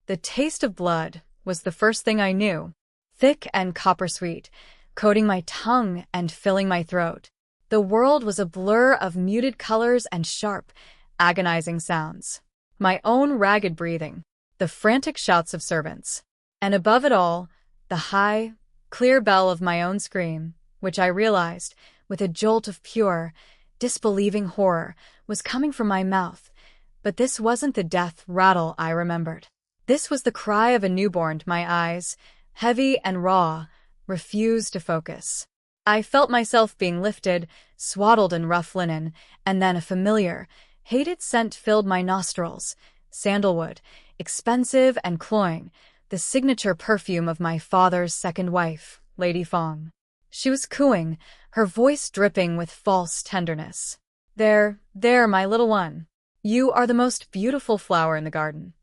The taste of blood was the first thing I knew, thick and copper-sweet, coating my tongue and filling my throat. The world was a blur of muted colors and sharp, agonizing sounds. My own ragged breathing, the frantic shouts of servants, and above it all, the high, clear bell of my own scream, which I realized, with a jolt of pure, disbelieving horror, was coming from my mouth. But this wasn't the death rattle I remembered. This was the cry of a newborn. My eyes, heavy and raw, refused to focus. I felt myself being lifted, swaddled in rough linen, and then a familiar, hated scent filled my nostrils. Sandalwood, expensive and cloying, the signature perfume of my father's second wife, Lady Fong. She was cooing, her voice dripping with false tenderness. There, my little one. You are the most beautiful flower in the garden.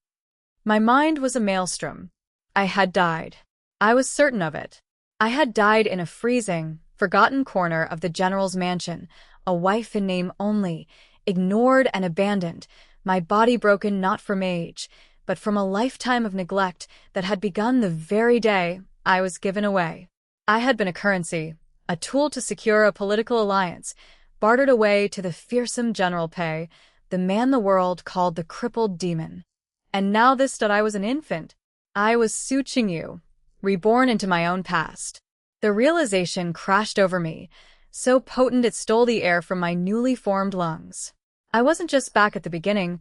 My mind was a maelstrom. I had died. I was certain of it. I had died in a freezing, forgotten corner of the general's mansion, a wife in name only, ignored and abandoned, my body broken not from age, but from a lifetime of neglect that had begun the very day I was given away. I had been a currency, a tool to secure a political alliance, bartered away to the fearsome General Pei, the man the world called the crippled demon. And now this that I was an infant. I was Suching you, reborn into my own past. The realization crashed over me, so potent it stole the air from my newly formed lungs. I wasn't just back at the beginning,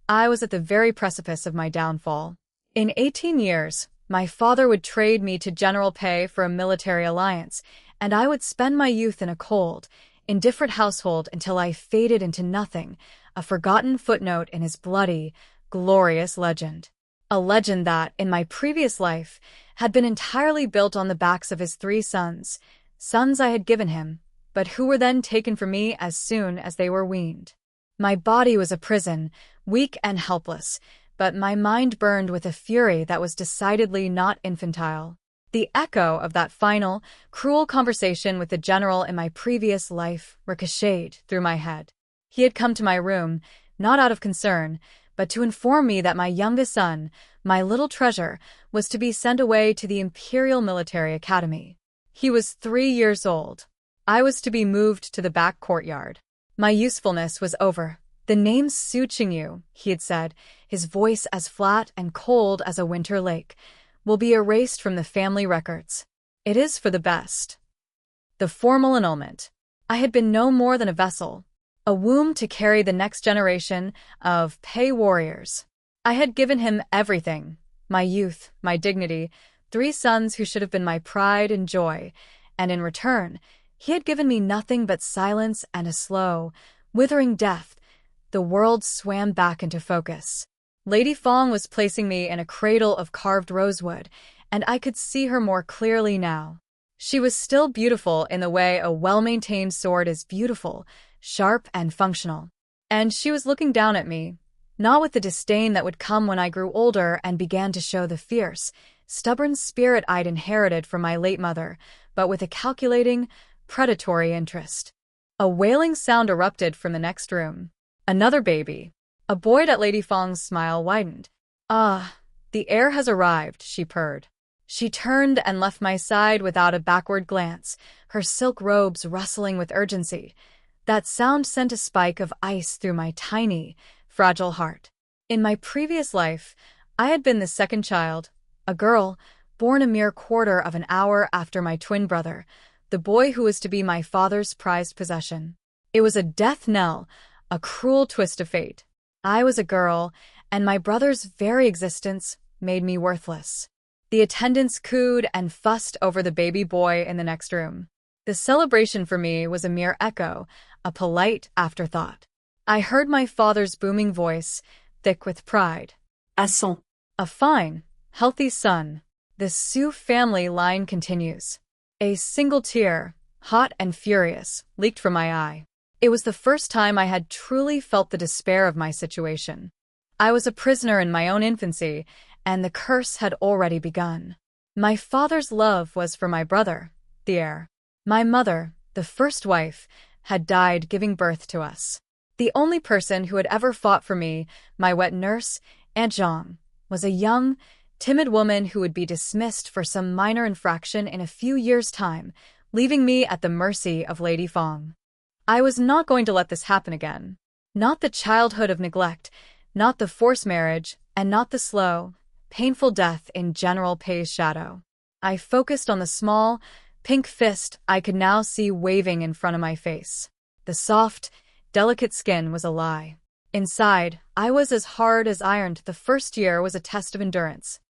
I was at the very precipice of my downfall. In 18 years, my father would trade me to General Pei for a military alliance, and I would spend my youth in a cold, indifferent household until I faded into nothing, a forgotten footnote in his bloody, glorious legend. A legend that, in my previous life, had been entirely built on the backs of his 3 sons, sons I had given him, but who were then taken from me as soon as they were weaned. My body was a prison, weak and helpless, but my mind burned with a fury that was decidedly not infantile. The echo of that final, cruel conversation with the general in my previous life ricocheted through my head. He had come to my room, not out of concern, but to inform me that my youngest son, my little treasure, was to be sent away to the Imperial Military Academy. He was 3 years old. I was to be moved to the back courtyard. My usefulness was over. The name's Suching you, he had said, his voice as flat and cold as a winter lake, will be erased from the family records. It is for the best. The formal annulment. I had been no more than a vessel, a womb to carry the next generation of Pei warriors. I had given him everything, my youth, my dignity, 3 sons who should have been my pride and joy, and in return, he had given me nothing but silence and a slow, withering death. The world swam back into focus. Lady Fong was placing me in a cradle of carved rosewood, and I could see her more clearly now. She was still beautiful in the way a well-maintained sword is beautiful, sharp and functional. And she was looking down at me, not with the disdain that would come when I grew older and began to show the fierce, stubborn spirit I'd inherited from my late mother, but with a calculating, predatory interest. A wailing sound erupted from the next room. Another baby. A boy at Lady Fong's smile widened. Ah, the heir has arrived, she purred. She turned and left my side without a backward glance, her silk robes rustling with urgency. That sound sent a spike of ice through my tiny, fragile heart. In my previous life, I had been the second child, a girl, born a mere quarter of an hour after my twin brother, the boy who was to be my father's prized possession. It was a death knell, a cruel twist of fate. I was a girl, and my brother's very existence made me worthless. The attendants cooed and fussed over the baby boy in the next room. The celebration for me was a mere echo, a polite afterthought. I heard my father's booming voice, thick with pride. Asson. A fine, healthy son. The Su family line continues. A single tear, hot and furious, leaked from my eye. It was the first time I had truly felt the despair of my situation. I was a prisoner in my own infancy, and the curse had already begun. My father's love was for my brother, the heir. My mother, the first wife, had died giving birth to us. The only person who had ever fought for me, my wet nurse, Aunt Zhang, was a young, timid woman who would be dismissed for some minor infraction in a few years' time, leaving me at the mercy of Lady Fong. I was not going to let this happen again. Not the childhood of neglect, not the forced marriage, and not the slow, painful death in General Pei's shadow. I focused on the small, pink fist I could now see waving in front of my face. The soft, delicate skin was a lie. Inside, I was as hard as iron. The first year was a test of endurance.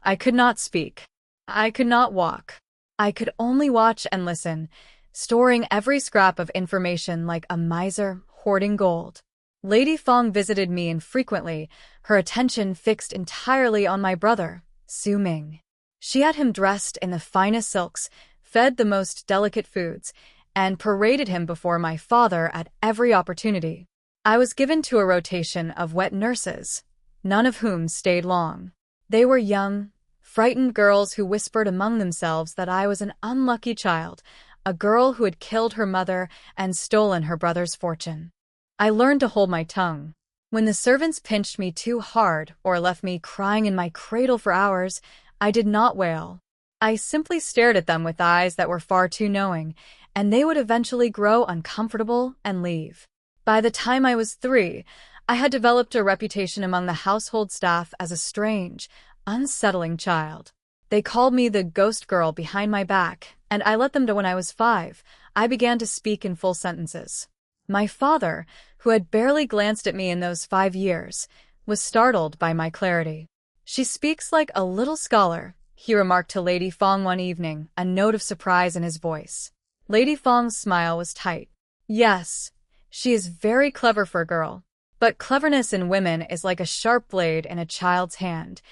I could not speak. I could not walk. I could only watch and listen, storing every scrap of information like a miser hoarding gold. Lady Fong visited me infrequently, her attention fixed entirely on my brother, Su Ming. She had him dressed in the finest silks, fed the most delicate foods, and paraded him before my father at every opportunity. I was given to a rotation of wet nurses, none of whom stayed long. They were young, frightened girls who whispered among themselves that I was an unlucky child, a girl who had killed her mother and stolen her brother's fortune. I learned to hold my tongue. When the servants pinched me too hard or left me crying in my cradle for hours, I did not wail. I simply stared at them with eyes that were far too knowing, and they would eventually grow uncomfortable and leave. By the time I was 3, I had developed a reputation among the household staff as a strange, unsettling child. They called me the ghost girl behind my back, and I let them know when I was 5, I began to speak in full sentences. My father, who had barely glanced at me in those 5 years, was startled by my clarity. "She speaks like a little scholar," he remarked to Lady Fong one evening, a note of surprise in his voice. Lady Fong's smile was tight. "Yes, she is very clever for a girl. But cleverness in women is like a sharp blade in a child's hand,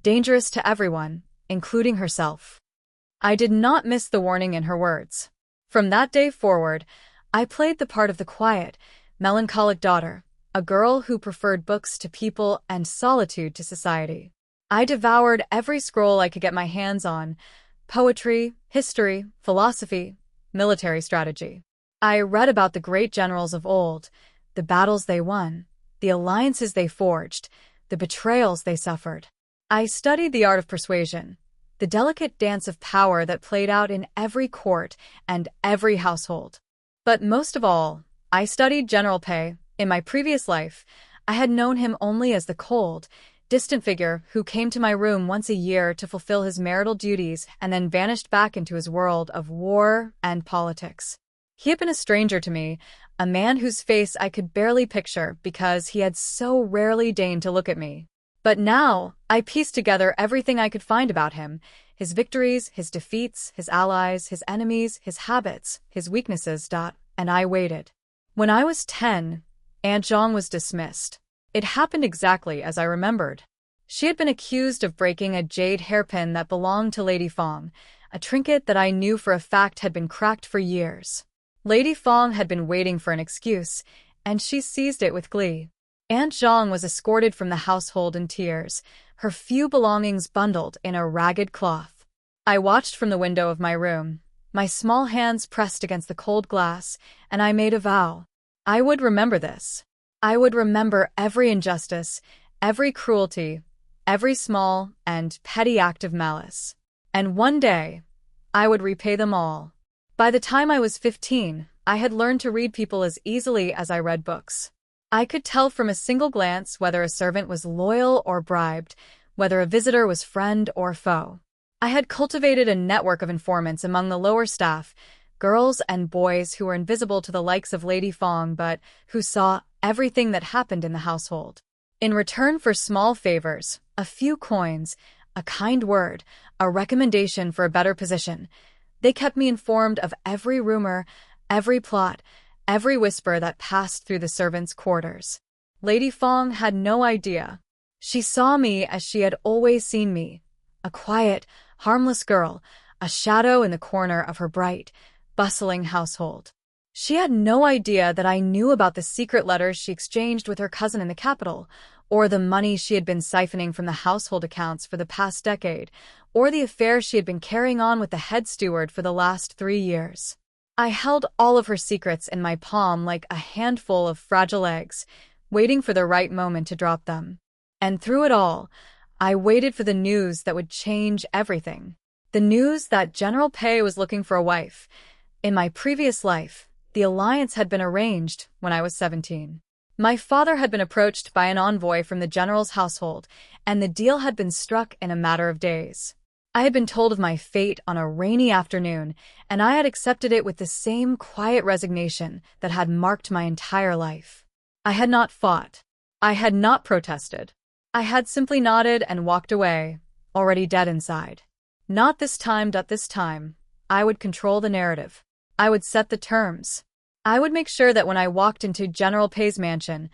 dangerous to everyone, including herself." I did not miss the warning in her words. From that day forward, I played the part of the quiet, melancholic daughter, a girl who preferred books to people and solitude to society. I devoured every scroll I could get my hands on: poetry, history, philosophy, military strategy. I read about the great generals of old, the battles they won, the alliances they forged, the betrayals they suffered. I studied the art of persuasion, the delicate dance of power that played out in every court and every household. But most of all, I studied General Pei. In my previous life, I had known him only as the cold, distant figure who came to my room once a year to fulfill his marital duties and then vanished back into his world of war and politics. He had been a stranger to me, a man whose face I could barely picture because he had so rarely deigned to look at me. But now, I pieced together everything I could find about him: his victories, his defeats, his allies, his enemies, his habits, his weaknesses. And I waited. When I was 10, Aunt Zhang was dismissed. It happened exactly as I remembered. She had been accused of breaking a jade hairpin that belonged to Lady Fong, a trinket that I knew for a fact had been cracked for years. Lady Fong had been waiting for an excuse, and she seized it with glee. Aunt Zhang was escorted from the household in tears, her few belongings bundled in a ragged cloth. I watched from the window of my room, my small hands pressed against the cold glass, and I made a vow. I would remember this. I would remember every injustice, every cruelty, every small and petty act of malice. And one day, I would repay them all. By the time I was 15, I had learned to read people as easily as I read books. I could tell from a single glance whether a servant was loyal or bribed, whether a visitor was friend or foe. I had cultivated a network of informants among the lower staff, girls and boys who were invisible to the likes of Lady Fong but who saw everything that happened in the household. In return for small favors, a few coins, a kind word, a recommendation for a better position, they kept me informed of every rumor, every plot, every whisper that passed through the servants' quarters. Lady Fong had no idea. She saw me as she had always seen me, a quiet, harmless girl, a shadow in the corner of her bright, bustling household. She had no idea that I knew about the secret letters she exchanged with her cousin in the capital, or the money she had been siphoning from the household accounts for the past decade, or the affair she had been carrying on with the head steward for the last 3 years. I held all of her secrets in my palm like a handful of fragile eggs, waiting for the right moment to drop them. And through it all, I waited for the news that would change everything. The news that General Pei was looking for a wife. In my previous life, the alliance had been arranged when I was 17. My father had been approached by an envoy from the general's household, and the deal had been struck in a matter of days. I had been told of my fate on a rainy afternoon, and I had accepted it with the same quiet resignation that had marked my entire life. I had not fought. I had not protested. I had simply nodded and walked away, already dead inside. Not this time. This time, I would control the narrative. I would set the terms. I would make sure that when I walked into General Pei's mansion,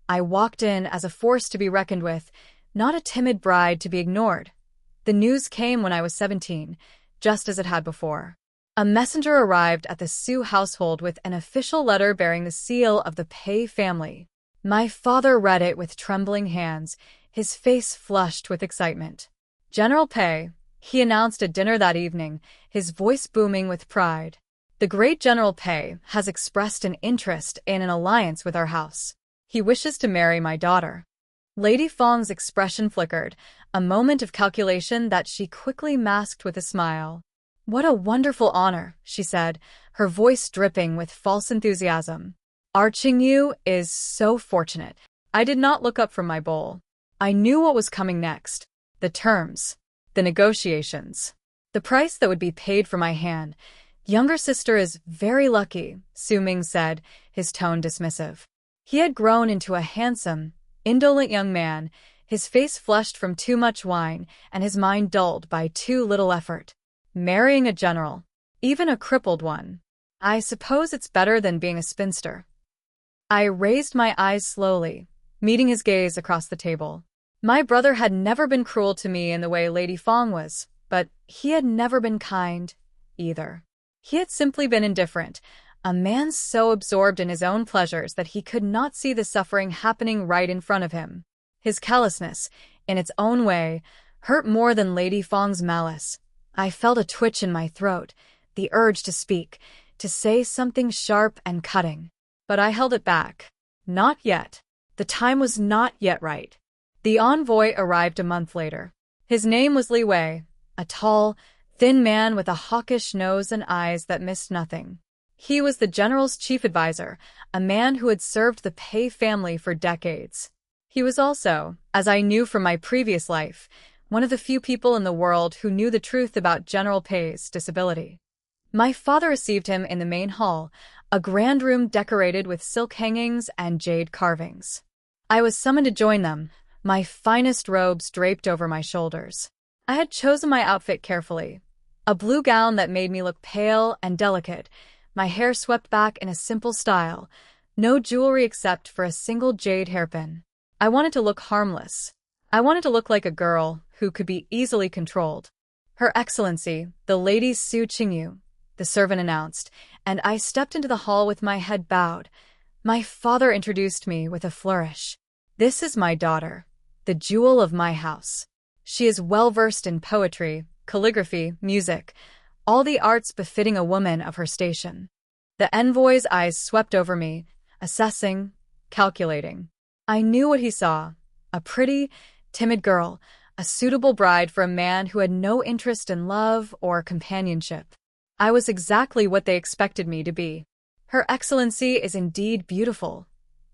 I walked in as a force to be reckoned with, not a timid bride to be ignored. The news came when I was 17, just as it had before. A messenger arrived at the Su household with an official letter bearing the seal of the Pei family. My father read it with trembling hands, his face flushed with excitement. General Pei, he announced at dinner that evening, his voice booming with pride. The great General Pei has expressed an interest in an alliance with our house. He wishes to marry my daughter. Lady Feng's expression flickered, a moment of calculation that she quickly masked with a smile. What a wonderful honor, she said, her voice dripping with false enthusiasm. Our Qingyu is so fortunate. I did not look up from my bowl. I knew what was coming next. The terms. The negotiations. The price that would be paid for my hand. Younger sister is very lucky, Su Ming said, his tone dismissive. He had grown into a handsome, indolent young man, his face flushed from too much wine and his mind dulled by too little effort. Marrying a general, even a crippled one. I suppose it's better than being a spinster. I raised my eyes slowly, meeting his gaze across the table. My brother had never been cruel to me in the way Lady Feng was, but he had never been kind, either. He had simply been indifferent, a man so absorbed in his own pleasures that he could not see the suffering happening right in front of him. His callousness, in its own way, hurt more than Lady Feng's malice. I felt a twitch in my throat, the urge to speak, to say something sharp and cutting. But I held it back. Not yet. The time was not yet right. The envoy arrived a month later. His name was Li Wei, a tall, thin man with a hawkish nose and eyes that missed nothing. He was the general's chief advisor, a man who had served the Pei family for decades. He was also, as I knew from my previous life, one of the few people in the world who knew the truth about General Pei's disability. My father received him in the main hall, a grand room decorated with silk hangings and jade carvings. I was summoned to join them, my finest robes draped over my shoulders. I had chosen my outfit carefully. A blue gown that made me look pale and delicate, my hair swept back in a simple style, no jewelry except for a single jade hairpin. I wanted to look harmless. I wanted to look like a girl who could be easily controlled. Her Excellency, the Lady Su Qingyu, the servant announced, and I stepped into the hall with my head bowed. My father introduced me with a flourish. This is my daughter, the jewel of my house. She is well-versed in poetry, calligraphy, music, all the arts befitting a woman of her station. The envoy's eyes swept over me, assessing, calculating. I knew what he saw. A pretty, timid girl, a suitable bride for a man who had no interest in love or companionship. I was exactly what they expected me to be. Her Excellency is indeed beautiful,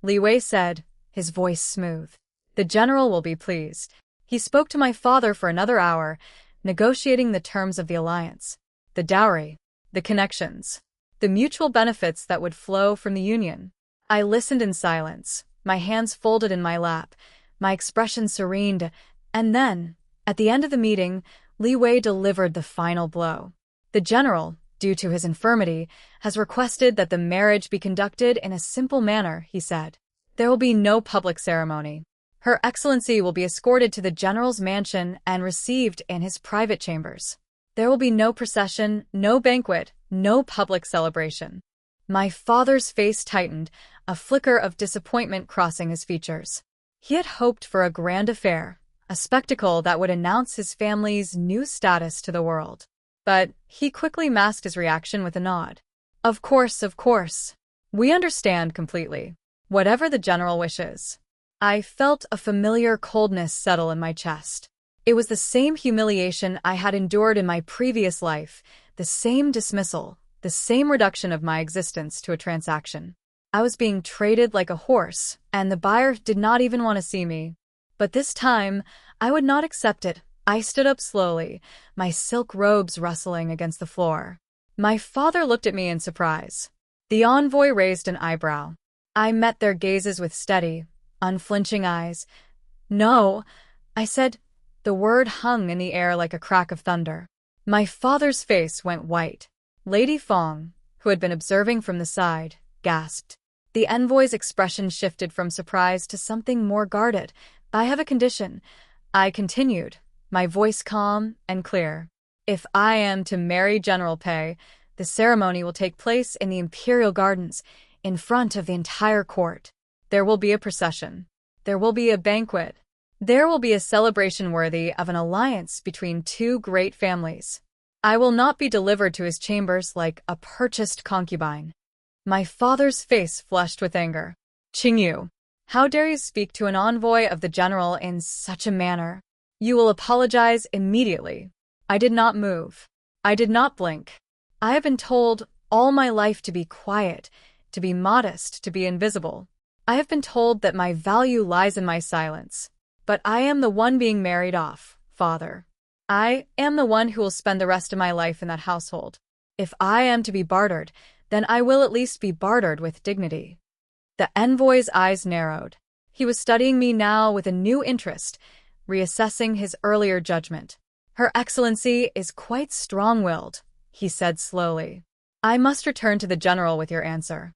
Li Wei said, his voice smooth. The general will be pleased. He spoke to my father for another hour, negotiating the terms of the alliance, the dowry, the connections, the mutual benefits that would flow from the union. I listened in silence, my hands folded in my lap, my expression serene, and then, at the end of the meeting, Li Wei delivered the final blow. The general, due to his infirmity, has requested that the marriage be conducted in a simple manner, he said. There will be no public ceremony. Her Excellency will be escorted to the general's mansion and received in his private chambers. There will be no procession, no banquet, no public celebration. My father's face tightened, a flicker of disappointment crossing his features. He had hoped for a grand affair, a spectacle that would announce his family's new status to the world. But he quickly masked his reaction with a nod. Of course. We understand completely. Whatever the general wishes. I felt a familiar coldness settle in my chest. It was the same humiliation I had endured in my previous life, the same dismissal, the same reduction of my existence to a transaction. I was being traded like a horse, and the buyer did not even want to see me. But this time, I would not accept it. I stood up slowly, my silk robes rustling against the floor. My father looked at me in surprise. The envoy raised an eyebrow. I met their gazes with steady, unflinching eyes. "No," I said. The word hung in the air like a crack of thunder. My father's face went white. Lady Fong, who had been observing from the side, gasped. The envoy's expression shifted from surprise to something more guarded. "I have a condition," I continued, my voice calm and clear. "If I am to marry General Pei, the ceremony will take place in the Imperial Gardens, in front of the entire court. There will be a procession. There will be a banquet. There will be a celebration worthy of an alliance between two great families. I will not be delivered to his chambers like a purchased concubine." My father's face flushed with anger. "Qingyu, how dare you speak to an envoy of the general in such a manner? You will apologize immediately." I did not move. I did not blink. I have been told all my life to be quiet, to be modest, to be invisible. I have been told that my value lies in my silence. But I am the one being married off, father. I am the one who will spend the rest of my life in that household. If I am to be bartered, then I will at least be bartered with dignity. The envoy's eyes narrowed. He was studying me now with a new interest, reassessing his earlier judgment. "Her Excellency is quite strong-willed," he said slowly. "I must return to the general with your answer."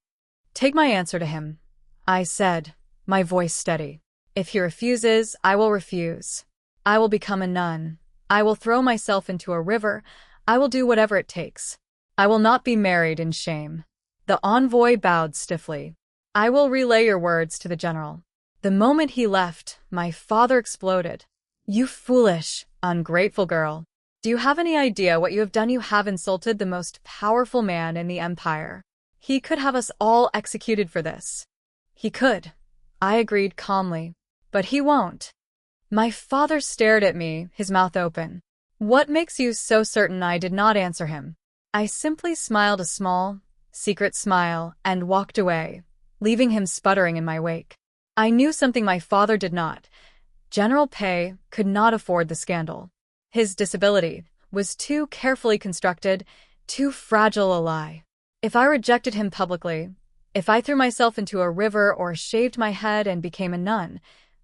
"Take my answer to him," I said, my voice steady. "If he refuses, I will refuse. I will become a nun. I will throw myself into a river. I will do whatever it takes. I will not be married in shame." The envoy bowed stiffly. "I will relay your words to the general." The moment he left, my father exploded. "You foolish, ungrateful girl. Do you have any idea what you have done? You have insulted the most powerful man in the empire. He could have us all executed for this." "He could," I agreed calmly. "But he won't." My father stared at me, his mouth open. "What makes you so certain?" I did not answer him. I simply smiled a small, secret smile and walked away, leaving him sputtering in my wake. I knew something my father did not. General Pei could not afford the scandal. His disability was too carefully constructed, too fragile a lie. If I rejected him publicly, if I threw myself into a river or shaved my head and became a nun,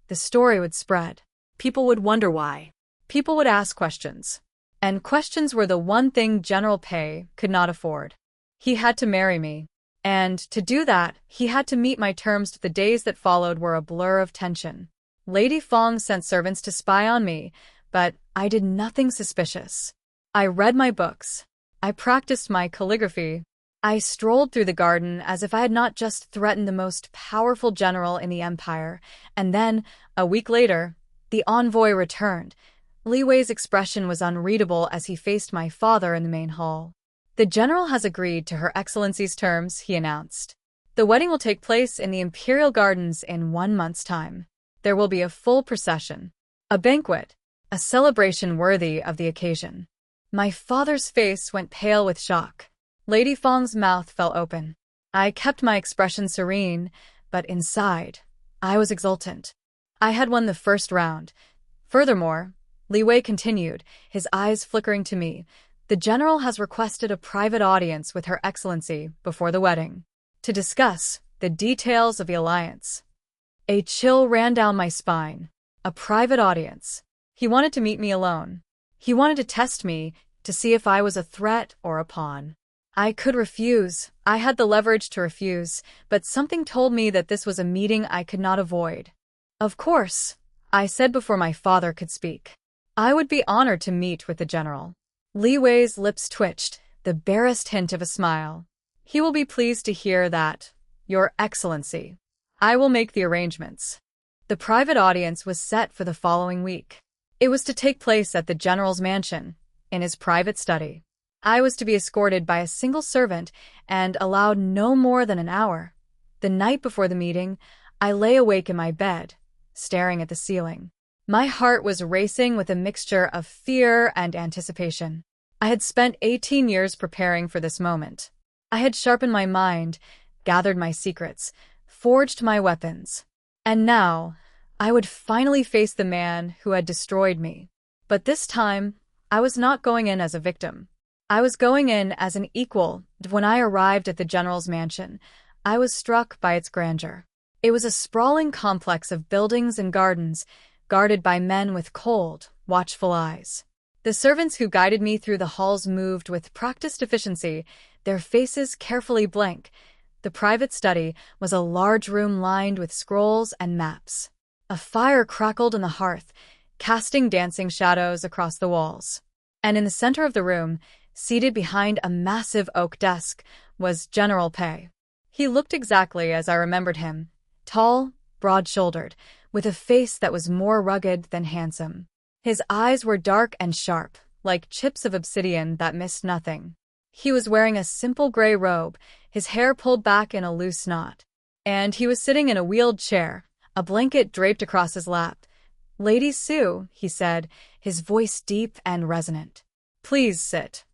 the story would spread. People would wonder why. People would ask questions. And questions were the one thing General Pei could not afford. He had to marry me. And to do that, he had to meet my terms. The days that followed were a blur of tension. Lady Fong sent servants to spy on me, but I did nothing suspicious. I read my books. I practiced my calligraphy. I strolled through the garden as if I had not just threatened the most powerful general in the empire. And then, a week later, the envoy returned. Li Wei's expression was unreadable as he faced my father in the main hall. "The general has agreed to Her Excellency's terms," he announced. "The wedding will take place in the Imperial Gardens in 1 month's time. There will be a full procession, a banquet, a celebration worthy of the occasion." My father's face went pale with shock. Lady Fong's mouth fell open. I kept my expression serene, but inside, I was exultant. I had won the first round. Furthermore, Li Wei continued, his eyes flickering to me, "The general has requested a private audience with Her Excellency before the wedding, to discuss the details of the alliance." A chill ran down my spine. A private audience. He wanted to meet me alone. He wanted to test me, to see if I was a threat or a pawn. I could refuse. I had the leverage to refuse, but something told me that this was a meeting I could not avoid. "Of course," I said before my father could speak. "I would be honored to meet with the general." Li Wei's lips twitched, the barest hint of a smile. "He will be pleased to hear that, Your Excellency. I will make the arrangements." The private audience was set for the following week. It was to take place at the general's mansion, in his private study. I was to be escorted by a single servant and allowed no more than an hour. The night before the meeting, I lay awake in my bed, staring at the ceiling. My heart was racing with a mixture of fear and anticipation. I had spent 18 years preparing for this moment. I had sharpened my mind, gathered my secrets, forged my weapons. And now, I would finally face the man who had destroyed me. But this time, I was not going in as a victim. I was going in as an equal. When I arrived at the general's mansion, I was struck by its grandeur. It was a sprawling complex of buildings and gardens, guarded by men with cold, watchful eyes. The servants who guided me through the halls moved with practiced efficiency, their faces carefully blank. The private study was a large room lined with scrolls and maps. A fire crackled in the hearth, casting dancing shadows across the walls. And in the center of the room, seated behind a massive oak desk, was General Pei. He looked exactly as I remembered him, tall, broad-shouldered, with a face that was more rugged than handsome. His eyes were dark and sharp, like chips of obsidian that missed nothing. He was wearing a simple gray robe, his hair pulled back in a loose knot. And he was sitting in a wheeled chair, a blanket draped across his lap. "Lady Sue," he said, his voice deep and resonant. "Please sit."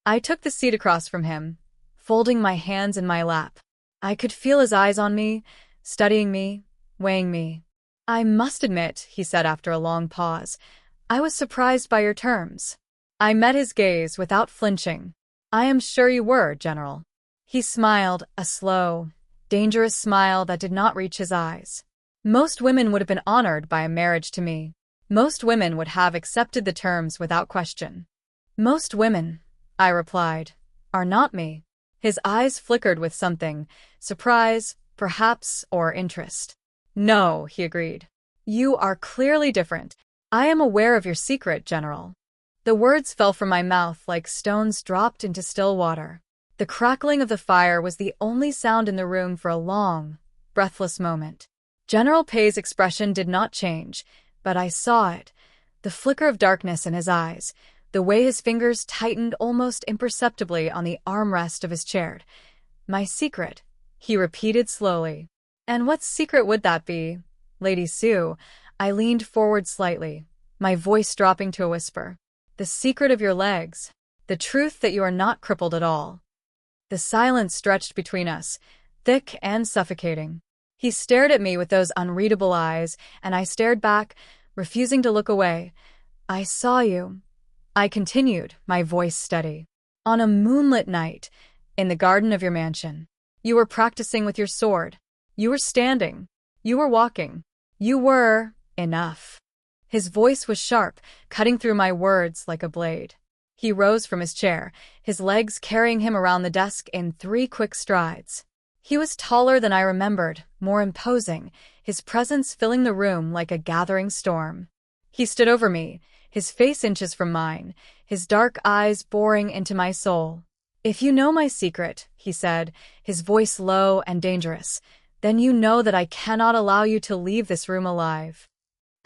I took the seat across from him, folding my hands in my lap. I could feel his eyes on me, studying me, weighing me. "I must admit," he said after a long pause, "I was surprised by your terms." I met his gaze without flinching. "I am sure you were, General." He smiled, a slow, dangerous smile that did not reach his eyes. "Most women would have been honored by a marriage to me. Most women would have accepted the terms without question." "Most women," I replied, "are not me." His eyes flickered with something, surprise, perhaps, or interest. "No," he agreed. "You are clearly different. I am aware of your secret, General." The words fell from my mouth like stones dropped into still water. The crackling of the fire was the only sound in the room for a long, breathless moment. General Pei's expression did not change, but I saw it, the flicker of darkness in his eyes, the way his fingers tightened almost imperceptibly on the armrest of his chair. "My secret," he repeated slowly. "And what secret would that be, Lady Sue?" I leaned forward slightly, my voice dropping to a whisper. "The secret of your legs. The truth that you are not crippled at all." The silence stretched between us, thick and suffocating. He stared at me with those unreadable eyes, and I stared back, refusing to look away. "I saw you," I continued, my voice steady, "on a moonlit night, in the garden of your mansion. You were practicing with your sword. You were standing. You were walking. You were enough." His voice was sharp, cutting through my words like a blade. He rose from his chair, his legs carrying him around the desk in 3 quick strides. He was taller than I remembered, more imposing, his presence filling the room like a gathering storm. He stood over me, his face inches from mine, his dark eyes boring into my soul. "If you know my secret," he said, his voice low and dangerous, "then you know that I cannot allow you to leave this room alive."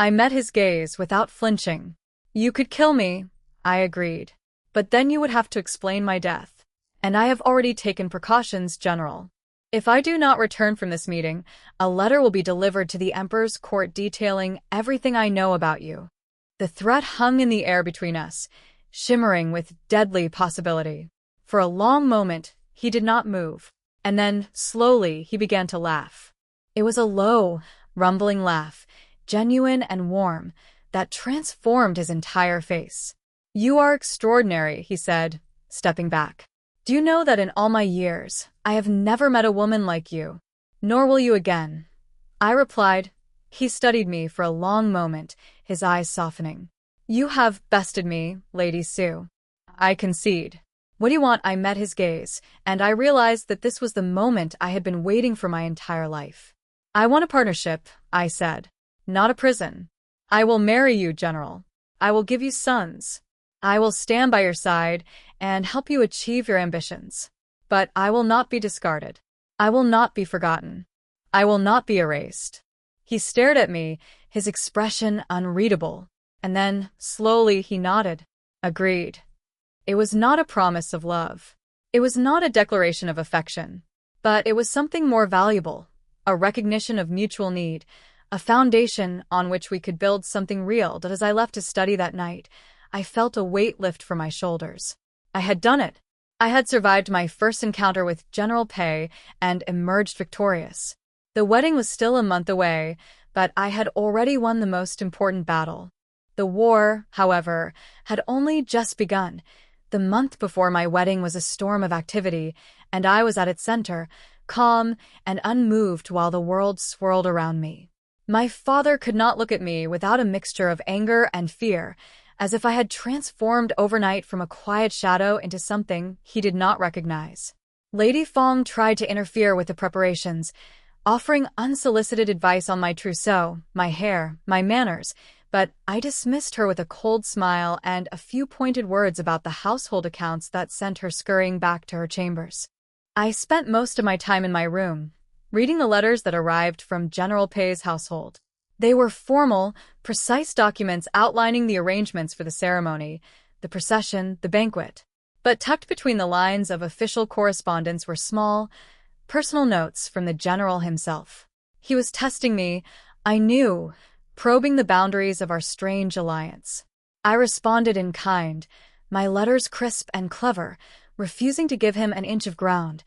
I met his gaze without flinching. "You could kill me," I agreed. "But then you would have to explain my death. And I have already taken precautions, General. If I do not return from this meeting, a letter will be delivered to the Emperor's court detailing everything I know about you." The threat hung in the air between us, shimmering with deadly possibility. For a long moment, he did not move. And then, slowly, he began to laugh. It was a low, rumbling laugh, genuine and warm, that transformed his entire face. "You are extraordinary," he said, stepping back. "Do you know that in all my years, I have never met a woman like you? Nor will you again." I replied. He studied me for a long moment, his eyes softening. "You have bested me, Lady Sue." I concede. "What do you want?" I met his gaze, and I realized that this was the moment I had been waiting for my entire life. "I want a partnership," I said. "Not a prison. I will marry you, General. I will give you sons. I will stand by your side and help you achieve your ambitions. But I will not be discarded. I will not be forgotten. I will not be erased." He stared at me, his expression unreadable, and then, slowly, he nodded. Agreed. It was not a promise of love. It was not a declaration of affection. But it was something more valuable, a recognition of mutual need, a foundation on which we could build something real. But as I left to study that night, I felt a weight lift from my shoulders. I had done it. I had survived my first encounter with General Pei and emerged victorious. The wedding was still a month away, but I had already won the most important battle. The war, however, had only just begun. The month before my wedding was a storm of activity, and I was at its center, calm and unmoved while the world swirled around me. My father could not look at me without a mixture of anger and fear, as if I had transformed overnight from a quiet shadow into something he did not recognize. Lady Fong tried to interfere with the preparations, offering unsolicited advice on my trousseau, my hair, my manners, but I dismissed her with a cold smile and a few pointed words about the household accounts that sent her scurrying back to her chambers. I spent most of my time in my room, reading the letters that arrived from General Pei's household. They were formal, precise documents outlining the arrangements for the ceremony, the procession, the banquet. But tucked between the lines of official correspondence were small, personal notes from the general himself. He was testing me, I knew, probing the boundaries of our strange alliance. I responded in kind, my letters crisp and clever, refusing to give him an inch of ground.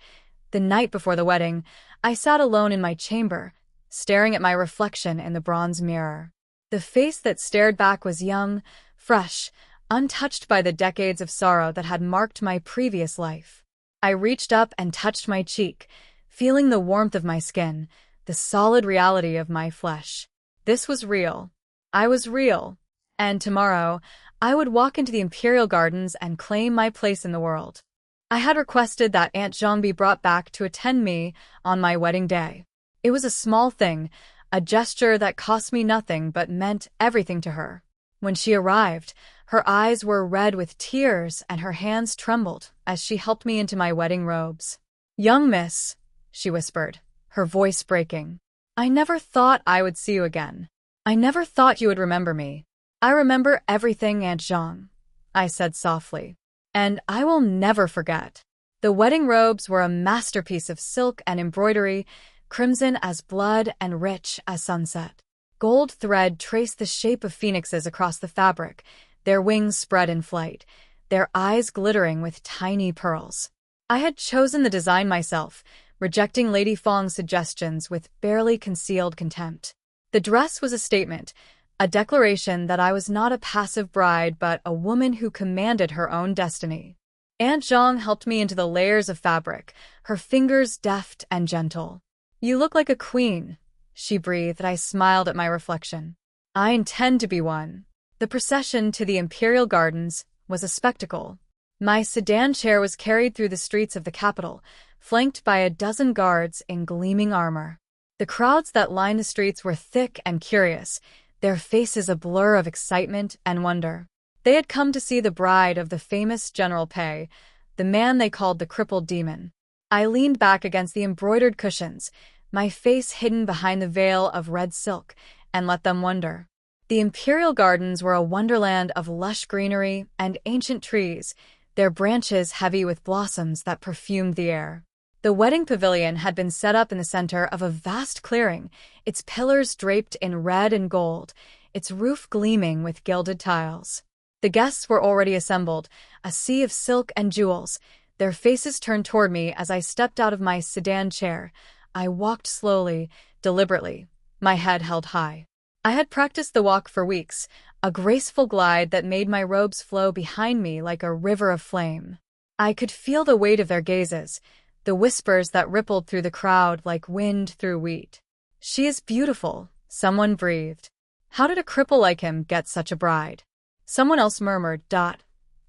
The night before the wedding, I sat alone in my chamber, staring at my reflection in the bronze mirror. The face that stared back was young, fresh, untouched by the decades of sorrow that had marked my previous life. I reached up and touched my cheek, feeling the warmth of my skin, the solid reality of my flesh. This was real. I was real. And tomorrow, I would walk into the Imperial Gardens and claim my place in the world. I had requested that Aunt Zhang be brought back to attend me on my wedding day. It was a small thing, a gesture that cost me nothing but meant everything to her. When she arrived, her eyes were red with tears and her hands trembled as she helped me into my wedding robes. "Young miss," she whispered, her voice breaking, "I never thought I would see you again. I never thought you would remember me." "I remember everything, Aunt Zhang," I said softly, "and I will never forget." The wedding robes were a masterpiece of silk and embroidery, crimson as blood and rich as sunset. Gold thread traced the shape of phoenixes across the fabric, their wings spread in flight, their eyes glittering with tiny pearls. I had chosen the design myself, rejecting Lady Fong's suggestions with barely concealed contempt. The dress was a statement, a declaration that I was not a passive bride but a woman who commanded her own destiny. Aunt Zhang helped me into the layers of fabric, her fingers deft and gentle. "You look like a queen," she breathed. I smiled at my reflection. "I intend to be one." The procession to the Imperial Gardens was a spectacle. My sedan chair was carried through the streets of the capital, flanked by a dozen guards in gleaming armor. The crowds that lined the streets were thick and curious, their faces a blur of excitement and wonder. They had come to see the bride of the famous General Pei, the man they called the Crippled Demon. I leaned back against the embroidered cushions, my face hidden behind the veil of red silk, and let them wonder. The Imperial Gardens were a wonderland of lush greenery and ancient trees, their branches heavy with blossoms that perfumed the air. The wedding pavilion had been set up in the center of a vast clearing, its pillars draped in red and gold, its roof gleaming with gilded tiles. The guests were already assembled, a sea of silk and jewels, their faces turned toward me as I stepped out of my sedan chair. I walked slowly, deliberately, my head held high. I had practiced the walk for weeks, a graceful glide that made my robes flow behind me like a river of flame. I could feel the weight of their gazes, the whispers that rippled through the crowd like wind through wheat. "She is beautiful," someone breathed. "How did a cripple like him get such a bride?" Someone else murmured,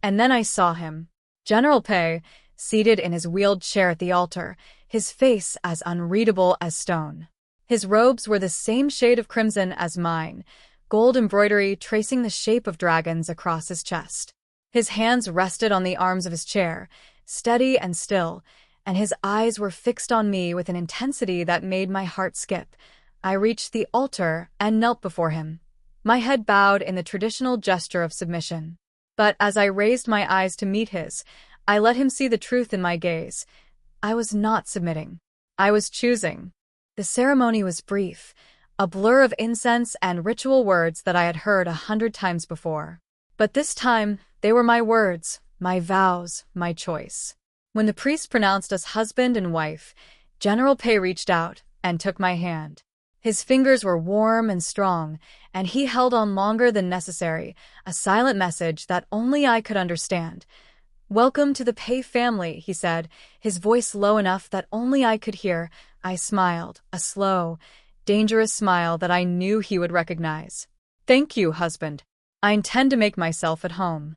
And then I saw him. General Pei, seated in his wheeled chair at the altar, his face as unreadable as stone. His robes were the same shade of crimson as mine, gold embroidery tracing the shape of dragons across his chest. His hands rested on the arms of his chair, steady and still, and his eyes were fixed on me with an intensity that made my heart skip. I reached the altar and knelt before him, my head bowed in the traditional gesture of submission. But as I raised my eyes to meet his, I let him see the truth in my gaze. I was not submitting. I was choosing. The ceremony was brief, a blur of incense and ritual words that I had heard 100 times before. But this time, they were my words, my vows, my choice. When the priest pronounced us husband and wife, General Pei reached out and took my hand. His fingers were warm and strong, and he held on longer than necessary, a silent message that only I could understand. "Welcome to the Pei family," he said, his voice low enough that only I could hear. I smiled, a slow, dangerous smile that I knew he would recognize. "Thank you, husband. I intend to make myself at home."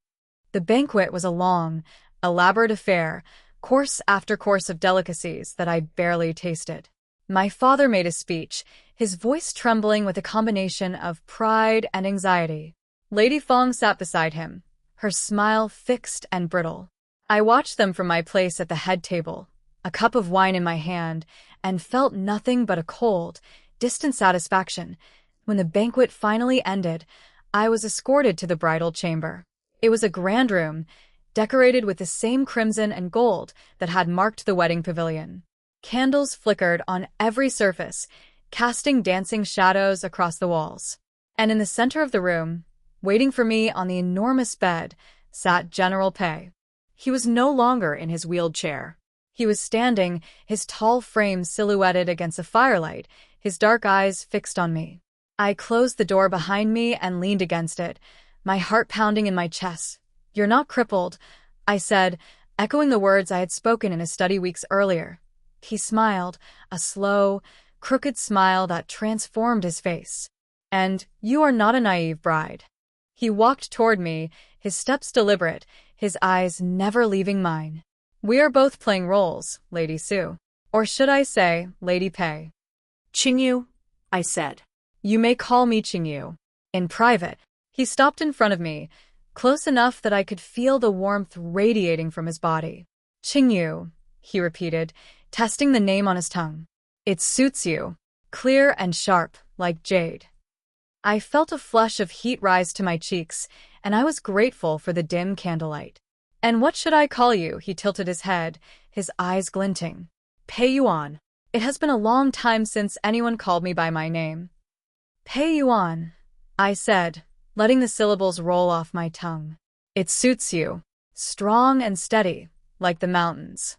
The banquet was a long, elaborate affair, course after course of delicacies that I barely tasted. My father made a speech, his voice trembling with a combination of pride and anxiety. Lady Fong sat beside him, her smile fixed and brittle. I watched them from my place at the head table, a cup of wine in my hand, and felt nothing but a cold, distant satisfaction. When the banquet finally ended, I was escorted to the bridal chamber. It was a grand room, decorated with the same crimson and gold that had marked the wedding pavilion. Candles flickered on every surface, casting dancing shadows across the walls. And in the center of the room, waiting for me on the enormous bed, sat General Pei. He was no longer in his wheeled chair. He was standing, his tall frame silhouetted against the firelight, his dark eyes fixed on me. I closed the door behind me and leaned against it, my heart pounding in my chest. "You're not crippled," I said, echoing the words I had spoken in his study weeks earlier. He smiled, a slow, crooked smile that transformed his face. "And you are not a naive bride." He walked toward me, his steps deliberate, his eyes never leaving mine. "We are both playing roles, Lady Su. Or should I say, Lady Pei?" "Qingyu," I said. "You may call me Qingyu. In private." He stopped in front of me, close enough that I could feel the warmth radiating from his body. "Qingyu," he repeated, testing the name on his tongue. "It suits you. Clear and sharp, like jade." I felt a flush of heat rise to my cheeks, and I was grateful for the dim candlelight. "And what should I call you?" He tilted his head, his eyes glinting. "Pei Yuan. It has been a long time since anyone called me by my name." "Pei Yuan," I said, letting the syllables roll off my tongue. "It suits you. Strong and steady, like the mountains."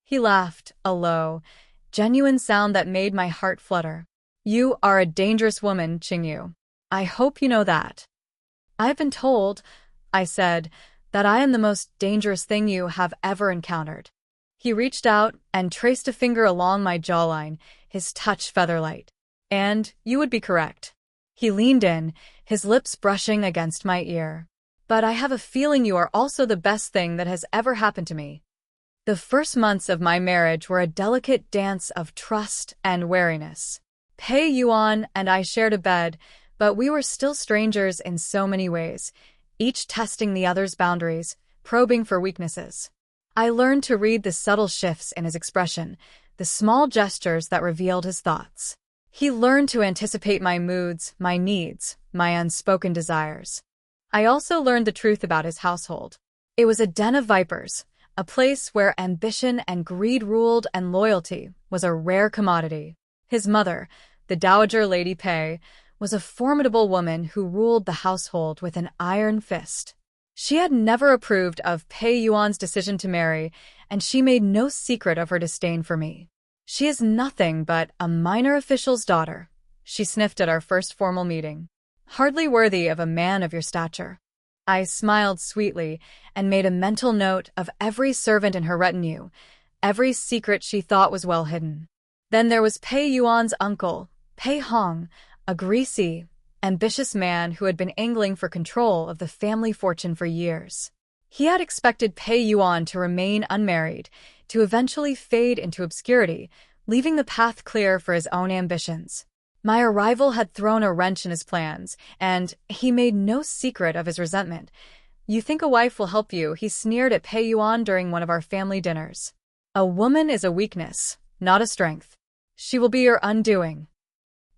He laughed, a low, genuine sound that made my heart flutter. "You are a dangerous woman, Qingyu. I hope you know that." "I've been told," I said, "that I am the most dangerous thing you have ever encountered." He reached out and traced a finger along my jawline, his touch featherlight. "And you would be correct." He leaned in, his lips brushing against my ear. "But I have a feeling you are also the best thing that has ever happened to me." The first months of my marriage were a delicate dance of trust and wariness. Pei Yuan and I shared a bed, but we were still strangers in so many ways, each testing the other's boundaries, probing for weaknesses. I learned to read the subtle shifts in his expression, the small gestures that revealed his thoughts. He learned to anticipate my moods, my needs, my unspoken desires. I also learned the truth about his household. It was a den of vipers, a place where ambition and greed ruled and loyalty was a rare commodity. His mother, the Dowager Lady Pei, was a formidable woman who ruled the household with an iron fist. She had never approved of Pei Yuan's decision to marry, and she made no secret of her disdain for me. "She is nothing but a minor official's daughter," she sniffed at our first formal meeting. "Hardly worthy of a man of your stature." I smiled sweetly and made a mental note of every servant in her retinue, every secret she thought was well hidden. Then there was Pei Yuan's uncle, Pei Hong, a greasy, ambitious man who had been angling for control of the family fortune for years. He had expected Pei Yuan to remain unmarried, to eventually fade into obscurity, leaving the path clear for his own ambitions. My arrival had thrown a wrench in his plans, and he made no secret of his resentment. "You think a wife will help you," he sneered at Pei Yuan during one of our family dinners. "A woman is a weakness, not a strength. She will be your undoing."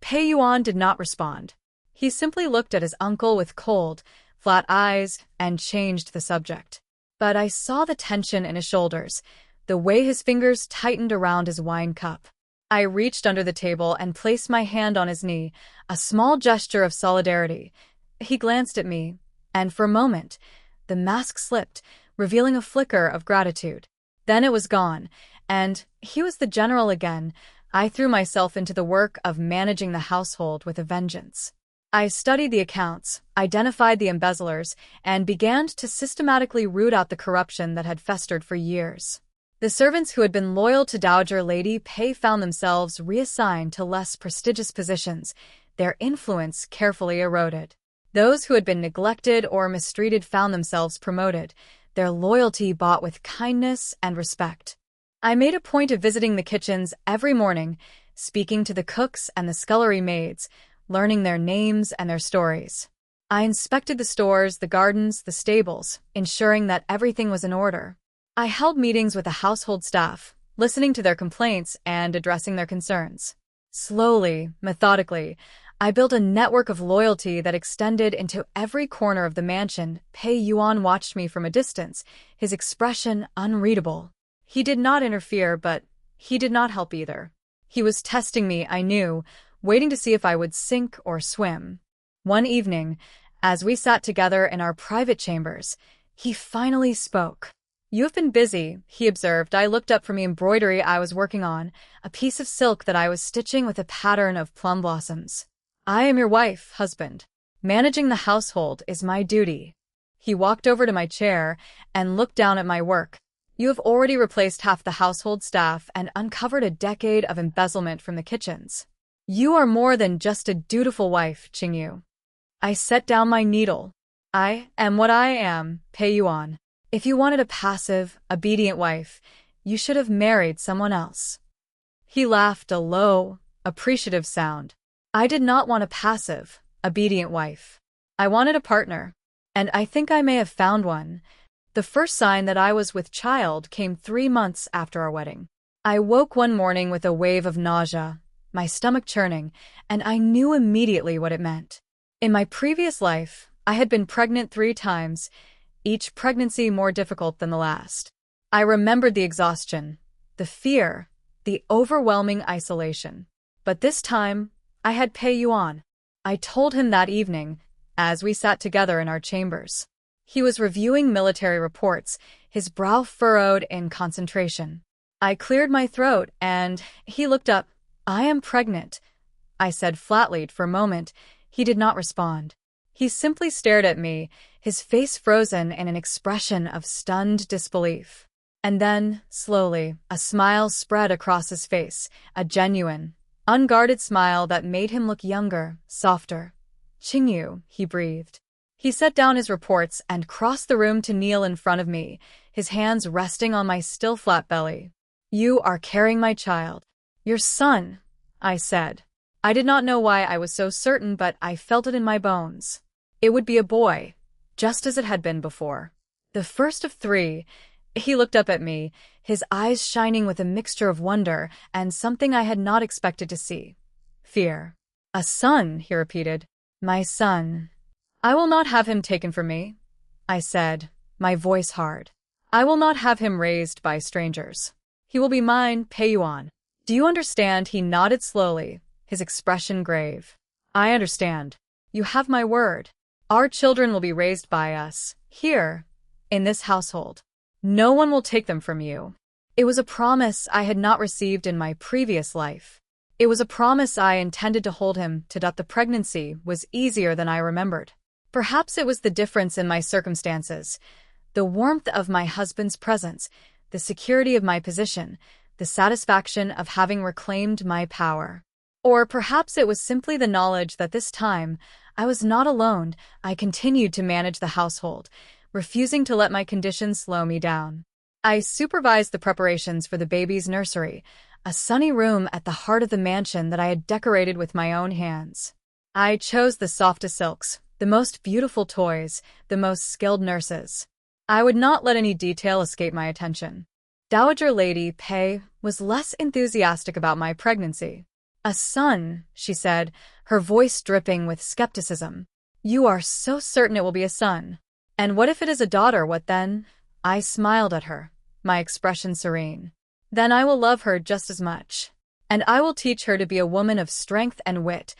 Pei Yuan did not respond. He simply looked at his uncle with cold, flat eyes and changed the subject. But I saw the tension in his shoulders, the way his fingers tightened around his wine cup. I reached under the table and placed my hand on his knee, a small gesture of solidarity. He glanced at me, and for a moment, the mask slipped, revealing a flicker of gratitude. Then it was gone, and he was the general again. I threw myself into the work of managing the household with a vengeance. I studied the accounts, identified the embezzlers, and began to systematically root out the corruption that had festered for years. The servants who had been loyal to Dowager Lady Pei found themselves reassigned to less prestigious positions, their influence carefully eroded. Those who had been neglected or mistreated found themselves promoted, their loyalty bought with kindness and respect. I made a point of visiting the kitchens every morning, speaking to the cooks and the scullery maids, learning their names and their stories. I inspected the stores, the gardens, the stables, ensuring that everything was in order. I held meetings with the household staff, listening to their complaints and addressing their concerns. Slowly, methodically, I built a network of loyalty that extended into every corner of the mansion. Pei Yuan watched me from a distance, his expression unreadable. He did not interfere, but he did not help either. He was testing me, I knew, waiting to see if I would sink or swim. One evening, as we sat together in our private chambers, he finally spoke. "You have been busy," he observed. I looked up from the embroidery I was working on, a piece of silk that I was stitching with a pattern of plum blossoms. "I am your wife, husband. Managing the household is my duty." He walked over to my chair and looked down at my work. "You have already replaced half the household staff and uncovered a decade of embezzlement from the kitchens. You are more than just a dutiful wife, Qingyu." I set down my needle. "I am what I am, Pei Yuan. If you wanted a passive, obedient wife, you should have married someone else." He laughed, a low, appreciative sound. "I did not want a passive, obedient wife. I wanted a partner, and I think I may have found one." The first sign that I was with child came 3 months after our wedding. I woke one morning with a wave of nausea, my stomach churning, and I knew immediately what it meant. In my previous life, I had been pregnant 3 times, each pregnancy more difficult than the last. I remembered the exhaustion, the fear, the overwhelming isolation. But this time, I had Pei Yuan. I told him that evening, as we sat together in our chambers. He was reviewing military reports, his brow furrowed in concentration. I cleared my throat, and he looked up. "I am pregnant," I said flatly. For a moment, he did not respond. He simply stared at me, his face frozen in an expression of stunned disbelief. And then, slowly, a smile spread across his face, a genuine, unguarded smile that made him look younger, softer. "Qingyu," he breathed. He set down his reports and crossed the room to kneel in front of me, his hands resting on my still flat belly. "You are carrying my child. Your son," I said. I did not know why I was so certain, but I felt it in my bones. It would be a boy, just as it had been before. The first of 3. He looked up at me, his eyes shining with a mixture of wonder and something I had not expected to see. Fear. "A son," he repeated. "My son. I will not have him taken from me," I said, my voice hard. "I will not have him raised by strangers. He will be mine, Pei Yuan. Do you understand?" He nodded slowly, his expression grave. "I understand. You have my word. Our children will be raised by us, here, in this household. No one will take them from you." It was a promise I had not received in my previous life. It was a promise I intended to hold him to. The pregnancy was easier than I remembered. Perhaps it was the difference in my circumstances, the warmth of my husband's presence, the security of my position, the satisfaction of having reclaimed my power. Or perhaps it was simply the knowledge that this time I was not alone. I continued to manage the household, refusing to let my condition slow me down. I supervised the preparations for the baby's nursery, a sunny room at the heart of the mansion that I had decorated with my own hands. I chose the softest silks, the most beautiful toys, the most skilled nurses. I would not let any detail escape my attention. Dowager Lady Pei was less enthusiastic about my pregnancy. "A son," she said, her voice dripping with skepticism. "You are so certain it will be a son. And what if it is a daughter? What then?" I smiled at her, my expression serene. "Then I will love her just as much. And I will teach her to be a woman of strength and wit,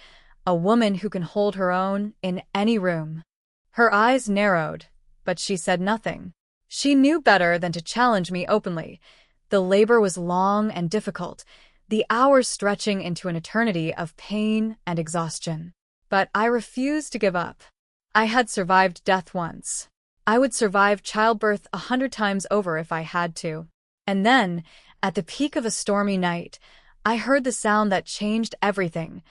a woman who can hold her own in any room." Her eyes narrowed, but she said nothing. She knew better than to challenge me openly. The labor was long and difficult, the hours stretching into an eternity of pain and exhaustion. But I refused to give up. I had survived death once. I would survive childbirth 100 times over if I had to. And then, at the peak of a stormy night, I heard the sound that changed everything,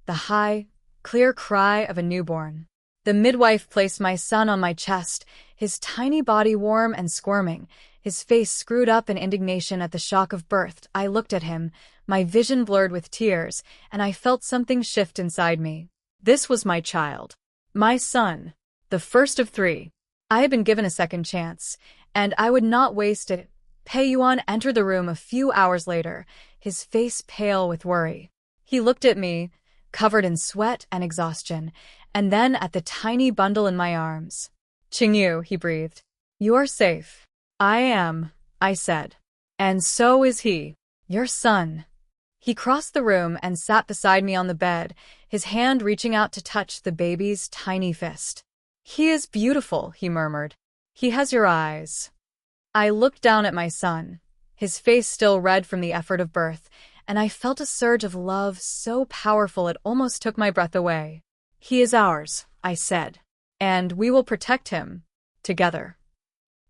the high, clear cry of a newborn. The midwife placed my son on my chest, his tiny body warm and squirming, his face screwed up in indignation at the shock of birth. I looked at him, my vision blurred with tears, and I felt something shift inside me. This was my child. My son. The first of 3. I had been given a second chance, and I would not waste it. Pei-Yuan entered the room a few hours later, his face pale with worry. He looked at me, covered in sweat and exhaustion, and then at the tiny bundle in my arms. "Qingyu," he breathed. "You are safe." "I am," I said. "And so is he. Your son." He crossed the room and sat beside me on the bed, his hand reaching out to touch the baby's tiny fist. "He is beautiful," he murmured. "He has your eyes." I looked down at my son, his face still red from the effort of birth, and I felt a surge of love so powerful it almost took my breath away. "He is ours," I said, "and we will protect him, together."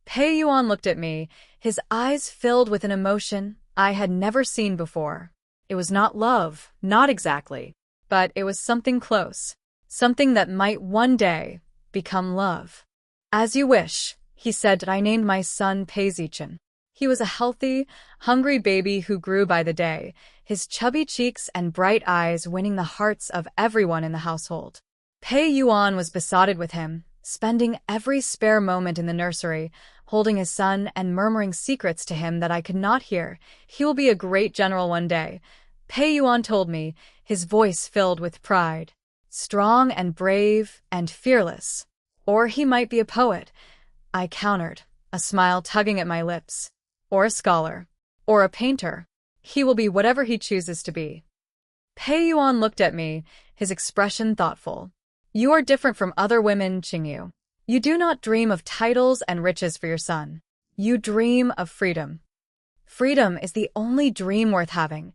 Pei-Yuan looked at me, his eyes filled with an emotion I had never seen before. It was not love, not exactly, but it was something close, something that might one day become love. "As you wish," he said. I named my son Pei-Zichen. He was a healthy, hungry baby who grew by the day, his chubby cheeks and bright eyes winning the hearts of everyone in the household. Pei-Yuan was besotted with him, spending every spare moment in the nursery, holding his son and murmuring secrets to him that I could not hear. "He will be a great general one day," Pei-Yuan told me, his voice filled with pride. "Strong and brave and fearless. Or he might be a poet," I countered, a smile tugging at my lips. "Or a scholar. Or a painter. He will be whatever he chooses to be." Pei-Yuan looked at me, his expression thoughtful. "You are different from other women, Qingyu. You do not dream of titles and riches for your son. You dream of freedom." "Freedom is the only dream worth having,"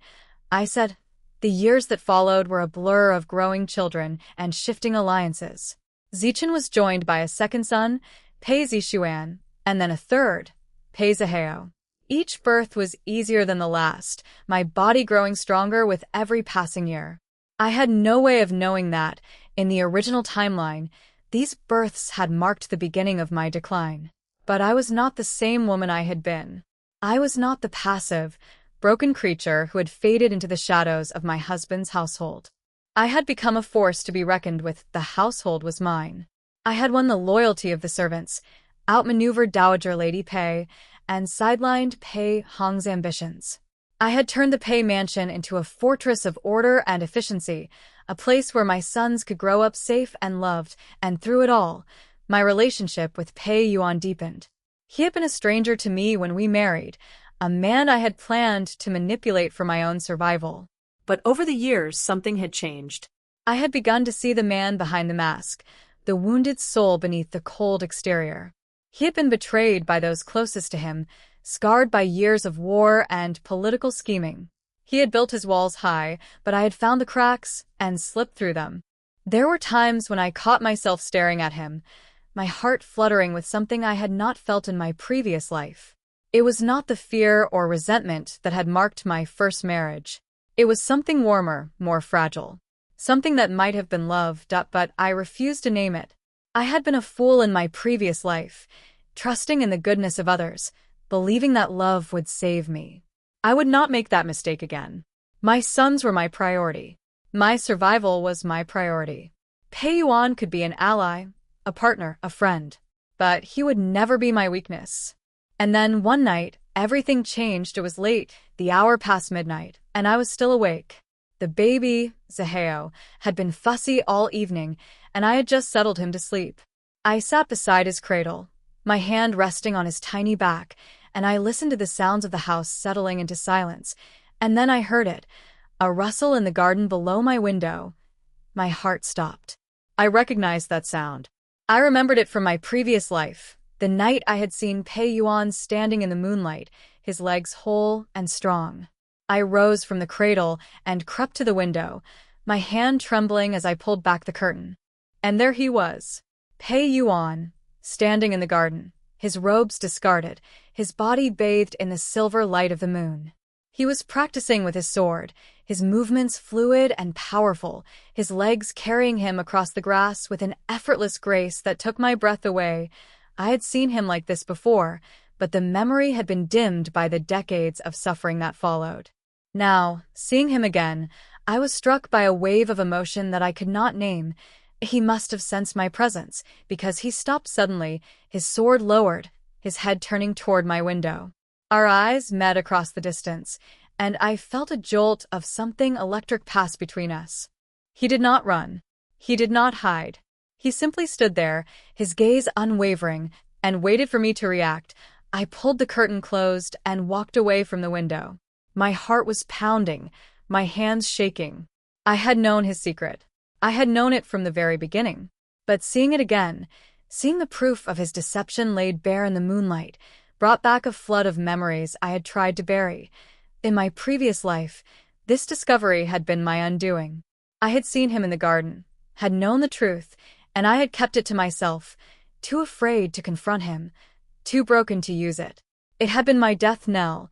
I said. The years that followed were a blur of growing children and shifting alliances. Zichen was joined by a second son, Pei Zishuan, and then a third, Pei Zihao. Each birth was easier than the last, my body growing stronger with every passing year. I had no way of knowing that, in the original timeline, these births had marked the beginning of my decline. But I was not the same woman I had been. I was not the passive, broken creature who had faded into the shadows of my husband's household. I had become a force to be reckoned with. The household was mine. I had won the loyalty of the servants, outmaneuvered Dowager Lady Pei, and sidelined Pei Hong's ambitions. I had turned the Pei mansion into a fortress of order and efficiency, a place where my sons could grow up safe and loved, and through it all, my relationship with Pei-Yuan deepened. He had been a stranger to me when we married, a man I had planned to manipulate for my own survival. But over the years, something had changed. I had begun to see the man behind the mask, the wounded soul beneath the cold exterior. He had been betrayed by those closest to him, scarred by years of war and political scheming. He had built his walls high, but I had found the cracks and slipped through them. There were times when I caught myself staring at him, my heart fluttering with something I had not felt in my previous life. It was not the fear or resentment that had marked my first marriage. It was something warmer, more fragile. Something that might have been love, but I refused to name it. I had been a fool in my previous life, trusting in the goodness of others, believing that love would save me. I would not make that mistake again. My sons were my priority. My survival was my priority. Pei-Yuan could be an ally, a partner, a friend, but he would never be my weakness. And then one night, everything changed. It was late, the hour past midnight, and I was still awake. The baby, Zihao, had been fussy all evening, and I had just settled him to sleep. I sat beside his cradle, my hand resting on his tiny back, and I listened to the sounds of the house settling into silence. And then I heard it, A rustle in the garden below my window. My heart stopped. I recognized that sound. I remembered it from my previous life, the night I had seen Pei Yuan standing in the moonlight, his legs whole and strong. I rose from the cradle and crept to the window, my hand trembling as I pulled back the curtain. And there he was, Pei Yuan, standing in the garden, his robes discarded, his body bathed in the silver light of the moon. He was practicing with his sword, his movements fluid and powerful, his legs carrying him across the grass with an effortless grace that took my breath away. I had seen him like this before, but the memory had been dimmed by the decades of suffering that followed. Now, seeing him again, I was struck by a wave of emotion that I could not name. He must have sensed my presence, because he stopped suddenly, his sword lowered, his head turning toward my window. Our eyes met across the distance, and I felt a jolt of something electric pass between us. He did not run. He did not hide. He simply stood there, his gaze unwavering, and waited for me to react. I pulled the curtain closed and walked away from the window. My heart was pounding, my hands shaking. I had known his secret. I had known it from the very beginning. But seeing it again, seeing the proof of his deception laid bare in the moonlight, brought back a flood of memories I had tried to bury. In my previous life, this discovery had been my undoing. I had seen him in the garden, had known the truth, and I had kept it to myself, too afraid to confront him, too broken to use it. It had been my death knell,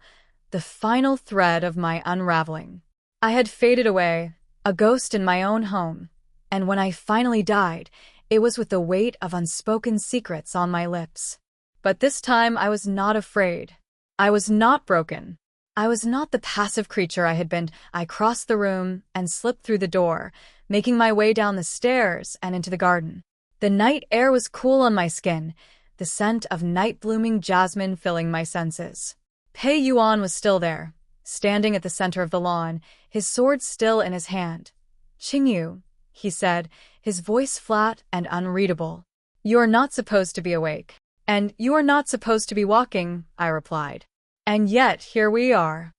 the final thread of my unraveling. I had faded away, a ghost in my own home, and when I finally died, it was with the weight of unspoken secrets on my lips. But this time I was not afraid. I was not broken. I was not the passive creature I had been. I crossed the room and slipped through the door, making my way down the stairs and into the garden. The night air was cool on my skin, the scent of night-blooming jasmine filling my senses. Pei Yuan was still there, standing at the center of the lawn, his sword still in his hand. "Qingyu," he said, his voice flat and unreadable. "You are not supposed to be awake. And you are not supposed to be walking," I replied. "And yet here we are."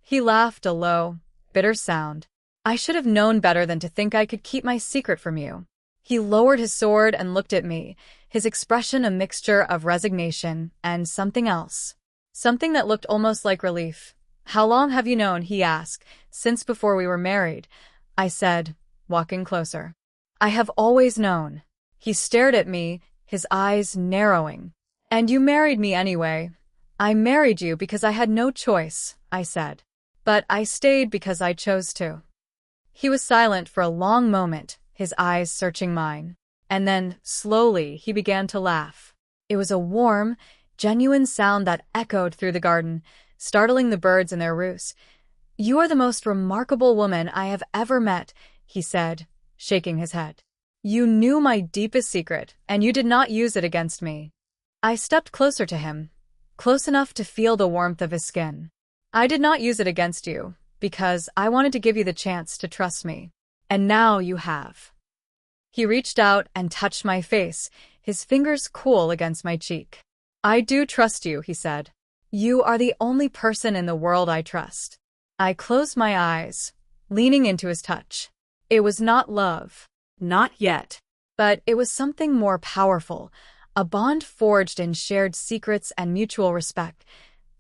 He laughed a low, bitter sound. "I should have known better than to think I could keep my secret from you." He lowered his sword and looked at me, his expression a mixture of resignation and something else. Something that looked almost like relief. "How long have you known?" he asked. "Since before we were married," I said, walking closer. "I have always known." He stared at me, his eyes narrowing. "And you married me anyway." "I married you because I had no choice," I said. "But I stayed because I chose to." He was silent for a long moment, his eyes searching mine. And then, slowly, he began to laugh. It was a warm, genuine sound that echoed through the garden, startling the birds in their roosts. "You are the most remarkable woman I have ever met," he said, shaking his head. "You knew my deepest secret, and you did not use it against me." I stepped closer to him, close enough to feel the warmth of his skin. "I did not use it against you, because I wanted to give you the chance to trust me. And now you have." He reached out and touched my face, his fingers cool against my cheek. "I do trust you," he said. "You are the only person in the world I trust." I closed my eyes, leaning into his touch. It was not love. Not yet. But it was something more powerful, a bond forged in shared secrets and mutual respect.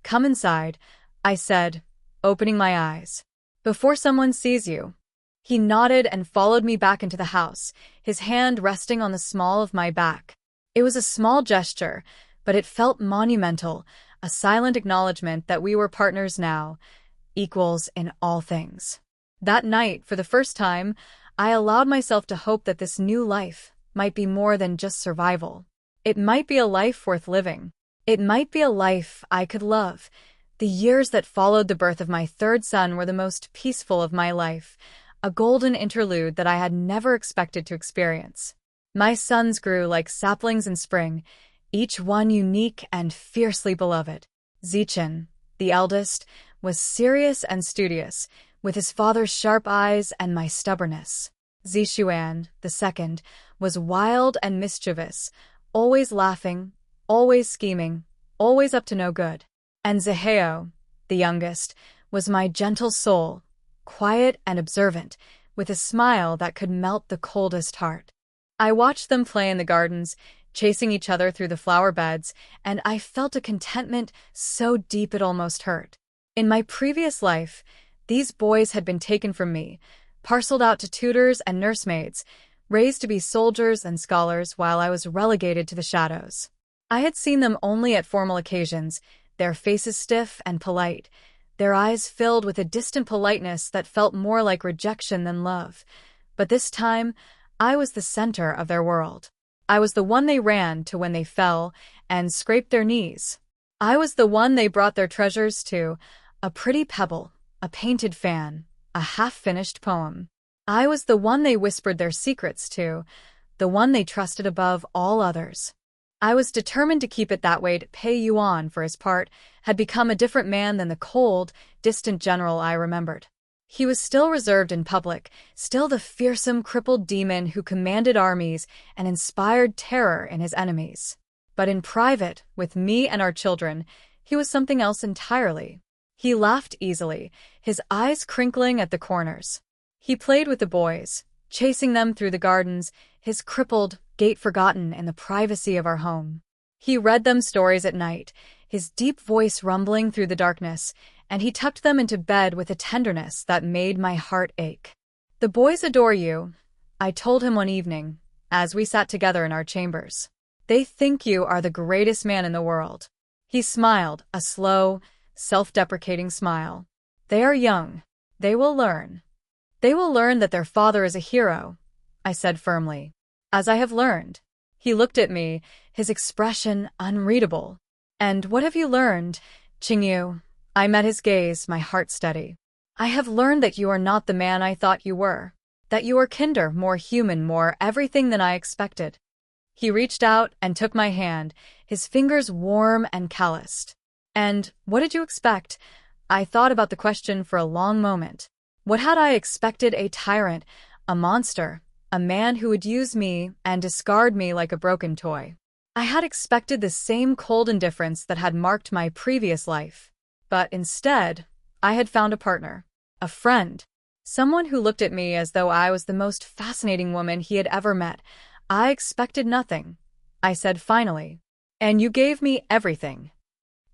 "Come inside," I said, opening my eyes. "Before someone sees you." He nodded and followed me back into the house, his hand resting on the small of my back. It was a small gesture, but it felt monumental, a silent acknowledgement that we were partners now, equals in all things. That night, for the first time, I allowed myself to hope that this new life might be more than just survival. It might be a life worth living. It might be a life I could love. The years that followed the birth of my third son were the most peaceful of my life, a golden interlude that I had never expected to experience. My sons grew like saplings in spring, each one unique and fiercely beloved. Zichen, the eldest, was serious and studious, with his father's sharp eyes and my stubbornness. Zishuan, the second, was wild and mischievous, always laughing, always scheming, always up to no good. And Ziheo, the youngest, was my gentle soul, quiet and observant, with a smile that could melt the coldest heart. I watched them play in the gardens, chasing each other through the flower beds, and I felt a contentment so deep it almost hurt. In my previous life, these boys had been taken from me, parceled out to tutors and nursemaids, raised to be soldiers and scholars while I was relegated to the shadows. I had seen them only at formal occasions, their faces stiff and polite, their eyes filled with a distant politeness that felt more like rejection than love. But this time, I was the center of their world. I was the one they ran to when they fell and scraped their knees. I was the one they brought their treasures to, a pretty pebble, a painted fan, a half-finished poem. I was the one they whispered their secrets to, the one they trusted above all others. I was determined to keep it that way. Pei Yuan, for his part, had become a different man than the cold, distant general I remembered. He was still reserved in public, still the fearsome, crippled demon who commanded armies and inspired terror in his enemies. But in private, with me and our children, he was something else entirely. He laughed easily, his eyes crinkling at the corners. He played with the boys, chasing them through the gardens, his crippled gait forgotten in the privacy of our home. He read them stories at night, his deep voice rumbling through the darkness, and he tucked them into bed with a tenderness that made my heart ache. "The boys adore you," I told him one evening, as we sat together in our chambers. "They think you are the greatest man in the world." He smiled, a slow, self-deprecating smile. "They are young. They will learn. They will learn that their father is a hero," I said firmly. "As I have learned." He looked at me, his expression unreadable. "And what have you learned, Qingyu?" I met his gaze, my heart steady. "I have learned that you are not the man I thought you were. That you are kinder, more human, more everything than I expected." He reached out and took my hand, his fingers warm and calloused. "And what did you expect?" I thought about the question for a long moment. What had I expected? A tyrant, a monster, a man who would use me and discard me like a broken toy. I had expected the same cold indifference that had marked my previous life. But instead, I had found a partner, a friend, someone who looked at me as though I was the most fascinating woman he had ever met. "I expected nothing," I said finally. "And you gave me everything."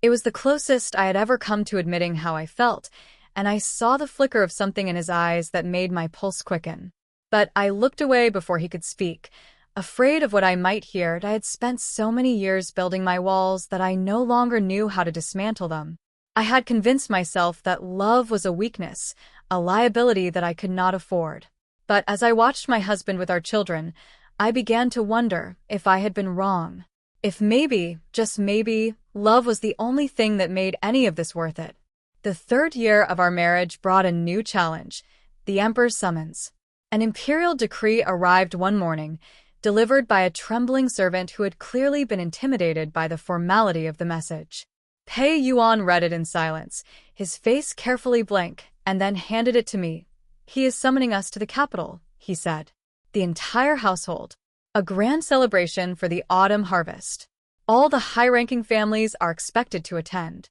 It was the closest I had ever come to admitting how I felt, and I saw the flicker of something in his eyes that made my pulse quicken. But I looked away before he could speak, afraid of what I might hear. I had spent so many years building my walls that I no longer knew how to dismantle them. I had convinced myself that love was a weakness, a liability that I could not afford. But as I watched my husband with our children, I began to wonder if I had been wrong. If maybe, just maybe, love was the only thing that made any of this worth it. The third year of our marriage brought a new challenge, the Emperor's summons. An imperial decree arrived one morning, delivered by a trembling servant who had clearly been intimidated by the formality of the message. Pei Yuan read it in silence, his face carefully blank, and then handed it to me. "He is summoning us to the capital," he said. "The entire household. A grand celebration for the autumn harvest. All the high-ranking families are expected to attend."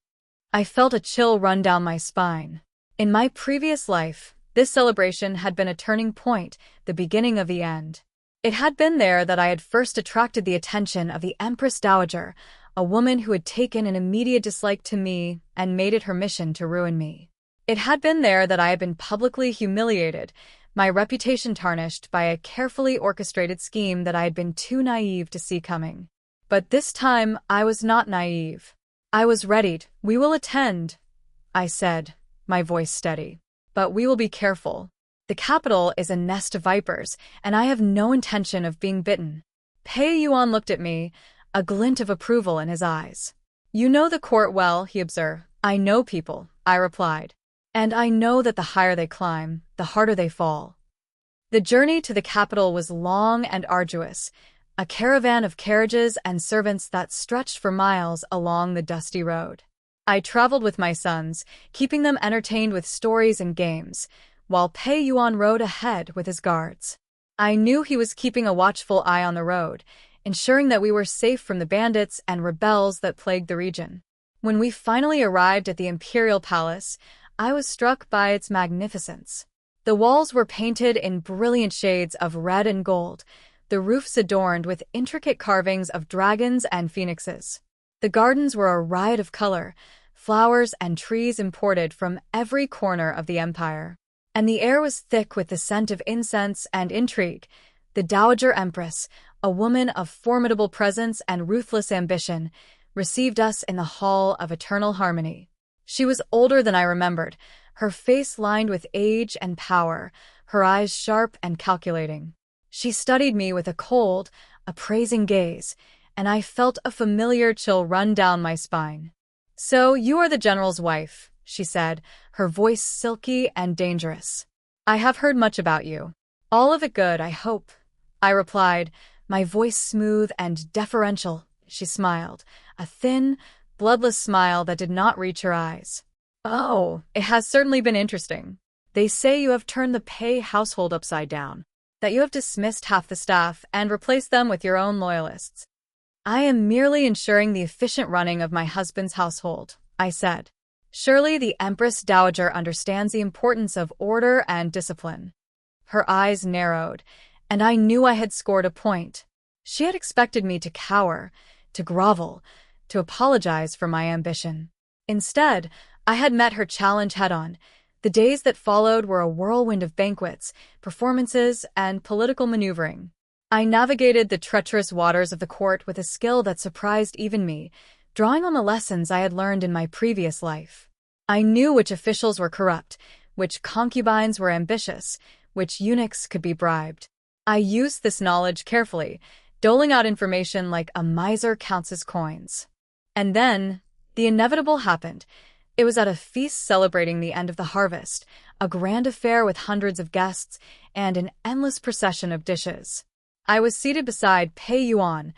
I felt a chill run down my spine. In my previous life, this celebration had been a turning point, the beginning of the end. It had been there that I had first attracted the attention of the Empress Dowager, a woman who had taken an immediate dislike to me and made it her mission to ruin me. It had been there that I had been publicly humiliated, my reputation tarnished by a carefully orchestrated scheme that I had been too naive to see coming. But this time, I was not naive. I was readied. "We will attend," I said, my voice steady. "But we will be careful. The capital is a nest of vipers, and I have no intention of being bitten." Pei Yuan looked at me, a glint of approval in his eyes. "You know the court well," he observed. "I know people," I replied. "And I know that the higher they climb, the harder they fall." The journey to the capital was long and arduous, a caravan of carriages and servants that stretched for miles along the dusty road. I traveled with my sons, keeping them entertained with stories and games, while Pei Yuan rode ahead with his guards. I knew he was keeping a watchful eye on the road, ensuring that we were safe from the bandits and rebels that plagued the region. When we finally arrived at the imperial palace, I was struck by its magnificence. The walls were painted in brilliant shades of red and gold, the roofs adorned with intricate carvings of dragons and phoenixes. The gardens were a riot of color, flowers and trees imported from every corner of the empire. And the air was thick with the scent of incense and intrigue. The Dowager Empress, a woman of formidable presence and ruthless ambition, received us in the Hall of Eternal Harmony. She was older than I remembered, her face lined with age and power, her eyes sharp and calculating. She studied me with a cold, appraising gaze, and I felt a familiar chill run down my spine. "So you are the general's wife," she said, her voice silky and dangerous. "I have heard much about you. All of it good, I hope," I replied, my voice smooth and deferential. She smiled, a thin, bloodless smile that did not reach her eyes. "Oh, it has certainly been interesting. They say you have turned the Pei household upside down, that you have dismissed half the staff and replaced them with your own loyalists." "I am merely ensuring the efficient running of my husband's household," I said. "Surely the Empress Dowager understands the importance of order and discipline." Her eyes narrowed, and I knew I had scored a point. She had expected me to cower, to grovel, to apologize for my ambition. Instead, I had met her challenge head-on. The days that followed were a whirlwind of banquets, performances, and political maneuvering. I navigated the treacherous waters of the court with a skill that surprised even me, drawing on the lessons I had learned in my previous life. I knew which officials were corrupt, which concubines were ambitious, which eunuchs could be bribed. I used this knowledge carefully, doling out information like a miser counts his coins. And then, the inevitable happened. It was at a feast celebrating the end of the harvest, a grand affair with hundreds of guests, and an endless procession of dishes. I was seated beside Pei Yuan,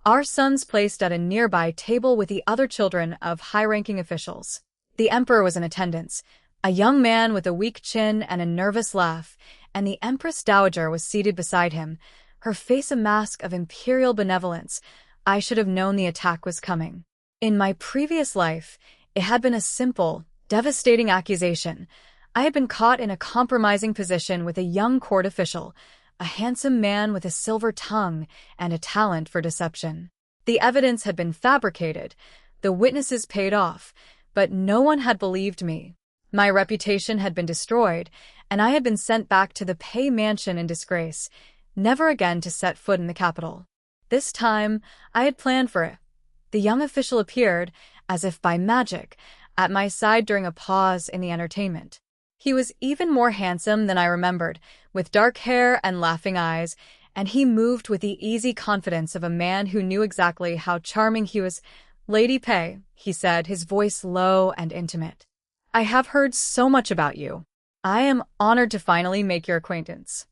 our sons placed at a nearby table with the other children of high-ranking officials. The emperor was in attendance, a young man with a weak chin and a nervous laugh, and the Empress Dowager was seated beside him, her face a mask of imperial benevolence. I should have known the attack was coming. In my previous life, it had been a simple, devastating accusation. I had been caught in a compromising position with a young court official, a handsome man with a silver tongue and a talent for deception. The evidence had been fabricated, the witnesses paid off, but no one had believed me. My reputation had been destroyed, and I had been sent back to the Pei mansion in disgrace, never again to set foot in the capital. This time, I had planned for it. The young official appeared, as if by magic, at my side during a pause in the entertainment. He was even more handsome than I remembered, with dark hair and laughing eyes, and he moved with the easy confidence of a man who knew exactly how charming he was. "Lady Pei," he said, his voice low and intimate. "I have heard so much about you. I am honored to finally make your acquaintance."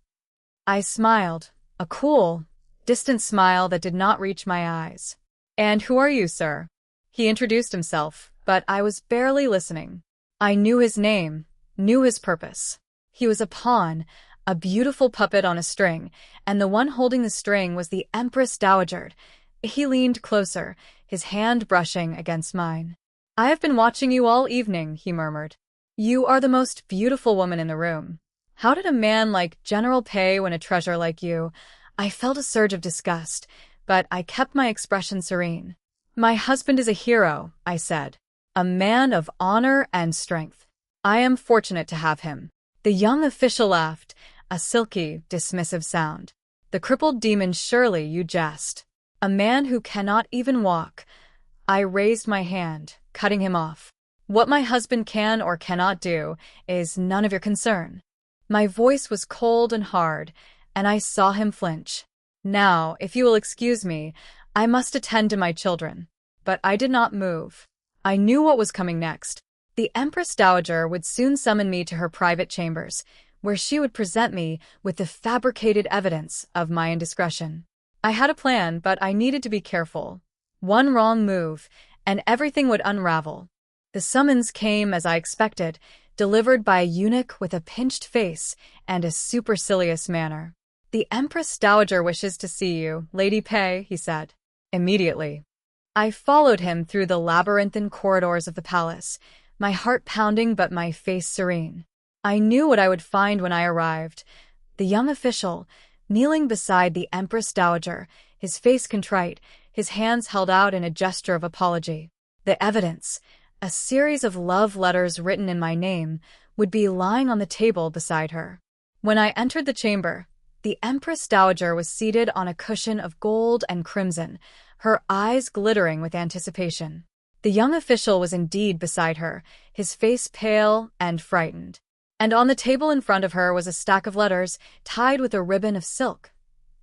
I smiled, a cool, distant smile that did not reach my eyes. "And who are you, sir?" He introduced himself, but I was barely listening. I knew his name, knew his purpose. He was a pawn, a beautiful puppet on a string, and the one holding the string was the Empress Dowager. He leaned closer, his hand brushing against mine. "I have been watching you all evening," he murmured. "You are the most beautiful woman in the room. How did a man like General Pei win a treasure like you?" I felt a surge of disgust, but I kept my expression serene. "My husband is a hero," I said. "A man of honor and strength. I am fortunate to have him." The young official laughed, a silky, dismissive sound. "The crippled demon, surely you jest. A man who cannot even walk." I raised my hand, cutting him off. "What my husband can or cannot do is none of your concern." My voice was cold and hard, and I saw him flinch. "Now, if you will excuse me, I must attend to my children." But I did not move. I knew what was coming next. The Empress Dowager would soon summon me to her private chambers, where she would present me with the fabricated evidence of my indiscretion. I had a plan, but I needed to be careful. One wrong move, and everything would unravel. The summons came as I expected, delivered by a eunuch with a pinched face and a supercilious manner. "The Empress Dowager wishes to see you, Lady Pei," he said. Immediately. I followed him through the labyrinthine corridors of the palace, my heart pounding but my face serene. I knew what I would find when I arrived. The young official, kneeling beside the Empress Dowager, his face contrite, his hands held out in a gesture of apology. The evidence, a series of love letters written in my name, would be lying on the table beside her. When I entered the chamber, the Empress Dowager was seated on a cushion of gold and crimson, her eyes glittering with anticipation. The young official was indeed beside her, his face pale and frightened. And on the table in front of her was a stack of letters, tied with a ribbon of silk.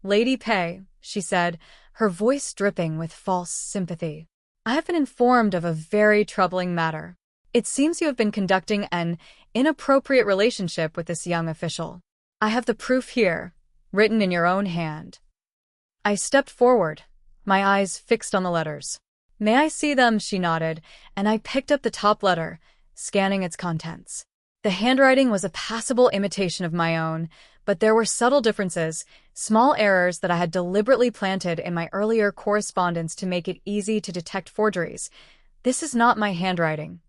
"Lady Pei," she said, her voice dripping with false sympathy. "I have been informed of a very troubling matter. It seems you have been conducting an inappropriate relationship with this young official. I have the proof here, written in your own hand." I stepped forward, my eyes fixed on the letters. "May I see them?" she nodded, and I picked up the top letter, scanning its contents. The handwriting was a passable imitation of my own, but there were subtle differences, small errors that I had deliberately planted in my earlier correspondence to make it easy to detect forgeries. "This is not my handwriting,"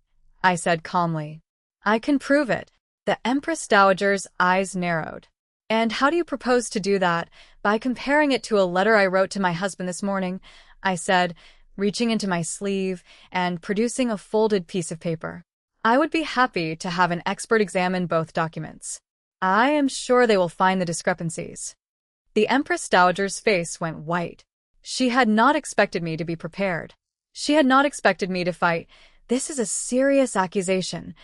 I said calmly. "I can prove it." The Empress Dowager's eyes narrowed. "And how do you propose to do that?" "By comparing it to a letter I wrote to my husband this morning," I said, reaching into my sleeve and producing a folded piece of paper. "I would be happy to have an expert examine both documents. I am sure they will find the discrepancies." The Empress Dowager's face went white. She had not expected me to be prepared. She had not expected me to fight. "This is a serious accusation,"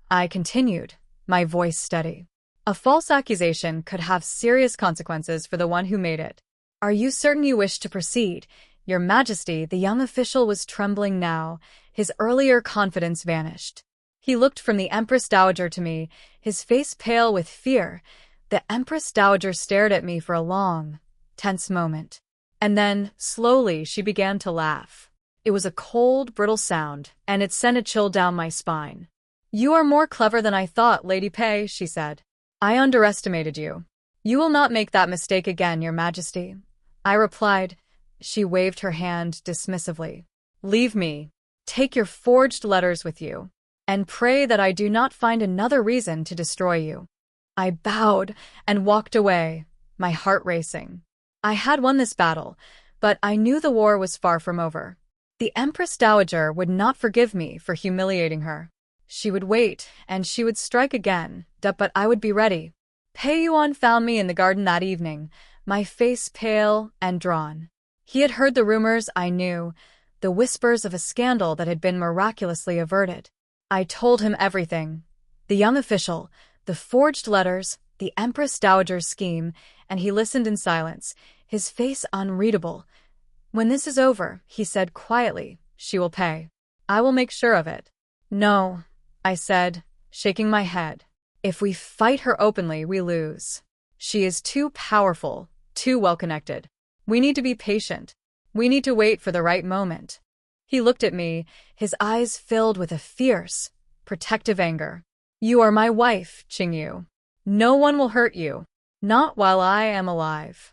I continued, my voice steady. "A false accusation could have serious consequences for the one who made it. Are you certain you wish to proceed?" "Your Majesty," the young official was trembling now. His earlier confidence vanished. He looked from the Empress Dowager to me, his face pale with fear. The Empress Dowager stared at me for a long, tense moment. And then, slowly, she began to laugh. It was a cold, brittle sound, and it sent a chill down my spine. "You are more clever than I thought, Lady Pei," she said. "I underestimated you." "You will not make that mistake again, Your Majesty," I replied. She waved her hand dismissively. "Leave me. Take your forged letters with you, and pray that I do not find another reason to destroy you." I bowed and walked away, my heart racing. I had won this battle, but I knew the war was far from over. The Empress Dowager would not forgive me for humiliating her. She would wait, and she would strike again, but I would be ready. Pei Yuan found me in the garden that evening, my face pale and drawn. He had heard the rumors I knew, the whispers of a scandal that had been miraculously averted. I told him everything. The young official, the forged letters, the Empress Dowager's scheme, and he listened in silence, his face unreadable. "When this is over," he said quietly, "she will pay. I will make sure of it." "No," I said, shaking my head. "If we fight her openly, we lose. She is too powerful, too well-connected. We need to be patient. We need to wait for the right moment." He looked at me, his eyes filled with a fierce, protective anger. "You are my wife, Qingyu. No one will hurt you. Not while I am alive."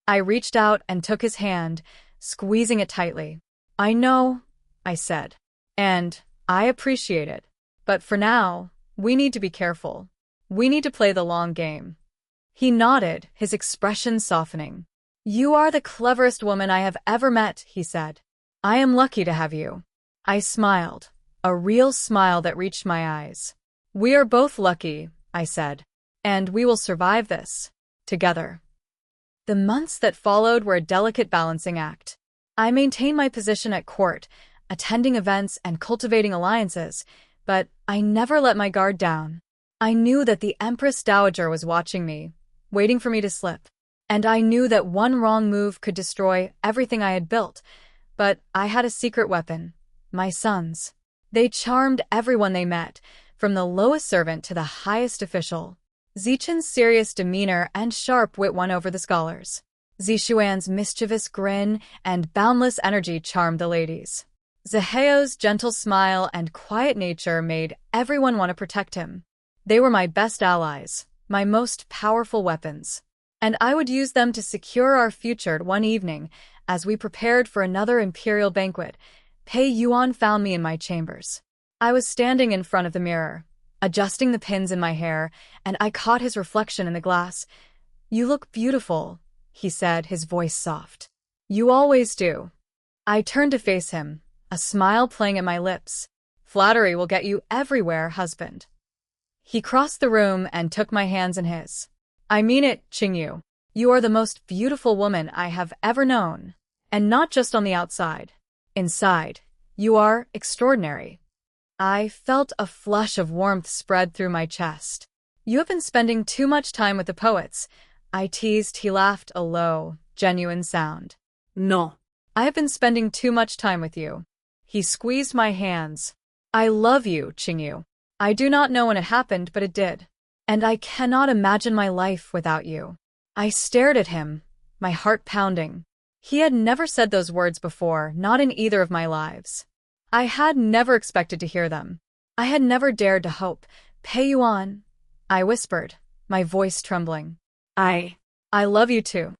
I reached out and took his hand, squeezing it tightly. "I know," I said, "and I appreciate it. But for now, we need to be careful. We need to play the long game." He nodded, his expression softening. "You are the cleverest woman I have ever met," he said. "I am lucky to have you." I smiled, a real smile that reached my eyes. "We are both lucky," I said, "and we will survive this, together." The months that followed were a delicate balancing act. I maintained my position at court, attending events and cultivating alliances, but I never let my guard down. I knew that the Empress Dowager was watching me, waiting for me to slip. And I knew that one wrong move could destroy everything I had built. But I had a secret weapon, my sons. They charmed everyone they met, from the lowest servant to the highest official. Zichen's serious demeanor and sharp wit won over the scholars. Zishuan's mischievous grin and boundless energy charmed the ladies. Zaheo's gentle smile and quiet nature made everyone want to protect him. They were my best allies, my most powerful weapons. And I would use them to secure our future. One evening, as we prepared for another imperial banquet, Pei Yuan found me in my chambers. I was standing in front of the mirror, adjusting the pins in my hair, and I caught his reflection in the glass. "You look beautiful," he said, his voice soft. "You always do." I turned to face him, a smile playing at my lips. "Flattery will get you everywhere, husband." He crossed the room and took my hands in his. "I mean it, Qingyu. You are the most beautiful woman I have ever known. And not just on the outside. Inside, you are extraordinary." I felt a flush of warmth spread through my chest. "You have been spending too much time with the poets," I teased. He laughed, a low, genuine sound. No. "I have been spending too much time with you." He squeezed my hands. "I love you, Qingyu. I do not know when it happened, but it did. And I cannot imagine my life without you." I stared at him, my heart pounding. He had never said those words before, not in either of my lives. I had never expected to hear them. I had never dared to hope. "Pei Yuan," I whispered, my voice trembling. I love you too."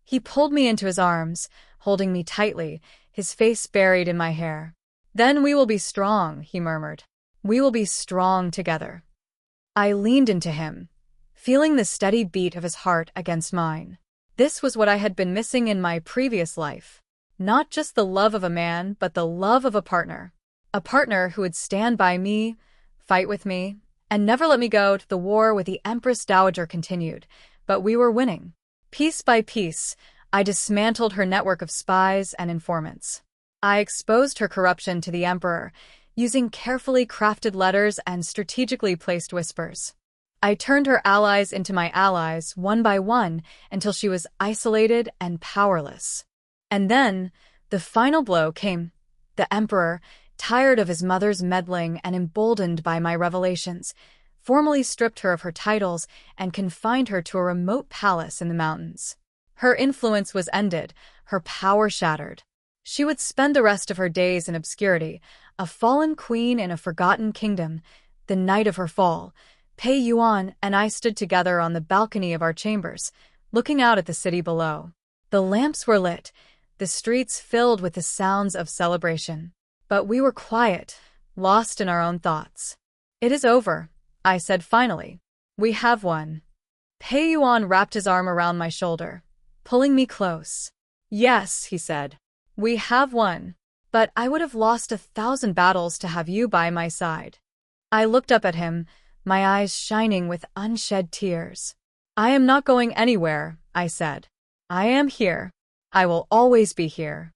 He pulled me into his arms, holding me tightly, his face buried in my hair. "Then we will be strong," he murmured. "We will be strong together." I leaned into him, feeling the steady beat of his heart against mine. This was what I had been missing in my previous life. Not just the love of a man, but the love of a partner. A partner who would stand by me, fight with me, and never let me go. The war with the Empress Dowager continued, but we were winning. Piece by piece, I dismantled her network of spies and informants. I exposed her corruption to the Emperor, using carefully crafted letters and strategically placed whispers. I turned her allies into my allies, one by one, until she was isolated and powerless. And then, the final blow came. The Emperor, tired of his mother's meddling and emboldened by my revelations, formally stripped her of her titles and confined her to a remote palace in the mountains. Her influence was ended, her power shattered. She would spend the rest of her days in obscurity, a fallen queen in a forgotten kingdom. The night of her fall, Pei Yuan and I stood together on the balcony of our chambers, looking out at the city below. The lamps were lit, the streets filled with the sounds of celebration. But we were quiet, lost in our own thoughts. "It is over," I said finally. "We have won." Pei Yuan wrapped his arm around my shoulder, pulling me close. "Yes," he said, "we have won. But I would have lost 1,000 battles to have you by my side." I looked up at him, my eyes shining with unshed tears. "I am not going anywhere," I said. "I am here. I will always be here."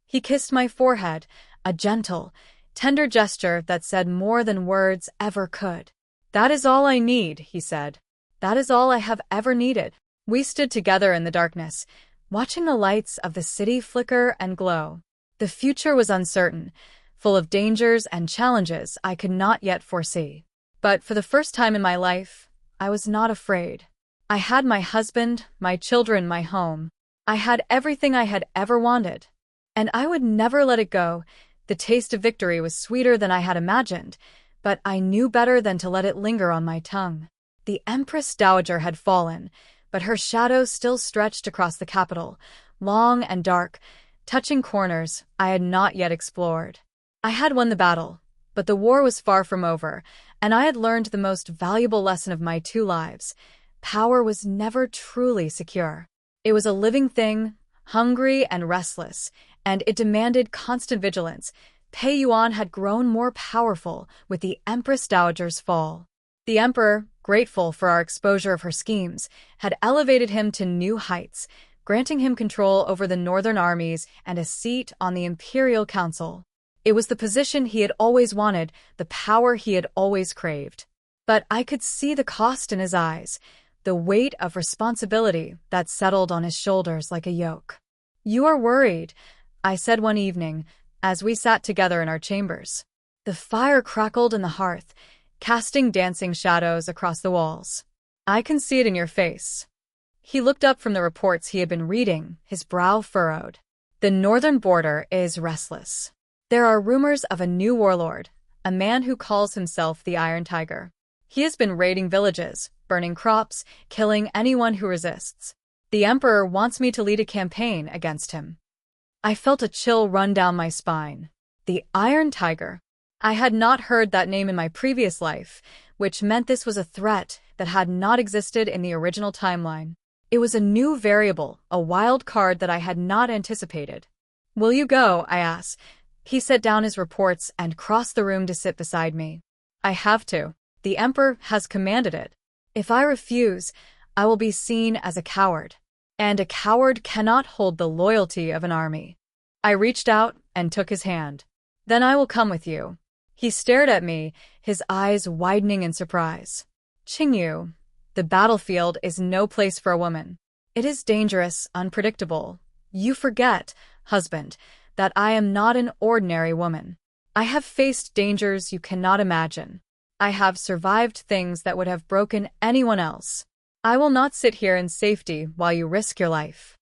He kissed my forehead, a gentle, tender gesture that said more than words ever could. "That is all I need," he said. "That is all I have ever needed." We stood together in the darkness, watching the lights of the city flicker and glow. The future was uncertain, full of dangers and challenges I could not yet foresee. But for the first time in my life, I was not afraid. I had my husband, my children, my home. I had everything I had ever wanted. And I would never let it go. The taste of victory was sweeter than I had imagined, but I knew better than to let it linger on my tongue. The Empress Dowager had fallen, but her shadow still stretched across the capital, long and dark, touching corners I had not yet explored. I had won the battle, but the war was far from over, and I had learned the most valuable lesson of my 2 lives. Power was never truly secure. It was a living thing, hungry and restless, and it demanded constant vigilance. Pei Yuan had grown more powerful with the Empress Dowager's fall. The Emperor, grateful for our exposure of her schemes, had elevated him to new heights, granting him control over the northern armies and a seat on the Imperial Council. It was the position he had always wanted, the power he had always craved. But I could see the cost in his eyes, the weight of responsibility that settled on his shoulders like a yoke. "You are worried," I said one evening, as we sat together in our chambers. The fire crackled in the hearth, casting dancing shadows across the walls. "I can see it in your face." He looked up from the reports he had been reading, his brow furrowed. "The northern border is restless. There are rumors of a new warlord, a man who calls himself the Iron Tiger. He has been raiding villages, burning crops, killing anyone who resists. The Emperor wants me to lead a campaign against him." I felt a chill run down my spine. The Iron Tiger. I had not heard that name in my previous life, which meant this was a threat that had not existed in the original timeline. It was a new variable, a wild card that I had not anticipated. "Will you go?" I asked. He set down his reports and crossed the room to sit beside me. "I have to. The Emperor has commanded it. If I refuse, I will be seen as a coward. And a coward cannot hold the loyalty of an army." I reached out and took his hand. "Then I will come with you." He stared at me, his eyes widening in surprise. "Qingyu, the battlefield is no place for a woman. It is dangerous, unpredictable. You forget, husband, that I am not an ordinary woman. I have faced dangers you cannot imagine. I have survived things that would have broken anyone else. I will not sit here in safety while you risk your life."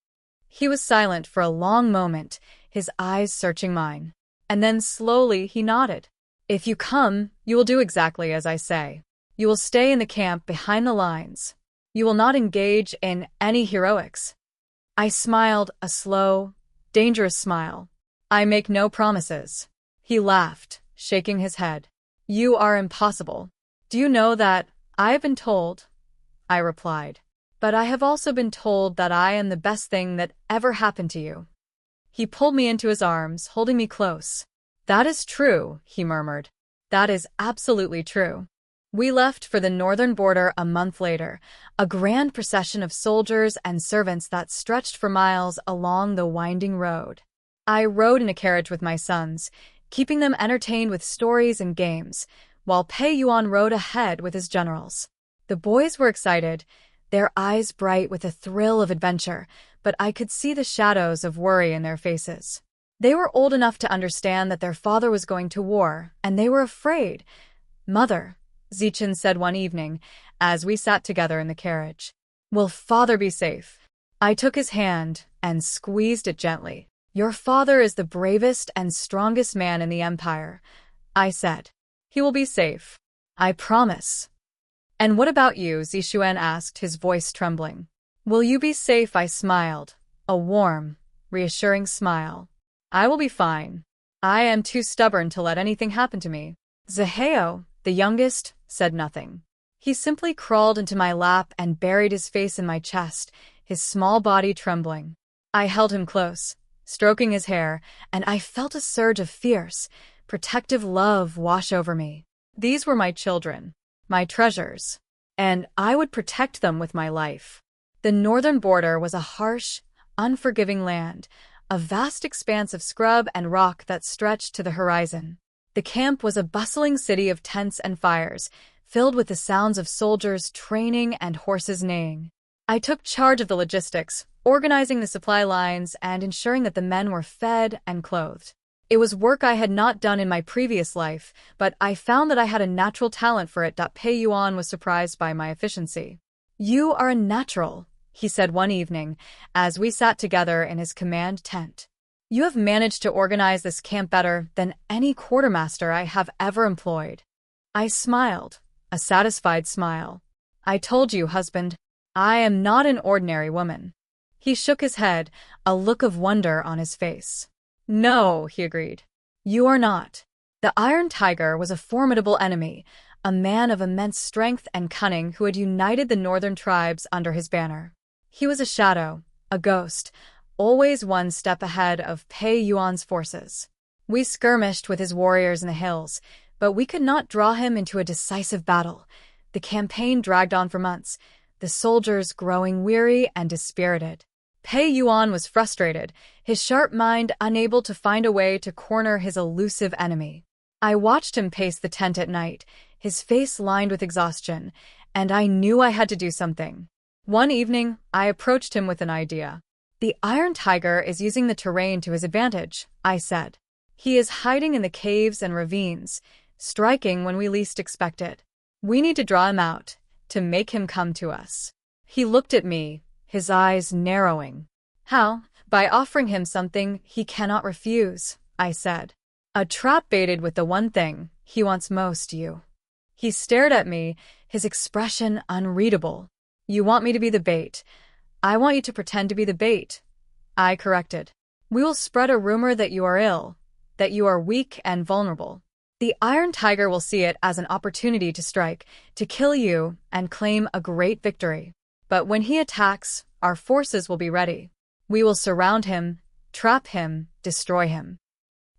He was silent for a long moment, his eyes searching mine. And then slowly he nodded. "If you come, you will do exactly as I say. You will stay in the camp behind the lines. You will not engage in any heroics." I smiled, a slow, dangerous smile. "I make no promises." He laughed, shaking his head. "You are impossible." "Do you know that I have been told?" I replied. "But I have also been told that I am the best thing that ever happened to you." He pulled me into his arms, holding me close. "That is true," he murmured. "That is absolutely true." We left for the northern border a month later, a grand procession of soldiers and servants that stretched for miles along the winding road. I rode in a carriage with my sons, keeping them entertained with stories and games, while Pei Yuan rode ahead with his generals. The boys were excited, their eyes bright with a thrill of adventure, but I could see the shadows of worry in their faces. They were old enough to understand that their father was going to war, and they were afraid. "Mother," Zichen said one evening, as we sat together in the carriage, "will father be safe?" I took his hand and squeezed it gently. "Your father is the bravest and strongest man in the empire," I said. "He will be safe. I promise." "And what about you?" Zixuan asked, his voice trembling. "Will you be safe?" I smiled, a warm, reassuring smile. "I will be fine. I am too stubborn to let anything happen to me." Zaheo, the youngest, said nothing. He simply crawled into my lap and buried his face in my chest, his small body trembling. I held him close, stroking his hair, and I felt a surge of fierce, protective love wash over me. These were my children, my treasures, and I would protect them with my life. The northern border was a harsh, unforgiving land, a vast expanse of scrub and rock that stretched to the horizon. The camp was a bustling city of tents and fires, filled with the sounds of soldiers training and horses neighing. I took charge of the logistics, organizing the supply lines and ensuring that the men were fed and clothed. It was work I had not done in my previous life, but I found that I had a natural talent for it. Pei Yuan was surprised by my efficiency. "You are a natural," he said one evening, as we sat together in his command tent. "You have managed to organize this camp better than any quartermaster I have ever employed." I smiled, a satisfied smile. "I told you, husband, I am not an ordinary woman." He shook his head, a look of wonder on his face. "No," he agreed. "You are not." The Iron Tiger was a formidable enemy, a man of immense strength and cunning who had united the northern tribes under his banner. He was a shadow, a ghost, always one step ahead of Pei Yuan's forces. We skirmished with his warriors in the hills, but we could not draw him into a decisive battle. The campaign dragged on for months, the soldiers growing weary and dispirited. Pei Yuan was frustrated, his sharp mind unable to find a way to corner his elusive enemy. I watched him pace the tent at night, his face lined with exhaustion, and I knew I had to do something. One evening, I approached him with an idea. "The Iron Tiger is using the terrain to his advantage," I said. "He is hiding in the caves and ravines, striking when we least expect it. We need to draw him out, to make him come to us." He looked at me, his eyes narrowing. "How?" "By offering him something he cannot refuse," I said. "A trap baited with the one thing he wants most, you." He stared at me, his expression unreadable. "You want me to be the bait. I want you to pretend to be the bait," I corrected. "We will spread a rumor that you are ill, that you are weak and vulnerable. The Iron Tiger will see it as an opportunity to strike, to kill you, and claim a great victory. But when he attacks, our forces will be ready. We will surround him, trap him, destroy him."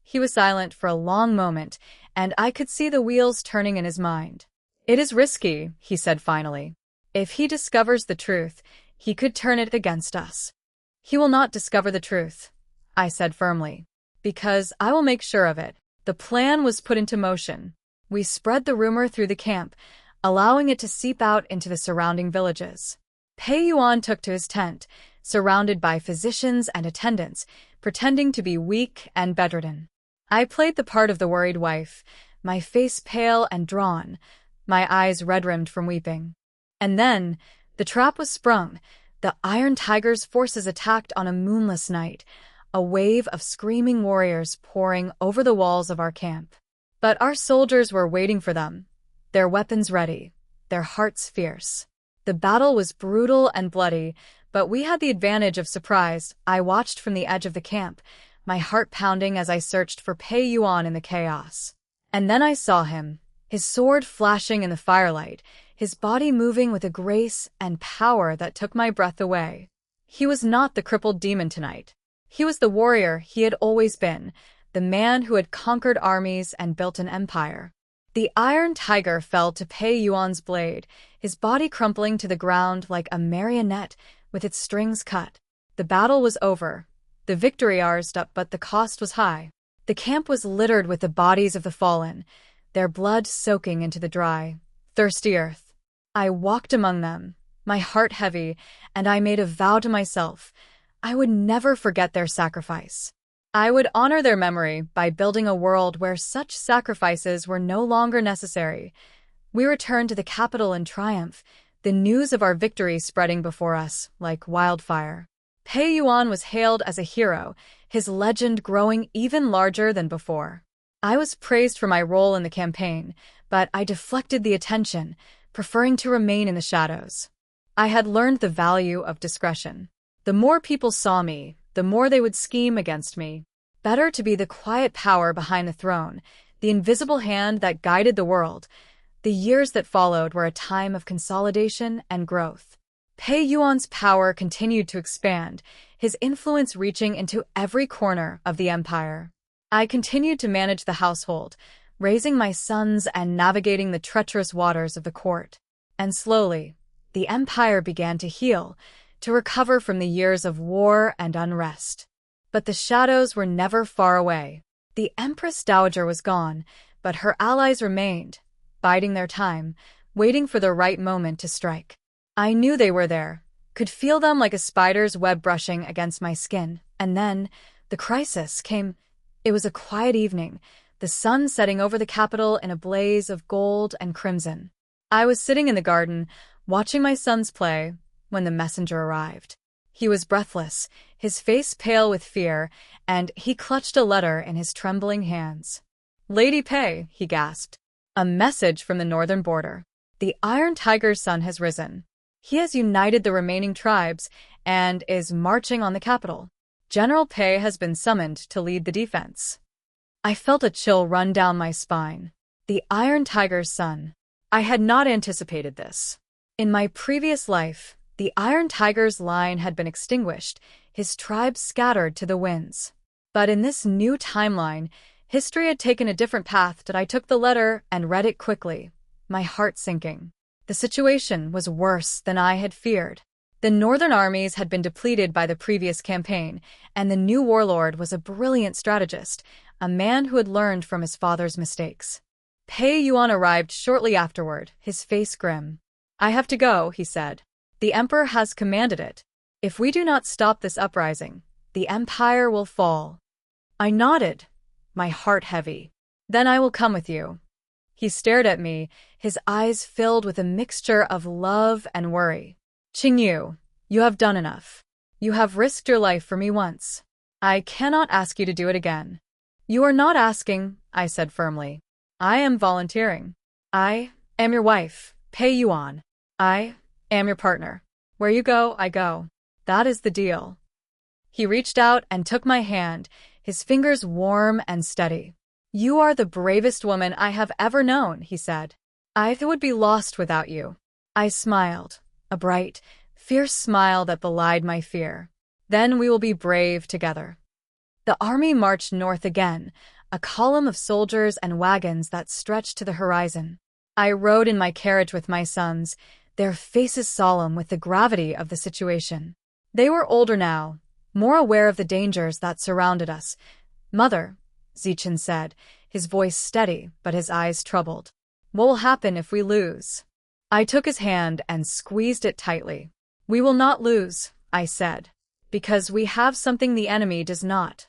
He was silent for a long moment, and I could see the wheels turning in his mind. "It is risky," he said finally. "If he discovers the truth, he could turn it against us." "He will not discover the truth," I said firmly, "because I will make sure of it." The plan was put into motion. We spread the rumor through the camp, allowing it to seep out into the surrounding villages. Pei Yuan took to his tent, surrounded by physicians and attendants, pretending to be weak and bedridden. I played the part of the worried wife, my face pale and drawn, my eyes red-rimmed from weeping. And then, the trap was sprung. The Iron Tiger's forces attacked on a moonless night, a wave of screaming warriors pouring over the walls of our camp. But our soldiers were waiting for them, their weapons ready, their hearts fierce. The battle was brutal and bloody, but we had the advantage of surprise. I watched from the edge of the camp, my heart pounding as I searched for Pei Yuan in the chaos. And then I saw him, his sword flashing in the firelight, his body moving with a grace and power that took my breath away. He was not the crippled demon tonight. He was the warrior he had always been, the man who had conquered armies and built an empire. The Iron Tiger fell to Pei Yuan's blade, his body crumpling to the ground like a marionette with its strings cut. The battle was over, the victory ours, but the cost was high. The camp was littered with the bodies of the fallen, their blood soaking into the dry, thirsty earth. I walked among them, my heart heavy, and I made a vow to myself. I would never forget their sacrifice. I would honor their memory by building a world where such sacrifices were no longer necessary. We returned to the capital in triumph, the news of our victory spreading before us like wildfire. Pei Yuan was hailed as a hero, his legend growing even larger than before. I was praised for my role in the campaign, but I deflected the attention, preferring to remain in the shadows. I had learned the value of discretion. The more people saw me, the more they would scheme against me. Better to be the quiet power behind the throne, the invisible hand that guided the world. The years that followed were a time of consolidation and growth. Pei Yuan's power continued to expand, his influence reaching into every corner of the empire. I continued to manage the household, raising my sons and navigating the treacherous waters of the court. And slowly, the empire began to heal, to recover from the years of war and unrest. But the shadows were never far away. The Empress Dowager was gone, but her allies remained, biding their time, waiting for the right moment to strike. I knew they were there, could feel them like a spider's web brushing against my skin. And then, the crisis came. It was a quiet evening, the sun setting over the capital in a blaze of gold and crimson. I was sitting in the garden, watching my sons play, when the messenger arrived. He was breathless, his face pale with fear, and he clutched a letter in his trembling hands. "Lady Pei," he gasped. "A message from the northern border. The Iron Tiger's sun has risen. He has united the remaining tribes and is marching on the capital. General Pei has been summoned to lead the defense." I felt a chill run down my spine. The Iron Tiger's son. I had not anticipated this. In my previous life, the Iron Tiger's line had been extinguished, his tribe scattered to the winds. But in this new timeline, history had taken a different path. I took the letter and read it quickly, my heart sinking. The situation was worse than I had feared. The northern armies had been depleted by the previous campaign, and the new warlord was a brilliant strategist, a man who had learned from his father's mistakes. Pei Yuan arrived shortly afterward, his face grim. "I have to go," he said. "The emperor has commanded it. If we do not stop this uprising, the empire will fall." I nodded, my heart heavy. "Then I will come with you." He stared at me, his eyes filled with a mixture of love and worry. "Qingyu, you have done enough. You have risked your life for me once. I cannot ask you to do it again." "You are not asking," I said firmly. "I am volunteering. I am your wife, Pei Yuan. I am your partner. Where you go, I go. That is the deal." He reached out and took my hand, his fingers warm and steady. "You are the bravest woman I have ever known," he said. "I would be lost without you." I smiled, a bright, fierce smile that belied my fear. "Then we will be brave together." The army marched north again, a column of soldiers and wagons that stretched to the horizon. I rode in my carriage with my sons, their faces solemn with the gravity of the situation. They were older now, more aware of the dangers that surrounded us. "Mother," Zichin said, his voice steady but his eyes troubled. "What will happen if we lose?" I took his hand and squeezed it tightly. "We will not lose," I said, "because we have something the enemy does not.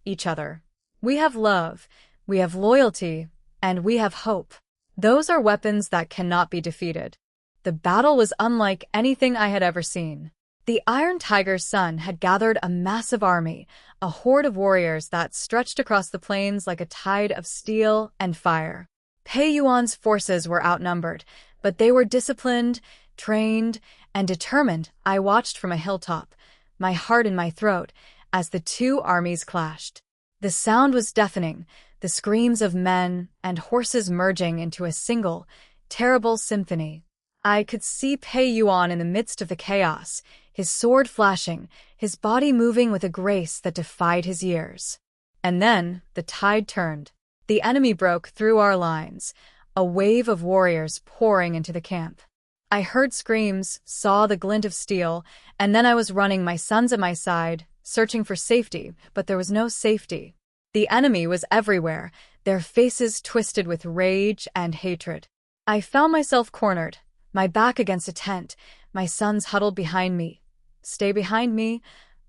Each other. We have love, we have loyalty, and we have hope. Those are weapons that cannot be defeated." The battle was unlike anything I had ever seen. The Iron Tiger's son had gathered a massive army, a horde of warriors that stretched across the plains like a tide of steel and fire. Pei Yuan's forces were outnumbered, but they were disciplined, trained, and determined. I watched from a hilltop, my heart in my throat, as the two armies clashed. The sound was deafening, the screams of men and horses merging into a single, terrible symphony. I could see Pei Yuan in the midst of the chaos, his sword flashing, his body moving with a grace that defied his years. And then the tide turned. The enemy broke through our lines, a wave of warriors pouring into the camp. I heard screams, saw the glint of steel, and then I was running, my sons at my side, searching for safety, but there was no safety. The enemy was everywhere, their faces twisted with rage and hatred. I found myself cornered, my back against a tent, my sons huddled behind me. "Stay behind me,"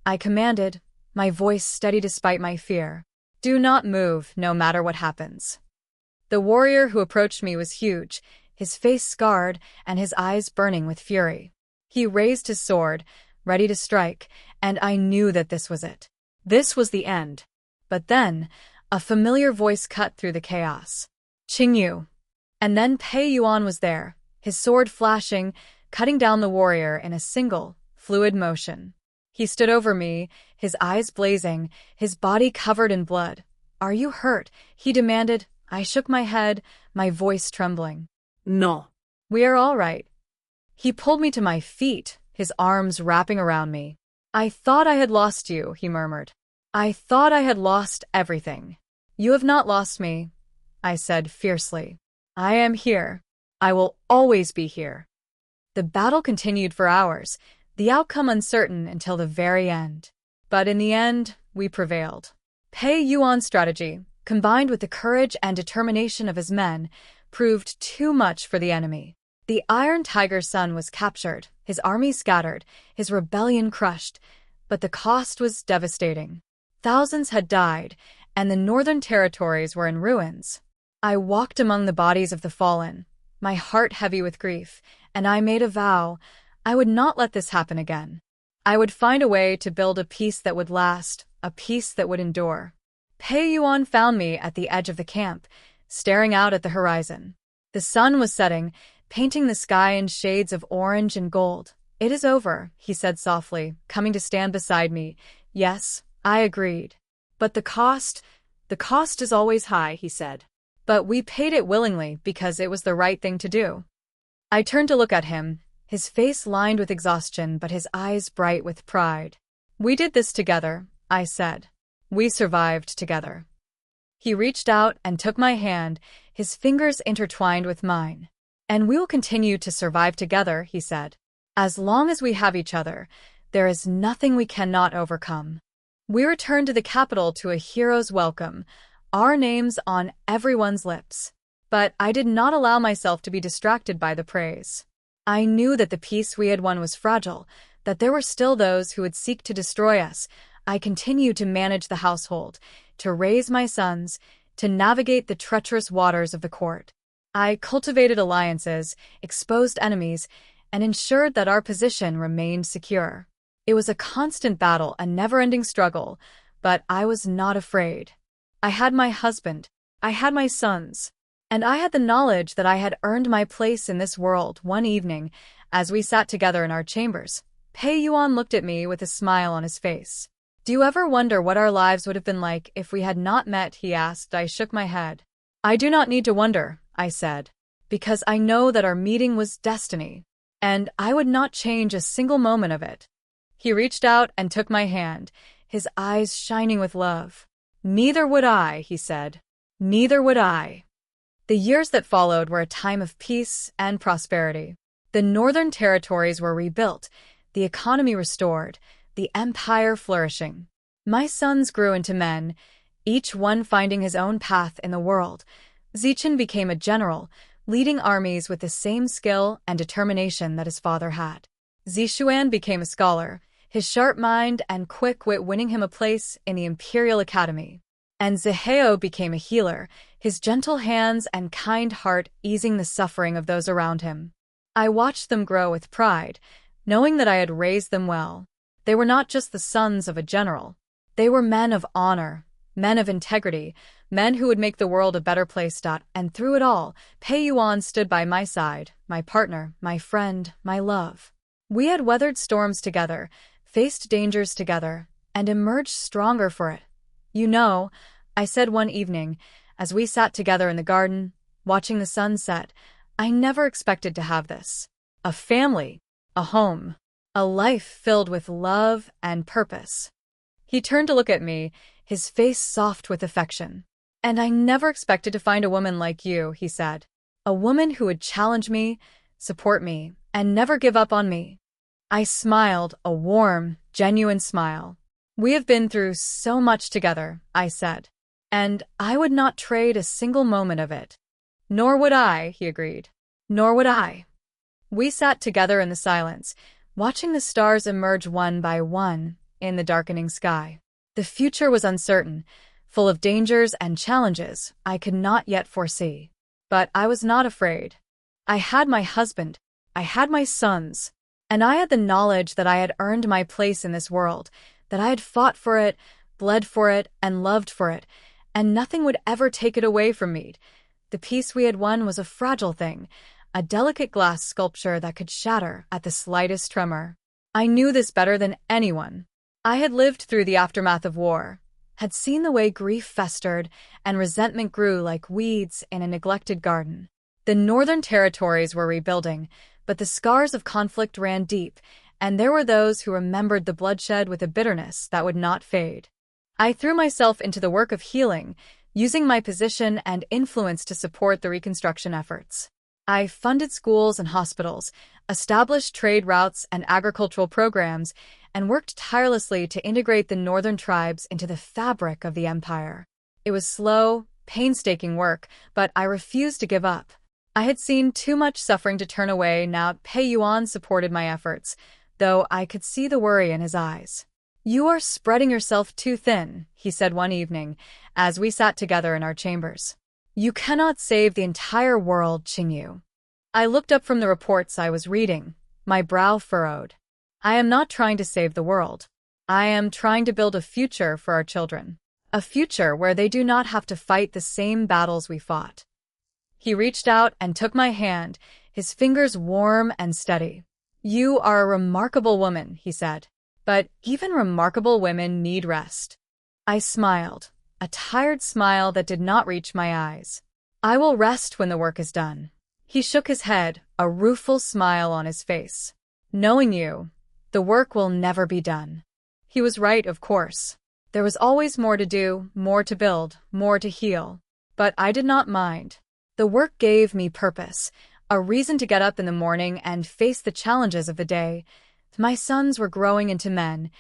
I commanded, my voice steady despite my fear. "Do not move, no matter what happens." The warrior who approached me was huge, his face scarred and his eyes burning with fury. He raised his sword, ready to strike, and I knew that this was it. This was the end. But then, a familiar voice cut through the chaos. "Qingyu." And then Pei Yuan was there, his sword flashing, cutting down the warrior in a single, fluid motion. He stood over me, his eyes blazing, his body covered in blood. "Are you hurt?" he demanded. I shook my head, my voice trembling. "No." "We are all right." He pulled me to my feet, his arms wrapping around me. "I thought I had lost you," he murmured. "I thought I had lost everything." "You have not lost me," I said fiercely. "I am here. I will always be here." The battle continued for hours, the outcome uncertain until the very end. But in the end, we prevailed. Pei Yuan's strategy, combined with the courage and determination of his men, proved too much for the enemy. The Iron Tiger's son was captured, his army scattered, his rebellion crushed, but the cost was devastating. Thousands had died, and the northern territories were in ruins. I walked among the bodies of the fallen, my heart heavy with grief, and I made a vow: I would not let this happen again. I would find a way to build a peace that would last, a peace that would endure. Pei Yuan found me at the edge of the camp, staring out at the horizon. The sun was setting, painting the sky in shades of orange and gold. "It is over," he said softly, coming to stand beside me. "Yes," I agreed. "But the cost is always high," he said. "But we paid it willingly because it was the right thing to do." I turned to look at him, his face lined with exhaustion but his eyes bright with pride. "We did this together," I said. "We survived together." He reached out and took my hand, his fingers intertwined with mine. "And we will continue to survive together," he said. "As long as we have each other, there is nothing we cannot overcome." We returned to the capital to a hero's welcome, our names on everyone's lips. But I did not allow myself to be distracted by the praise. I knew that the peace we had won was fragile, that there were still those who would seek to destroy us. I continued to manage the household, to raise my sons, to navigate the treacherous waters of the court. I cultivated alliances, exposed enemies, and ensured that our position remained secure. It was a constant battle, a never-ending struggle, but I was not afraid. I had my husband, I had my sons, and I had the knowledge that I had earned my place in this world. One evening, as we sat together in our chambers, Pei Yuan looked at me with a smile on his face. Do you ever wonder what our lives would have been like if we had not met? He asked. I shook my head. I do not need to wonder, I said, because I know that our meeting was destiny, and I would not change a single moment of it. He reached out and took my hand, his eyes shining with love. Neither would I, he said. Neither would I. The years that followed were a time of peace and prosperity. The northern territories were rebuilt, the economy restored, the empire flourishing. My sons grew into men, each one finding his own path in the world. Zichen became a general, leading armies with the same skill and determination that his father had. Zishuan became a scholar, his sharp mind and quick wit winning him a place in the Imperial Academy. And Ziheo became a healer, his gentle hands and kind heart easing the suffering of those around him. I watched them grow with pride, knowing that I had raised them well. They were not just the sons of a general. They were men of honor, men of integrity, men who would make the world a better place. And through it all, Pei Yuan stood by my side, my partner, my friend, my love. We had weathered storms together, faced dangers together, and emerged stronger for it. You know, I said one evening, as we sat together in the garden, watching the sun set, I never expected to have this. A family, a home, a life filled with love and purpose. He turned to look at me, his face soft with affection. And I never expected to find a woman like you, he said. A woman who would challenge me, support me, and never give up on me. I smiled, a warm, genuine smile. We have been through so much together, I said. And I would not trade a single moment of it. Nor would I, he agreed. Nor would I. We sat together in the silence, watching the stars emerge one by one in the darkening sky. The future was uncertain, full of dangers and challenges I could not yet foresee. But I was not afraid. I had my husband, I had my sons, and I had the knowledge that I had earned my place in this world, that I had fought for it, bled for it, and loved for it, and nothing would ever take it away from me. The peace we had won was a fragile thing, a delicate glass sculpture that could shatter at the slightest tremor. I knew this better than anyone. I had lived through the aftermath of war, had seen the way grief festered and resentment grew like weeds in a neglected garden. The northern territories were rebuilding, but the scars of conflict ran deep, and there were those who remembered the bloodshed with a bitterness that would not fade. I threw myself into the work of healing, using my position and influence to support the reconstruction efforts. I funded schools and hospitals, established trade routes and agricultural programs, and worked tirelessly to integrate the northern tribes into the fabric of the empire. It was slow, painstaking work, but I refused to give up. I had seen too much suffering to turn away. Now Pei Yuan supported my efforts, though I could see the worry in his eyes. You are spreading yourself too thin, he said one evening, as we sat together in our chambers. You cannot save the entire world, Qingyu. I looked up from the reports I was reading, my brow furrowed. I am not trying to save the world. I am trying to build a future for our children. A future where they do not have to fight the same battles we fought. He reached out and took my hand, his fingers warm and steady. You are a remarkable woman, he said. But even remarkable women need rest. I smiled, a tired smile that did not reach my eyes. I will rest when the work is done. He shook his head, a rueful smile on his face. Knowing you, the work will never be done. He was right, of course. There was always more to do, more to build, more to heal. But I did not mind. The work gave me purpose, a reason to get up in the morning and face the challenges of the day. My sons were growing into men,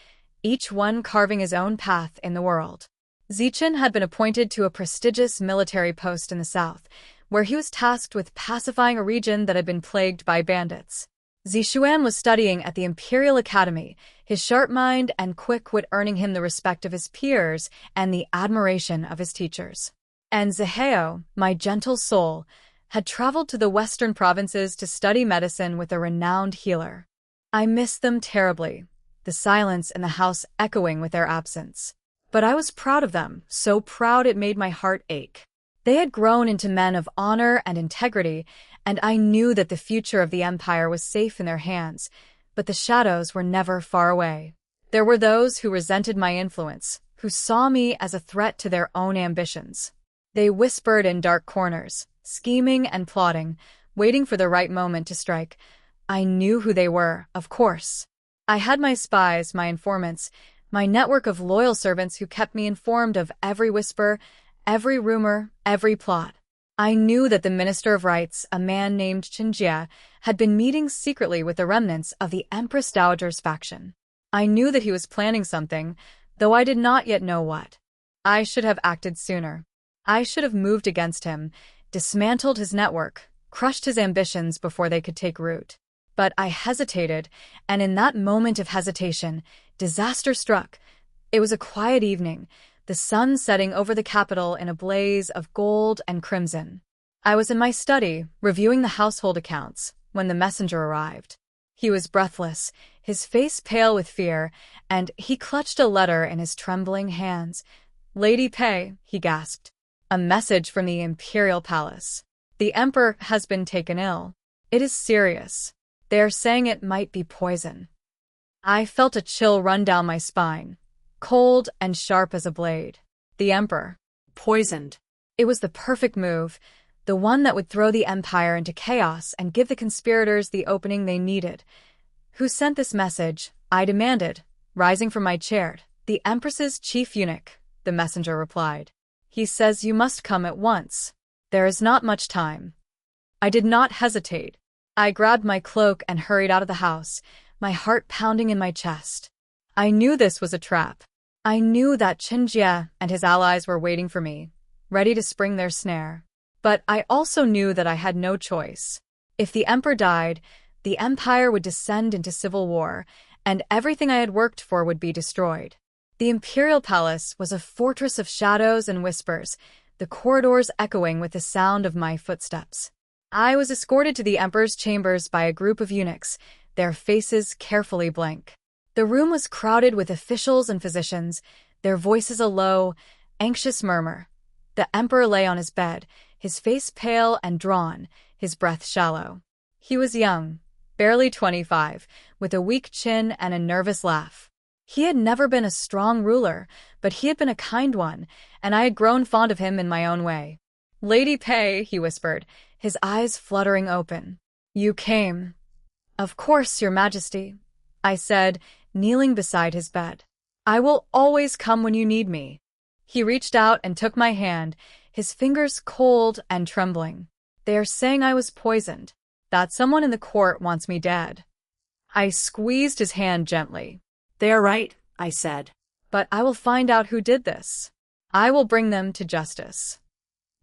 each one carving his own path in the world. Zichen had been appointed to a prestigious military post in the south, where he was tasked with pacifying a region that had been plagued by bandits. Zishuan was studying at the Imperial Academy, his sharp mind and quick wit earning him the respect of his peers and the admiration of his teachers. And Ziheo, my gentle soul, had traveled to the western provinces to study medicine with a renowned healer. I missed them terribly, the silence in the house echoing with their absence. But I was proud of them, so proud it made my heart ache. They had grown into men of honor and integrity, and I knew that the future of the empire was safe in their hands, but the shadows were never far away. There were those who resented my influence, who saw me as a threat to their own ambitions. They whispered in dark corners, scheming and plotting, waiting for the right moment to strike. I knew who they were, of course. I had my spies, my informants, my network of loyal servants who kept me informed of every whisper, every rumor, every plot. I knew that the Minister of Rights, a man named Chinjia, had been meeting secretly with the remnants of the Empress Dowager's faction. I knew that he was planning something, though I did not yet know what. I should have acted sooner. I should have moved against him, dismantled his network, crushed his ambitions before they could take root. But I hesitated, and in that moment of hesitation, disaster struck. It was a quiet evening, the sun setting over the capital in a blaze of gold and crimson. I was in my study, reviewing the household accounts, when the messenger arrived. He was breathless, his face pale with fear, and he clutched a letter in his trembling hands. "Lady Pei," he gasped. "A message from the Imperial Palace. The Emperor has been taken ill. It is serious. They are saying it might be poison." I felt a chill run down my spine, cold and sharp as a blade. The Emperor. Poisoned. It was the perfect move, the one that would throw the Empire into chaos and give the conspirators the opening they needed. "Who sent this message?" I demanded, rising from my chair. "The Empress's chief eunuch," the messenger replied. "He says you must come at once. There is not much time." I did not hesitate. I grabbed my cloak and hurried out of the house, my heart pounding in my chest. I knew this was a trap. I knew that Chinjia and his allies were waiting for me, ready to spring their snare. But I also knew that I had no choice. If the Emperor died, the Empire would descend into civil war, and everything I had worked for would be destroyed. The Imperial Palace was a fortress of shadows and whispers, the corridors echoing with the sound of my footsteps. I was escorted to the Emperor's chambers by a group of eunuchs, their faces carefully blank. The room was crowded with officials and physicians, their voices a low, anxious murmur. The Emperor lay on his bed, his face pale and drawn, his breath shallow. He was young, barely 25, with a weak chin and a nervous laugh. He had never been a strong ruler, but he had been a kind one, and I had grown fond of him in my own way. "Lady Pei," he whispered, his eyes fluttering open. "You came." "Of course, Your Majesty," I said, kneeling beside his bed. "I will always come when you need me." He reached out and took my hand, his fingers cold and trembling. "They are saying I was poisoned, that someone in the court wants me dead." I squeezed his hand gently. "They are right," I said. "But I will find out who did this. I will bring them to justice."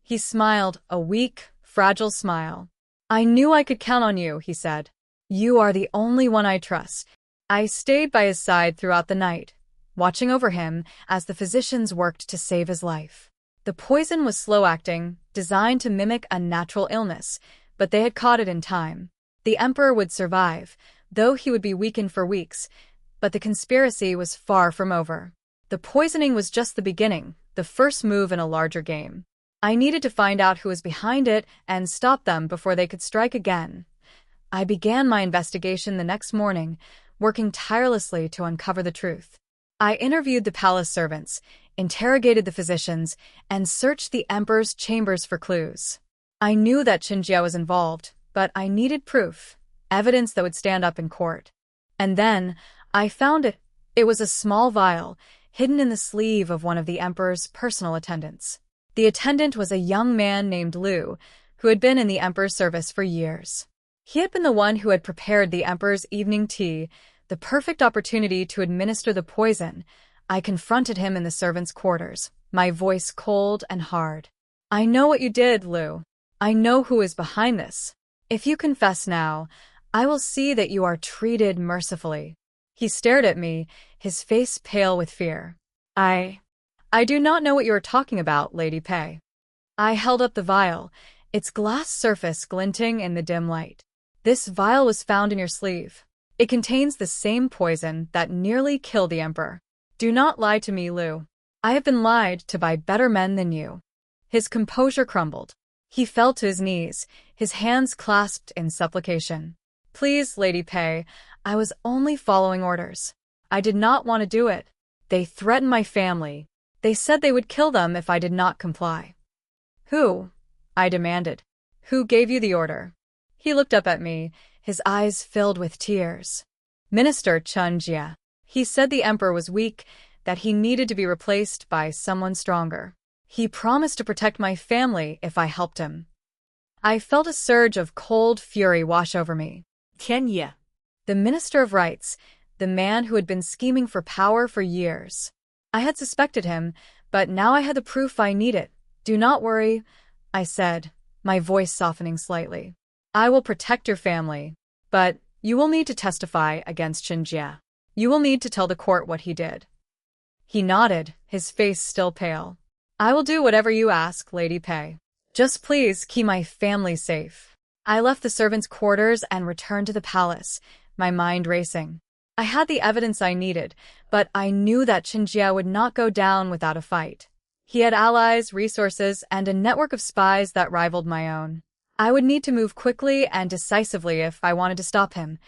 He smiled, a weak, fragile smile. "I knew I could count on you," he said. "You are the only one I trust." I stayed by his side throughout the night, watching over him as the physicians worked to save his life. The poison was slow-acting, designed to mimic a natural illness, but they had caught it in time. The Emperor would survive, though he would be weakened for weeks, but the conspiracy was far from over. The poisoning was just the beginning, the first move in a larger game. I needed to find out who was behind it and stop them before they could strike again. I began my investigation the next morning, working tirelessly to uncover the truth. I interviewed the palace servants, interrogated the physicians, and searched the Emperor's chambers for clues. I knew that Chinjia was involved, but I needed proof, evidence that would stand up in court. And then, I found it. It was a small vial, hidden in the sleeve of one of the Emperor's personal attendants. The attendant was a young man named Liu, who had been in the Emperor's service for years. He had been the one who had prepared the Emperor's evening tea, the perfect opportunity to administer the poison. I confronted him in the servants' quarters, my voice cold and hard. "I know what you did, Liu. I know who is behind this. If you confess now, I will see that you are treated mercifully." He stared at me, his face pale with fear. I do not know what you are talking about, Lady Pei." I held up the vial, its glass surface glinting in the dim light. "This vial was found in your sleeve. It contains the same poison that nearly killed the Emperor. Do not lie to me, Liu. I have been lied to by better men than you." His composure crumbled. He fell to his knees, his hands clasped in supplication. "Please, Lady Pei, I was only following orders. I did not want to do it. They threatened my family. They said they would kill them if I did not comply. Who? I demanded. Who gave you the order? He looked up at me, his eyes filled with tears. Minister Chun Jia. He said the emperor was weak, that he needed to be replaced by someone stronger. He promised to protect my family if I helped him. I felt a surge of cold fury wash over me. Kenya. The Minister of Rights, the man who had been scheming for power for years. I had suspected him, but now I had the proof I needed. Do not worry, I said, my voice softening slightly. I will protect your family, but you will need to testify against Chen Jia. You will need to tell the court what he did. He nodded, his face still pale. I will do whatever you ask, Lady Pei. Just please keep my family safe. I left the servants' quarters and returned to the palace, my mind racing. I had the evidence I needed, but I knew that Chen Jia would not go down without a fight. He had allies, resources, and a network of spies that rivaled my own. I would need to move quickly and decisively if I wanted to stop him.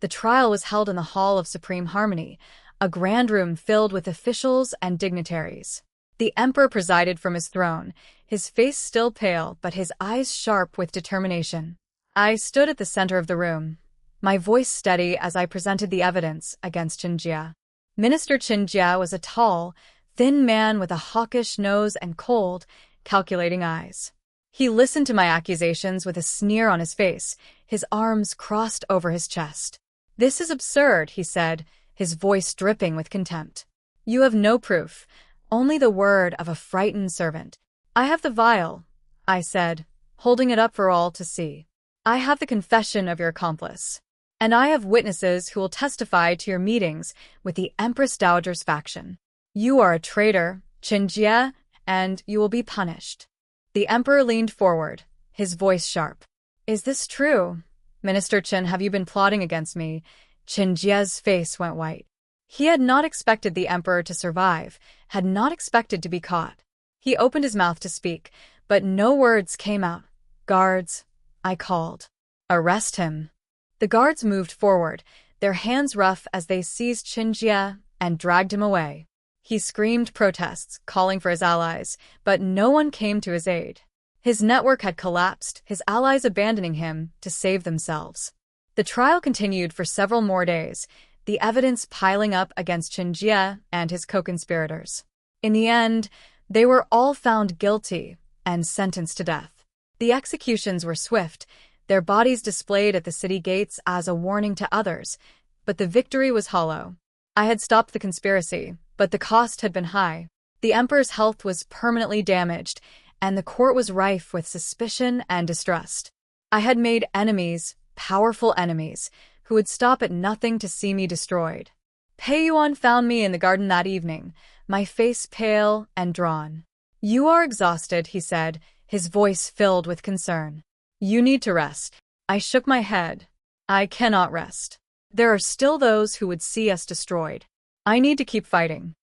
The trial was held in the Hall of Supreme Harmony, a grand room filled with officials and dignitaries. The emperor presided from his throne, his face still pale but his eyes sharp with determination. I stood at the center of the room, my voice steady as I presented the evidence against Chen Jia. Minister Chen Jia was a tall, thin man with a hawkish nose and cold, calculating eyes. He listened to my accusations with a sneer on his face, his arms crossed over his chest. This is absurd, he said, his voice dripping with contempt. You have no proof, only the word of a frightened servant. I have the vial, I said, holding it up for all to see. I have the confession of your accomplice. And I have witnesses who will testify to your meetings with the Empress Dowager's faction. You are a traitor, Chen Jia, and you will be punished. The emperor leaned forward, his voice sharp. Is this true? Minister Chen, have you been plotting against me? Chen Jia's face went white. He had not expected the emperor to survive, had not expected to be caught. He opened his mouth to speak, but no words came out. Guards, I called. Arrest him. The guards moved forward, their hands rough as they seized Chen Jia and dragged him away. He screamed protests, calling for his allies, but no one came to his aid. His network had collapsed, his allies abandoning him to save themselves. The trial continued for several more days, the evidence piling up against Chen Jia and his co-conspirators. In the end, they were all found guilty and sentenced to death. The executions were swift, their bodies displayed at the city gates as a warning to others, but the victory was hollow. I had stopped the conspiracy, but the cost had been high. The emperor's health was permanently damaged, and the court was rife with suspicion and distrust. I had made enemies, powerful enemies, who would stop at nothing to see me destroyed. Pei Yuan found me in the garden that evening, my face pale and drawn. You are exhausted, he said, his voice filled with concern. You need to rest. I shook my head. I cannot rest. There are still those who would see us destroyed. I need to keep fighting.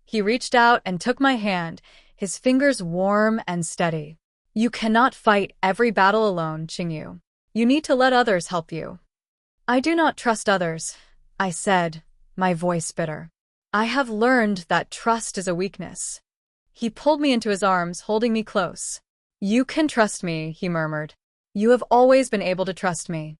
He reached out and took my hand, his fingers warm and steady. You cannot fight every battle alone, Qingyu. You need to let others help you. I do not trust others, I said, my voice bitter. I have learned that trust is a weakness. He pulled me into his arms, holding me close. You can trust me, he murmured. You have always been able to trust me.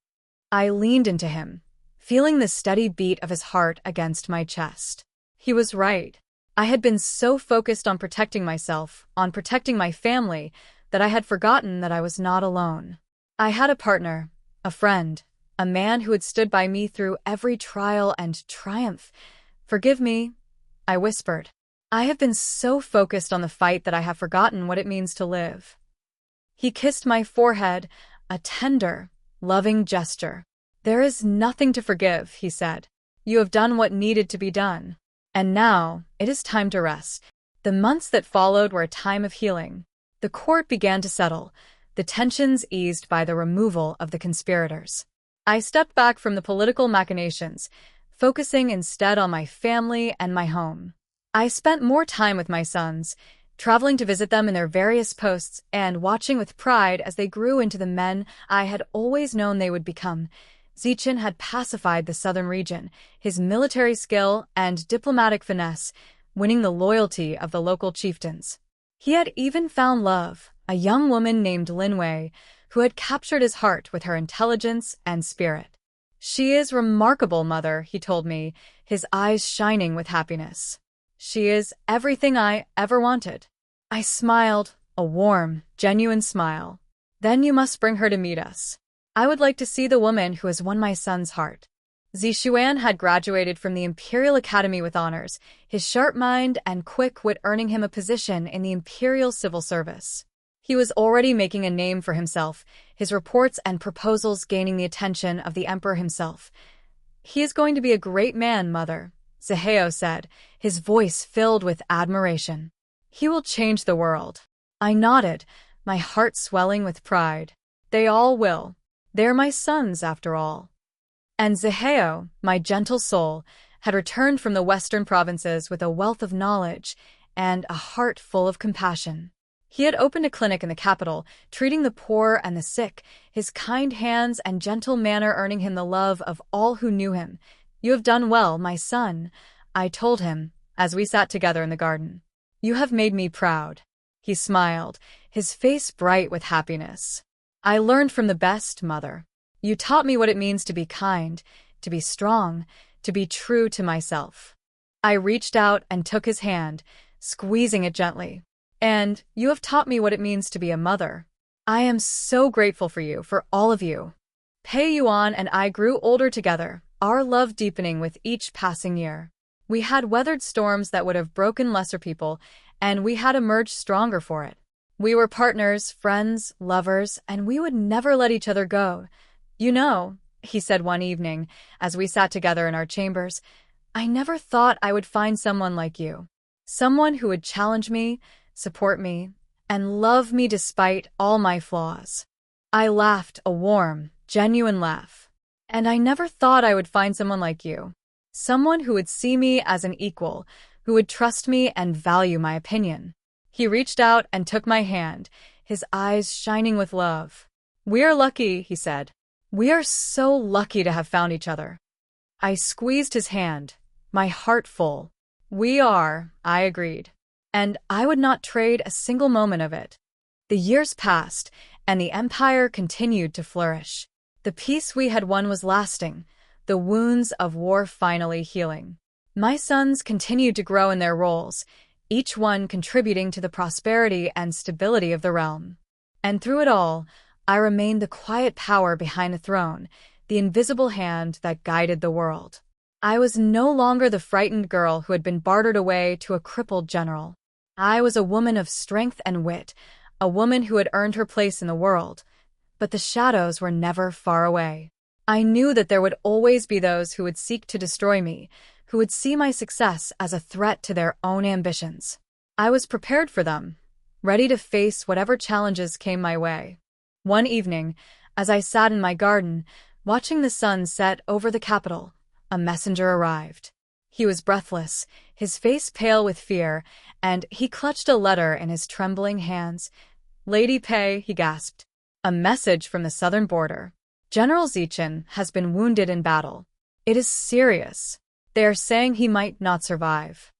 I leaned into him, feeling the steady beat of his heart against my chest. He was right. I had been so focused on protecting myself, on protecting my family, that I had forgotten that I was not alone. I had a partner, a friend, a man who had stood by me through every trial and triumph. Forgive me, I whispered. I have been so focused on the fight that I have forgotten what it means to live. He kissed my forehead, a tender, loving gesture. There is nothing to forgive, he said. You have done what needed to be done. And now, it is time to rest. The months that followed were a time of healing. The court began to settle, the tensions eased by the removal of the conspirators. I stepped back from the political machinations, focusing instead on my family and my home. I spent more time with my sons, traveling to visit them in their various posts and watching with pride as they grew into the men I had always known they would become. Zichen had pacified the southern region, his military skill and diplomatic finesse winning the loyalty of the local chieftains. He had even found love, a young woman named Linwei, who had captured his heart with her intelligence and spirit. "She is remarkable, mother," he told me, his eyes shining with happiness. "She is everything I ever wanted." I smiled, a warm, genuine smile. "Then you must bring her to meet us. I would like to see the woman who has won my son's heart." Zishuan had graduated from the Imperial Academy with honors, his sharp mind and quick wit earning him a position in the Imperial Civil Service. He was already making a name for himself, his reports and proposals gaining the attention of the Emperor himself. "He is going to be a great man, mother," Zaheo said, his voice filled with admiration. "He will change the world." I nodded, my heart swelling with pride. "They all will. They're my sons, after all." And Zaheo, my gentle soul, had returned from the western provinces with a wealth of knowledge and a heart full of compassion. He had opened a clinic in the capital, treating the poor and the sick, his kind hands and gentle manner earning him the love of all who knew him. "You have done well, my son," I told him, as we sat together in the garden. "You have made me proud." He smiled, his face bright with happiness. "I learned from the best, mother. You taught me what it means to be kind, to be strong, to be true to myself." I reached out and took his hand, squeezing it gently. "And you have taught me what it means to be a mother. I am so grateful for you, for all of you." Pei Yuan and I grew older together, our love deepening with each passing year. We had weathered storms that would have broken lesser people, and we had emerged stronger for it. We were partners, friends, lovers, and we would never let each other go. "You know," he said one evening, as we sat together in our chambers, "I never thought I would find someone like you. Someone who would challenge me, support me, and love me despite all my flaws." I laughed, a warm, genuine laugh. "And I never thought I would find someone like you. Someone who would see me as an equal, who would trust me and value my opinion." He reached out and took my hand, his eyes shining with love. "We are lucky," he said. "We are so lucky to have found each other." I squeezed his hand, my heart full. "We are," I agreed. And I would not trade a single moment of it. The years passed, and the empire continued to flourish. The peace we had won was lasting, the wounds of war finally healing. My sons continued to grow in their roles, each one contributing to the prosperity and stability of the realm. And through it all, I remained the quiet power behind the throne, the invisible hand that guided the world. I was no longer the frightened girl who had been bartered away to a crippled general. I was a woman of strength and wit, a woman who had earned her place in the world. But the shadows were never far away. I knew that there would always be those who would seek to destroy me, who would see my success as a threat to their own ambitions. I was prepared for them, ready to face whatever challenges came my way. One evening, as I sat in my garden, watching the sun set over the capital, a messenger arrived. He was breathless, his face pale with fear, and he clutched a letter in his trembling hands. "Lady Pei," he gasped. "A message from the southern border. General Zichen has been wounded in battle. It is serious. They are saying he might not survive."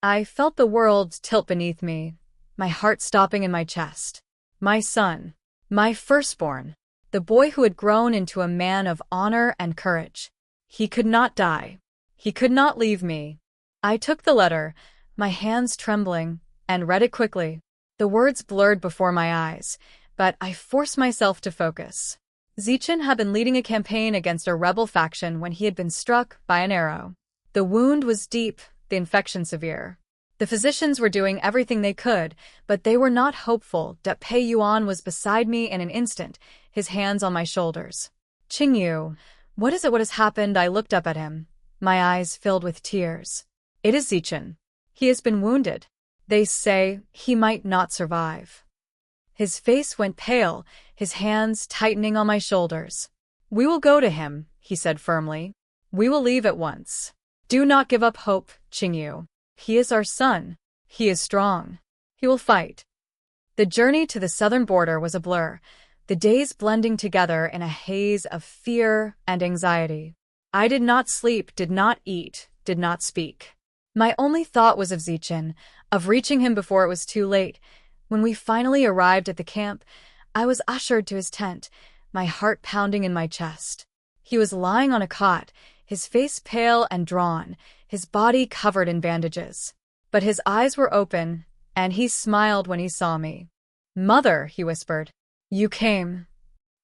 I felt the world tilt beneath me, my heart stopping in my chest. My son, my firstborn, the boy who had grown into a man of honor and courage. He could not die. He could not leave me. I took the letter, my hands trembling, and read it quickly. The words blurred before my eyes, but I forced myself to focus. Zichen had been leading a campaign against a rebel faction when he had been struck by an arrow. The wound was deep, the infection severe. The physicians were doing everything they could, but they were not hopeful. Pei Yuan was beside me in an instant, his hands on my shoulders. "Qingyu, what is it? What has happened?" I looked up at him, my eyes filled with tears. "It is Zichen. He has been wounded. They say he might not survive." His face went pale, his hands tightening on my shoulders. "We will go to him," he said firmly. "We will leave at once. Do not give up hope, Qingyu. He is our son. He is strong. He will fight." The journey to the southern border was a blur. the days blending together in a haze of fear and anxiety. I did not sleep, did not eat, did not speak. My only thought was of Zichin, of reaching him before it was too late. When we finally arrived at the camp, I was ushered to his tent, my heart pounding in my chest. He was lying on a cot, his face pale and drawn, his body covered in bandages. But his eyes were open, and he smiled when he saw me. "Mother," he whispered, "you came."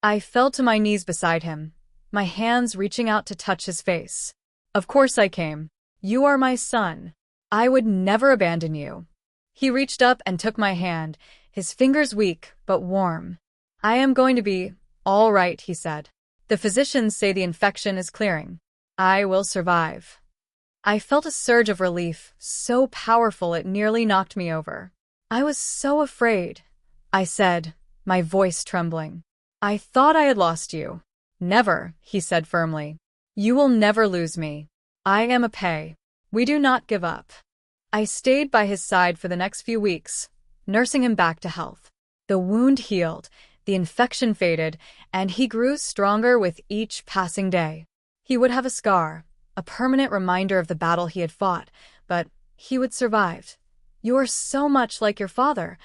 I fell to my knees beside him, my hands reaching out to touch his face. "Of course I came. You are my son. I would never abandon you." He reached up and took my hand, his fingers weak but warm. "I am going to be all right," he said. "The physicians say the infection is clearing. I will survive." I felt a surge of relief, so powerful it nearly knocked me over. "I was so afraid," I said, my voice trembling. "I thought I had lost you." "Never," he said firmly. "You will never lose me. I am a Pei. We do not give up." I stayed by his side for the next few weeks, nursing him back to health. The wound healed, the infection faded, and he grew stronger with each passing day. He would have a scar, a permanent reminder of the battle he had fought, but he would survive. "You are so much like your father,"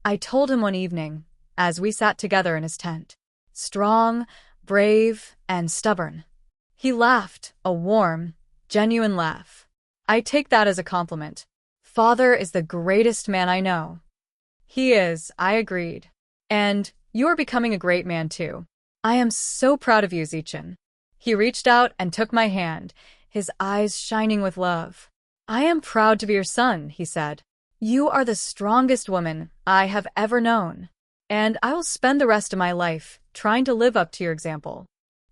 I told him one evening, as we sat together in his tent. "Strong, brave, and stubborn." He laughed, a warm, genuine laugh. "I take that as a compliment. Father is the greatest man I know." "He is," I agreed. "And you are becoming a great man too. I am so proud of you, Zichin." He reached out and took my hand, his eyes shining with love. "I am proud to be your son," he said. "You are the strongest woman I have ever known, and I will spend the rest of my life trying to live up to your example."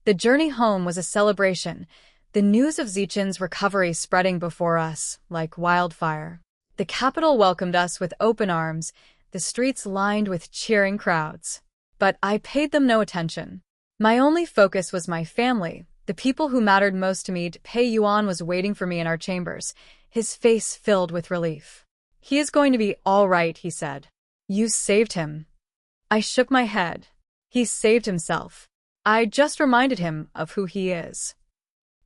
The journey home was a celebration, the news of Zichin's recovery spreading before us like wildfire. The capital welcomed us with open arms, the streets lined with cheering crowds. But I paid them no attention. My only focus was my family, the people who mattered most to me. Pei Yuan was waiting for me in our chambers, his face filled with relief. "He is going to be all right," he said. "You saved him." I shook my head. "He saved himself. I just reminded him of who he is."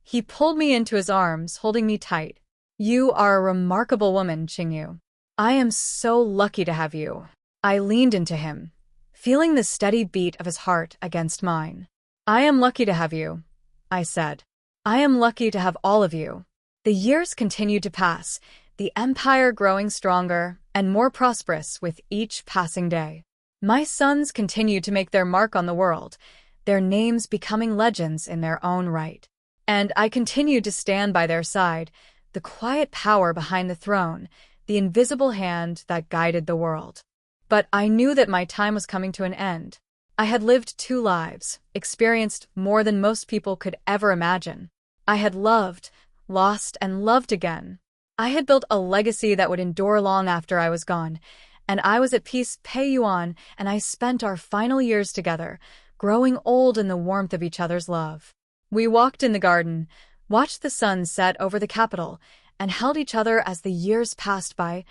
He pulled me into his arms, holding me tight. "You are a remarkable woman, Qingyu. I am so lucky to have you." I leaned into him, feeling the steady beat of his heart against mine. "I am lucky to have you," I said. "I am lucky to have all of you." The years continued to pass, the empire growing stronger and more prosperous with each passing day. My sons continued to make their mark on the world, their names becoming legends in their own right. And I continued to stand by their side, the quiet power behind the throne, the invisible hand that guided the world. But I knew that my time was coming to an end. I had lived 2 lives, experienced more than most people could ever imagine. I had loved, lost, and loved again. I had built a legacy that would endure long after I was gone, and I was at peace. Pei Yuan and I spent our final years together, growing old in the warmth of each other's love. We walked in the garden, watched the sun set over the capital, and held each other as the years passed by.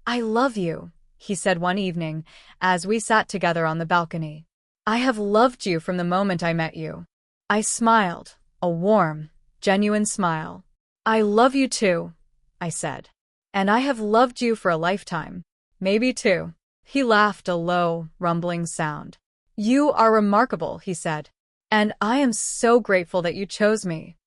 "I love you," he said one evening, as we sat together on the balcony. "I have loved you from the moment I met you." I smiled, a warm, genuine smile. "I love you too," I said. "And I have loved you for a lifetime. Maybe 2. He laughed, a low, rumbling sound. "You are remarkable," he said. "And I am so grateful that you chose me."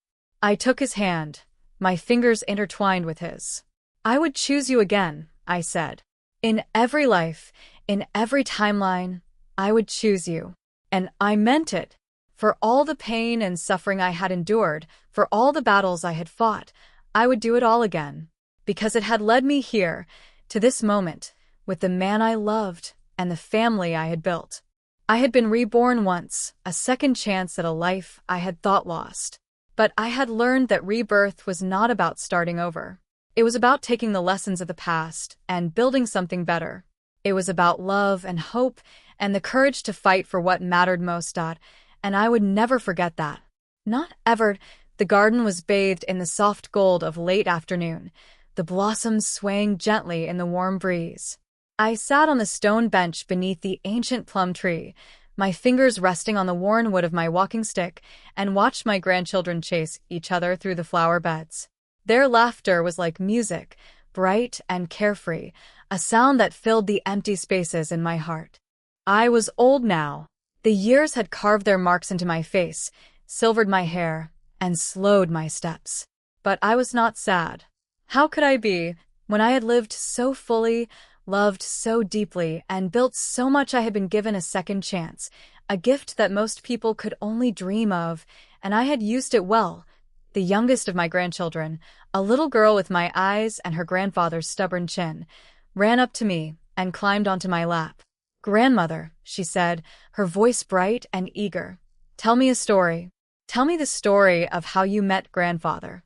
I took his hand, my fingers intertwined with his. "I would choose you again," I said. "In every life, in every timeline, I would choose you." And I meant it. For all the pain and suffering I had endured, for all the battles I had fought, I would do it all again. Because it had led me here, to this moment, with the man I loved and the family I had built. I had been reborn once, a second chance at a life I had thought lost. But I had learned that rebirth was not about starting over. It was about taking the lessons of the past and building something better. It was about love and hope and the courage to fight for what mattered most. And I would never forget that. Not ever. The garden was bathed in the soft gold of late afternoon, the blossoms swaying gently in the warm breeze. I sat on the stone bench beneath the ancient plum tree, my fingers resting on the worn wood of my walking stick, and watched my grandchildren chase each other through the flower beds. Their laughter was like music, bright and carefree, a sound that filled the empty spaces in my heart. I was old now. The years had carved their marks into my face, silvered my hair, and slowed my steps. But I was not sad. How could I be, when I had lived so fully, loved so deeply, and built so much? I had been given a second chance, a gift that most people could only dream of, and I had used it well. The youngest of my grandchildren, a little girl with my eyes and her grandfather's stubborn chin, ran up to me and climbed onto my lap. "Grandmother," she said, her voice bright and eager, "tell me a story. Tell me the story of how you met grandfather."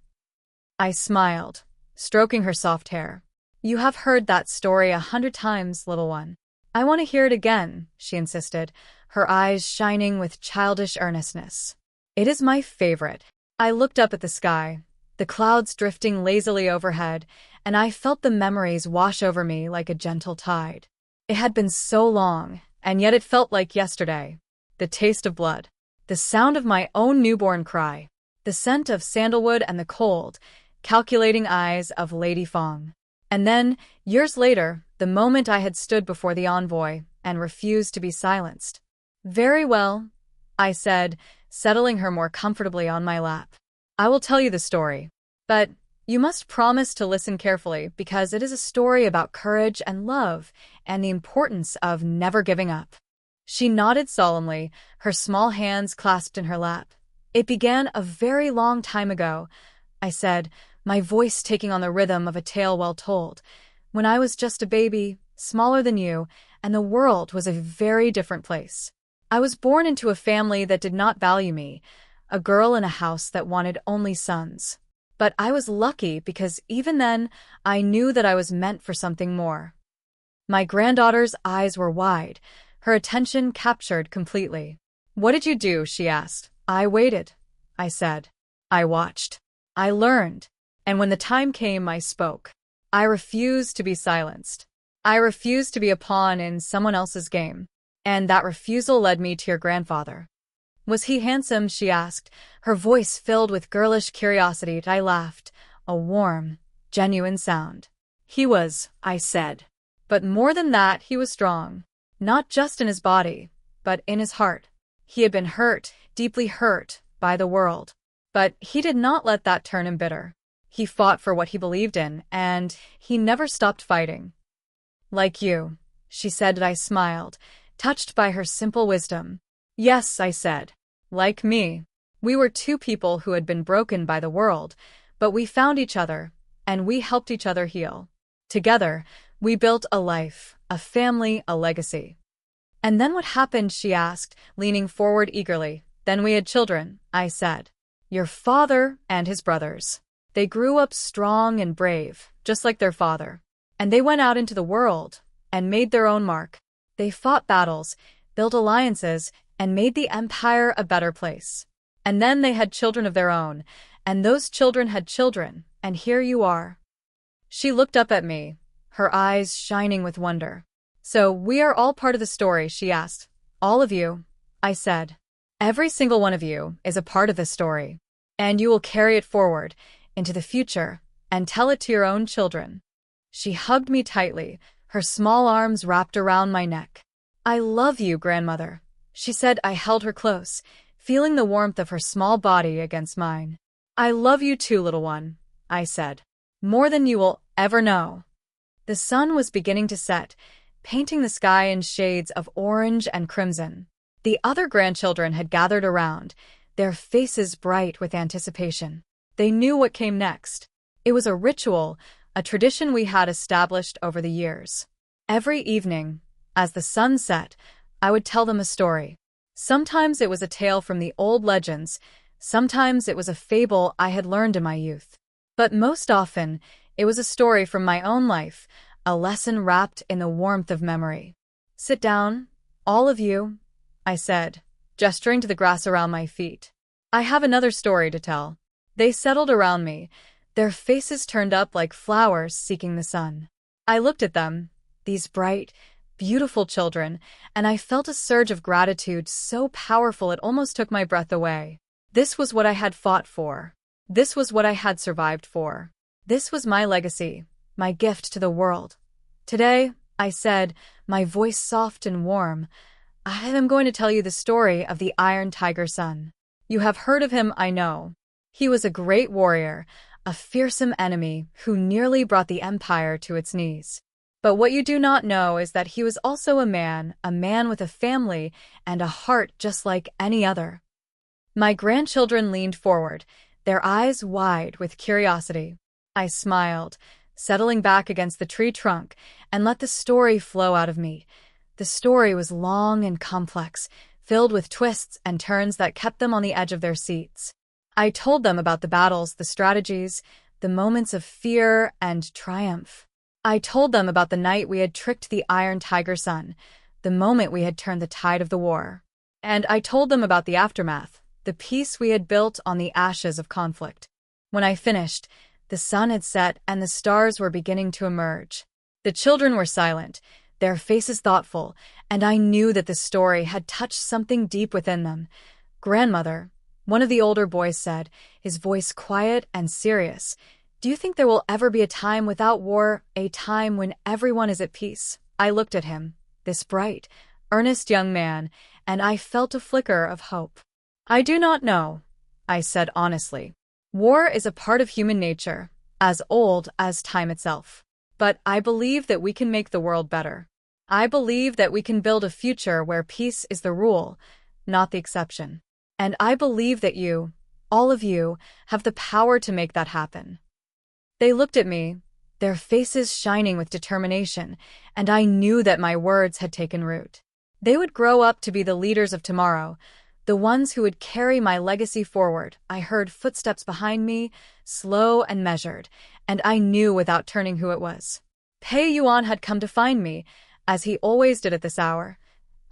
I smiled, stroking her soft hair. "You have heard that story 100 times, little one." "I want to hear it again," she insisted, her eyes shining with childish earnestness. "It is my favorite." I looked up at the sky, the clouds drifting lazily overhead, and I felt the memories wash over me like a gentle tide. It had been so long, and yet it felt like yesterday. The taste of blood, the sound of my own newborn cry, the scent of sandalwood and the cold, calculating eyes of Lady Fong. And then, years later, the moment I had stood before the envoy and refused to be silenced. "Very well," I said, settling her more comfortably on my lap. "I will tell you the story. But you must promise to listen carefully, because it is a story about courage and love and the importance of never giving up." She nodded solemnly, her small hands clasped in her lap. "It began a very long time ago," I said, my voice taking on the rhythm of a tale well told, "when I was just a baby, smaller than you, and the world was a very different place. I was born into a family that did not value me, a girl in a house that wanted only sons. But I was lucky because even then, I knew that I was meant for something more." My granddaughter's eyes were wide, her attention captured completely. "What did you do?" she asked. "I waited," I said. "I watched. I learned. And when the time came, I spoke. I refused to be silenced. I refused to be a pawn in someone else's game. And that refusal led me to your grandfather." "Was he handsome?" she asked, her voice filled with girlish curiosity. I laughed, a warm, genuine sound. "He was," I said. "But more than that, he was strong. Not just in his body, but in his heart. He had been hurt, deeply hurt, by the world. But he did not let that turn him bitter. He fought for what he believed in, and he never stopped fighting." "Like you," she said. I smiled, touched by her simple wisdom. "Yes," I said. "Like me. We were two people who had been broken by the world, but we found each other, and we helped each other heal. Together, we built a life, a family, a legacy." "And then what happened?" she asked, leaning forward eagerly. "Then we had children," I said. "Your father and his brothers. They grew up strong and brave, just like their father. And they went out into the world and made their own mark. They fought battles, built alliances, and made the empire a better place. And then they had children of their own, and those children had children, and here you are." She looked up at me, her eyes shining with wonder. "So we are all part of the story?" she asked. "All of you," I said. "Every single one of you is a part of this story. And you will carry it forward, into the future, and tell it to your own children." She hugged me tightly, her small arms wrapped around my neck. "I love you, grandmother," she said. I held her close, feeling the warmth of her small body against mine. "I love you too, little one," I said. "More than you will ever know." The sun was beginning to set, painting the sky in shades of orange and crimson. The other grandchildren had gathered around, their faces bright with anticipation. They knew what came next. It was a ritual, a tradition we had established over the years. Every evening, as the sun set, I would tell them a story. Sometimes it was a tale from the old legends, sometimes it was a fable I had learned in my youth. But most often, it was a story from my own life, a lesson wrapped in the warmth of memory. "Sit down, all of you," I said, gesturing to the grass around my feet. "I have another story to tell." They settled around me, their faces turned up like flowers seeking the sun. I looked at them, these bright, beautiful children, and I felt a surge of gratitude so powerful it almost took my breath away. This was what I had fought for. This was what I had survived for. This was my legacy, my gift to the world. Today, I said, my voice soft and warm, I am going to tell you the story of the Iron Tiger Son. You have heard of him, I know. He was a great warrior, a fearsome enemy who nearly brought the empire to its knees. But what you do not know is that he was also a man with a family and a heart just like any other. My grandchildren leaned forward, their eyes wide with curiosity. I smiled, settling back against the tree trunk, and let the story flow out of me. The story was long and complex, filled with twists and turns that kept them on the edge of their seats. I told them about the battles, the strategies, the moments of fear and triumph. I told them about the night we had tricked the Iron Tiger Son, the moment we had turned the tide of the war. And I told them about the aftermath, the peace we had built on the ashes of conflict. When I finished, the sun had set and the stars were beginning to emerge. The children were silent, their faces thoughtful, and I knew that the story had touched something deep within them. "Grandmother," one of the older boys said, his voice quiet and serious, "do you think there will ever be a time without war, a time when everyone is at peace?" I looked at him, this bright, earnest young man, and I felt a flicker of hope. "I do not know," I said honestly. "War is a part of human nature, as old as time itself. But I believe that we can make the world better. I believe that we can build a future where peace is the rule, not the exception. And I believe that you, all of you, have the power to make that happen." They looked at me, their faces shining with determination, and I knew that my words had taken root. They would grow up to be the leaders of tomorrow, the ones who would carry my legacy forward. I heard footsteps behind me, slow and measured, and I knew without turning who it was. Pei Yuan had come to find me, as he always did at this hour.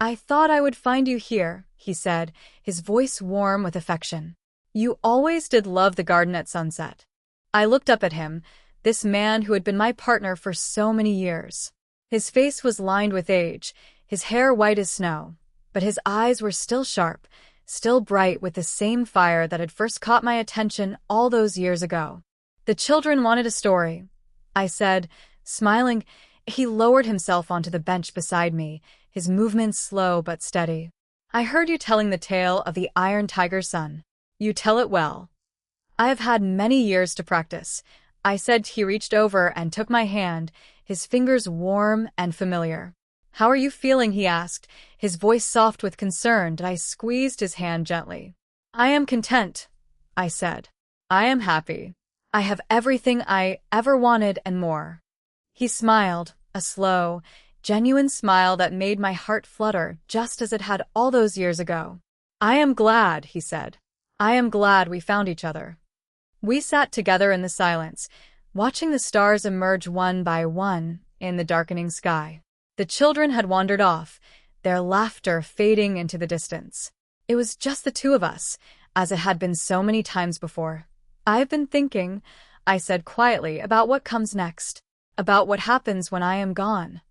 "I thought I would find you here," he said, his voice warm with affection. "You always did love the garden at sunset." I looked up at him, this man who had been my partner for so many years. His face was lined with age, his hair white as snow, but his eyes were still sharp, still bright with the same fire that had first caught my attention all those years ago. "The children wanted a story," I said, smiling. He lowered himself onto the bench beside me, his movements slow but steady. "I heard you telling the tale of the Iron Tiger Son. You tell it well." "I have had many years to practice," I said. He reached over and took my hand, his fingers warm and familiar. "How are you feeling?" he asked, his voice soft with concern, and I squeezed his hand gently. "I am content," I said. "I am happy. I have everything I ever wanted and more." He smiled, a slow, genuine smile that made my heart flutter, just as it had all those years ago. "I am glad," he said. "I am glad we found each other." We sat together in the silence, watching the stars emerge one by one in the darkening sky. The children had wandered off, their laughter fading into the distance. It was just the two of us, as it had been so many times before. "I've been thinking," I said quietly, "about what comes next, about what happens when I am gone."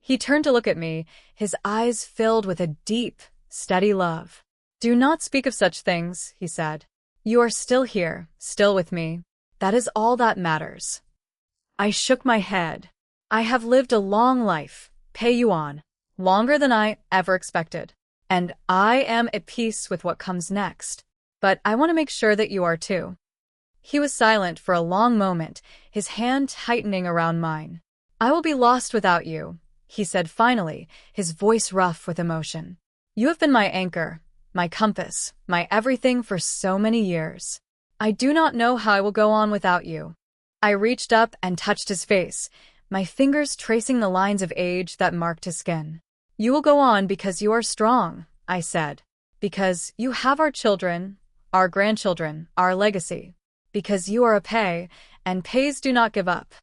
He turned to look at me, his eyes filled with a deep, steady love. "Do not speak of such things," he said. "You are still here, still with me. That is all that matters." I shook my head. "I have lived a long life, Pei Yuan, longer than I ever expected. And I am at peace with what comes next. But I want to make sure that you are too." He was silent for a long moment, his hand tightening around mine. "I will be lost without you," he said finally, his voice rough with emotion. "You have been my anchor, my compass, my everything for so many years. I do not know how I will go on without you." I reached up and touched his face, my fingers tracing the lines of age that marked his skin. "You will go on because you are strong," I said. "Because you have our children, our grandchildren, our legacy. Because you are a Pei, and Peis do not give up."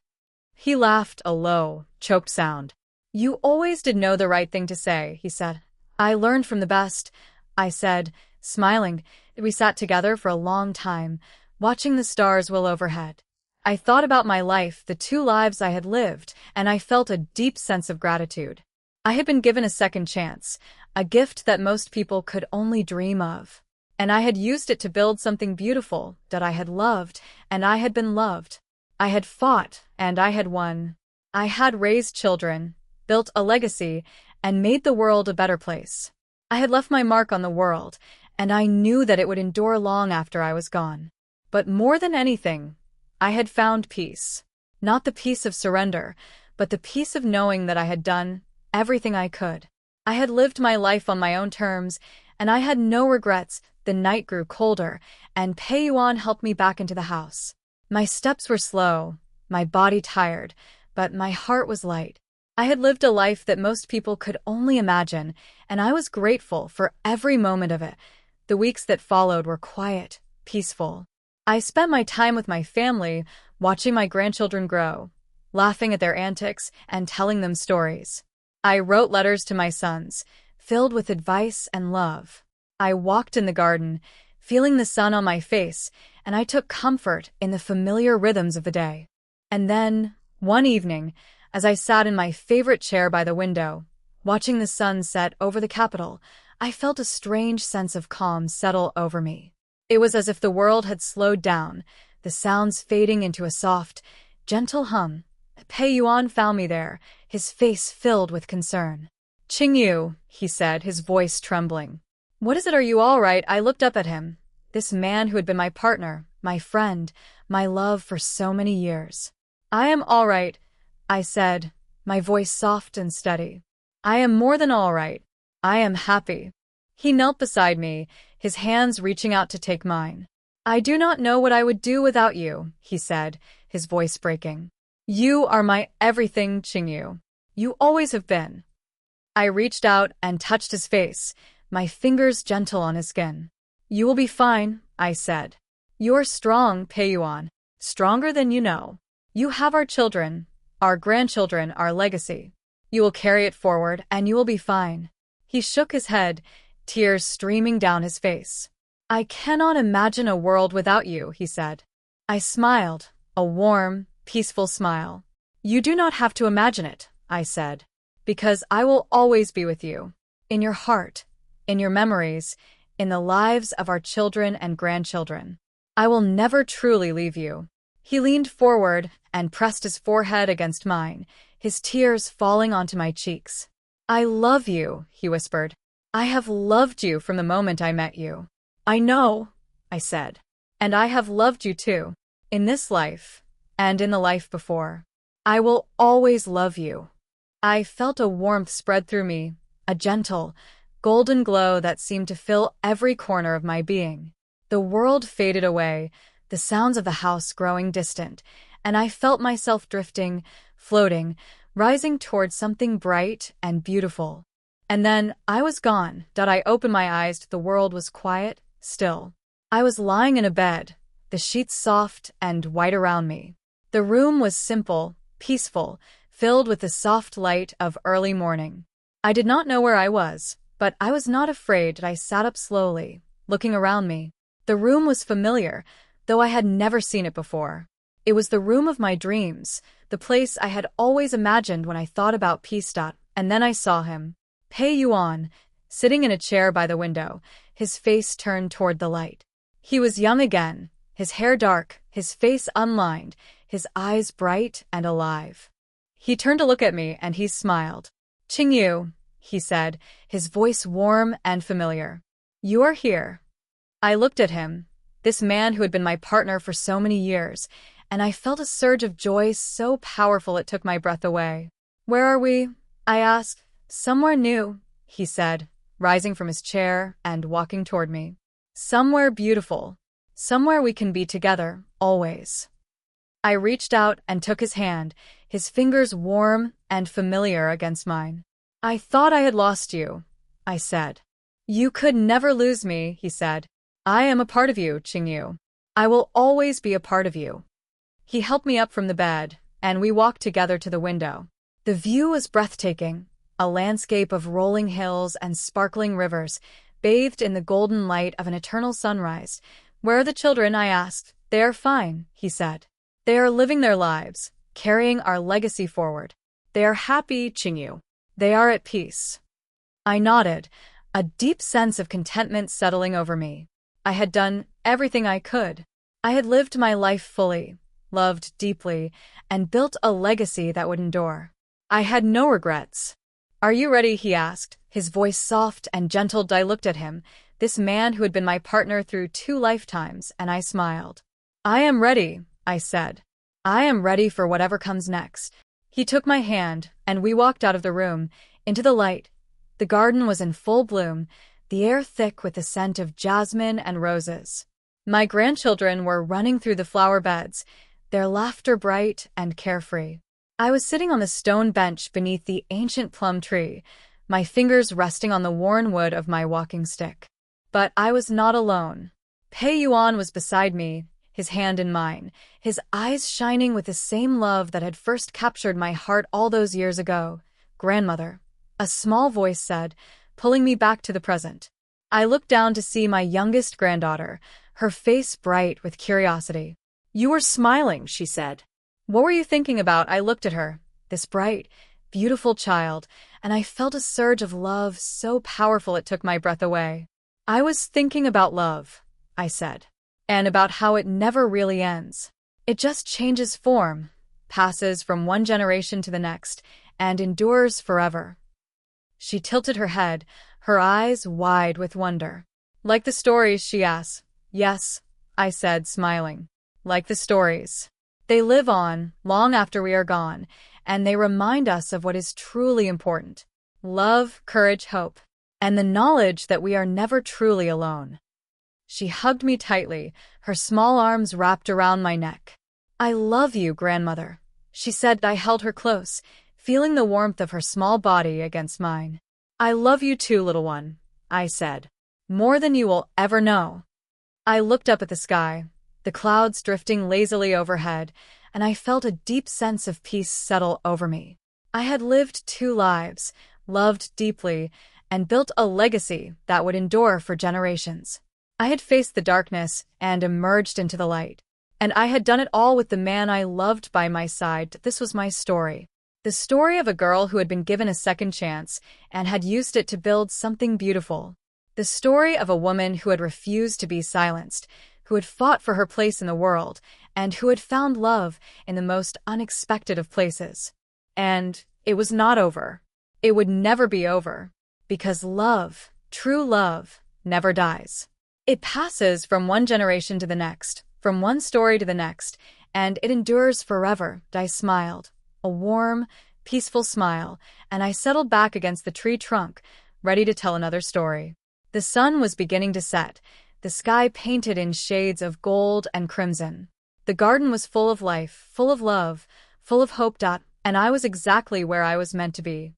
He laughed, a low, choked sound. "You always did know the right thing to say," he said. "I learned from the best," I said, smiling. We sat together for a long time, watching the stars well overhead. I thought about my life, the two lives I had lived, and I felt a deep sense of gratitude. I had been given a second chance, a gift that most people could only dream of. And I had used it to build something beautiful that I had loved, and I had been loved. I had fought, and I had won. I had raised children, built a legacy, and made the world a better place. I had left my mark on the world, and I knew that it would endure long after I was gone. But more than anything, I had found peace. Not the peace of surrender, but the peace of knowing that I had done everything I could. I had lived my life on my own terms, and I had no regrets. The night grew colder, and Pei-yuan helped me back into the house. My steps were slow, my body tired, but my heart was light. I had lived a life that most people could only imagine, and I was grateful for every moment of it. The weeks that followed were quiet, peaceful. I spent my time with my family, watching my grandchildren grow, laughing at their antics, and telling them stories. I wrote letters to my sons, filled with advice and love. I walked in the garden, feeling the sun on my face, and I took comfort in the familiar rhythms of the day. And then, one evening, as I sat in my favorite chair by the window, watching the sun set over the capital, I felt a strange sense of calm settle over me. It was as if the world had slowed down, the sounds fading into a soft, gentle hum. Pei-yuan found me there, his face filled with concern. "Qingyu," he said, his voice trembling. "What is it? Are you all right?" I looked up at him. This man who had been my partner, my friend, my love for so many years. "I am all right," I said, my voice soft and steady. "I am more than all right. I am happy." He knelt beside me, his hands reaching out to take mine. "I do not know what I would do without you," he said, his voice breaking. "You are my everything, Qingyu. You always have been." I reached out and touched his face, my fingers gentle on his skin. "You will be fine," I said. "You're strong, Pei-yuan, stronger than you know. You have our children, our grandchildren, our legacy. You will carry it forward, and you will be fine." He shook his head, tears streaming down his face. "I cannot imagine a world without you," he said. I smiled, a warm, peaceful smile. "You do not have to imagine it," I said, "because I will always be with you, in your heart, in your memories, in the lives of our children and grandchildren. I will never truly leave you." He leaned forward and pressed his forehead against mine, his tears falling onto my cheeks. "I love you," he whispered. "I have loved you from the moment I met you." "I know," I said. "And I have loved you too, in this life, and in the life before. I will always love you." I felt a warmth spread through me, a gentle, golden glow that seemed to fill every corner of my being. The world faded away, the sounds of the house growing distant, and I felt myself drifting, floating, rising towards something bright and beautiful. And then I was gone. I opened my eyes. The world was quiet, still. I was lying in a bed, the sheets soft and white around me. The room was simple, peaceful, filled with the soft light of early morning. I did not know where I was, but I was not afraid. I sat up slowly, looking around me. The room was familiar, though I had never seen it before. It was the room of my dreams, the place I had always imagined when I thought about peace. And then I saw him, Pei-yuan, sitting in a chair by the window, his face turned toward the light. He was young again, his hair dark, his face unlined, his eyes bright and alive. He turned to look at me and he smiled. "Qingyu," he said, his voice warm and familiar. "You are here." I looked at him, this man who had been my partner for so many years, and I felt a surge of joy so powerful it took my breath away. "Where are we?" I asked. "Somewhere new," he said, rising from his chair and walking toward me. "Somewhere beautiful. Somewhere we can be together, always." I reached out and took his hand, his fingers warm and familiar against mine. "I thought I had lost you," I said. "You could never lose me," he said. "I am a part of you, Qingyu. I will always be a part of you." He helped me up from the bed, and we walked together to the window. The view was breathtaking, a landscape of rolling hills and sparkling rivers, bathed in the golden light of an eternal sunrise. "Where are the children?" I asked. "They are fine," he said. "They are living their lives, carrying our legacy forward. They are happy, Qingyu." They are at peace. I nodded, a deep sense of contentment settling over me. I had done everything I could. I had lived my life fully, loved deeply, and built a legacy that would endure. I had no regrets. "Are you ready?" he asked, his voice soft and gentle. I looked at him, this man who had been my partner through 2 lifetimes, and I smiled. "I am ready," I said. "I am ready for whatever comes next." He took my hand, and we walked out of the room, into the light. The garden was in full bloom, the air thick with the scent of jasmine and roses. My grandchildren were running through the flower beds, their laughter bright and carefree. I was sitting on the stone bench beneath the ancient plum tree, my fingers resting on the worn wood of my walking stick. But I was not alone. Pei Yuan was beside me, his hand in mine, his eyes shining with the same love that had first captured my heart all those years ago. "Grandmother," a small voice said, pulling me back to the present. I looked down to see my youngest granddaughter, her face bright with curiosity. "You were smiling," she said. "What were you thinking about?" I looked at her, this bright, beautiful child, and I felt a surge of love so powerful it took my breath away. "I was thinking about love," I said, "and about how it never really ends. It just changes form, passes from one generation to the next, and endures forever." She tilted her head, her eyes wide with wonder. "Like the stories?" she asked. "Yes," I said, smiling. "Like the stories. They live on, long after we are gone, and they remind us of what is truly important. Love, courage, hope, and the knowledge that we are never truly alone." She hugged me tightly, her small arms wrapped around my neck. "I love you, grandmother," she said. I held her close, feeling the warmth of her small body against mine. "I love you too, little one," I said. "More than you will ever know." I looked up at the sky, the clouds drifting lazily overhead, and I felt a deep sense of peace settle over me. I had lived 2 lives, loved deeply, and built a legacy that would endure for generations. I had faced the darkness and emerged into the light. And I had done it all with the man I loved by my side. This was my story. The story of a girl who had been given a second chance and had used it to build something beautiful. The story of a woman who had refused to be silenced, who had fought for her place in the world, and who had found love in the most unexpected of places. And it was not over. It would never be over. Because love, true love, never dies. It passes from one generation to the next, from one story to the next, and it endures forever. I smiled, a warm, peaceful smile, and I settled back against the tree trunk, ready to tell another story. The sun was beginning to set, the sky painted in shades of gold and crimson. The garden was full of life, full of love, full of hope. And I was exactly where I was meant to be.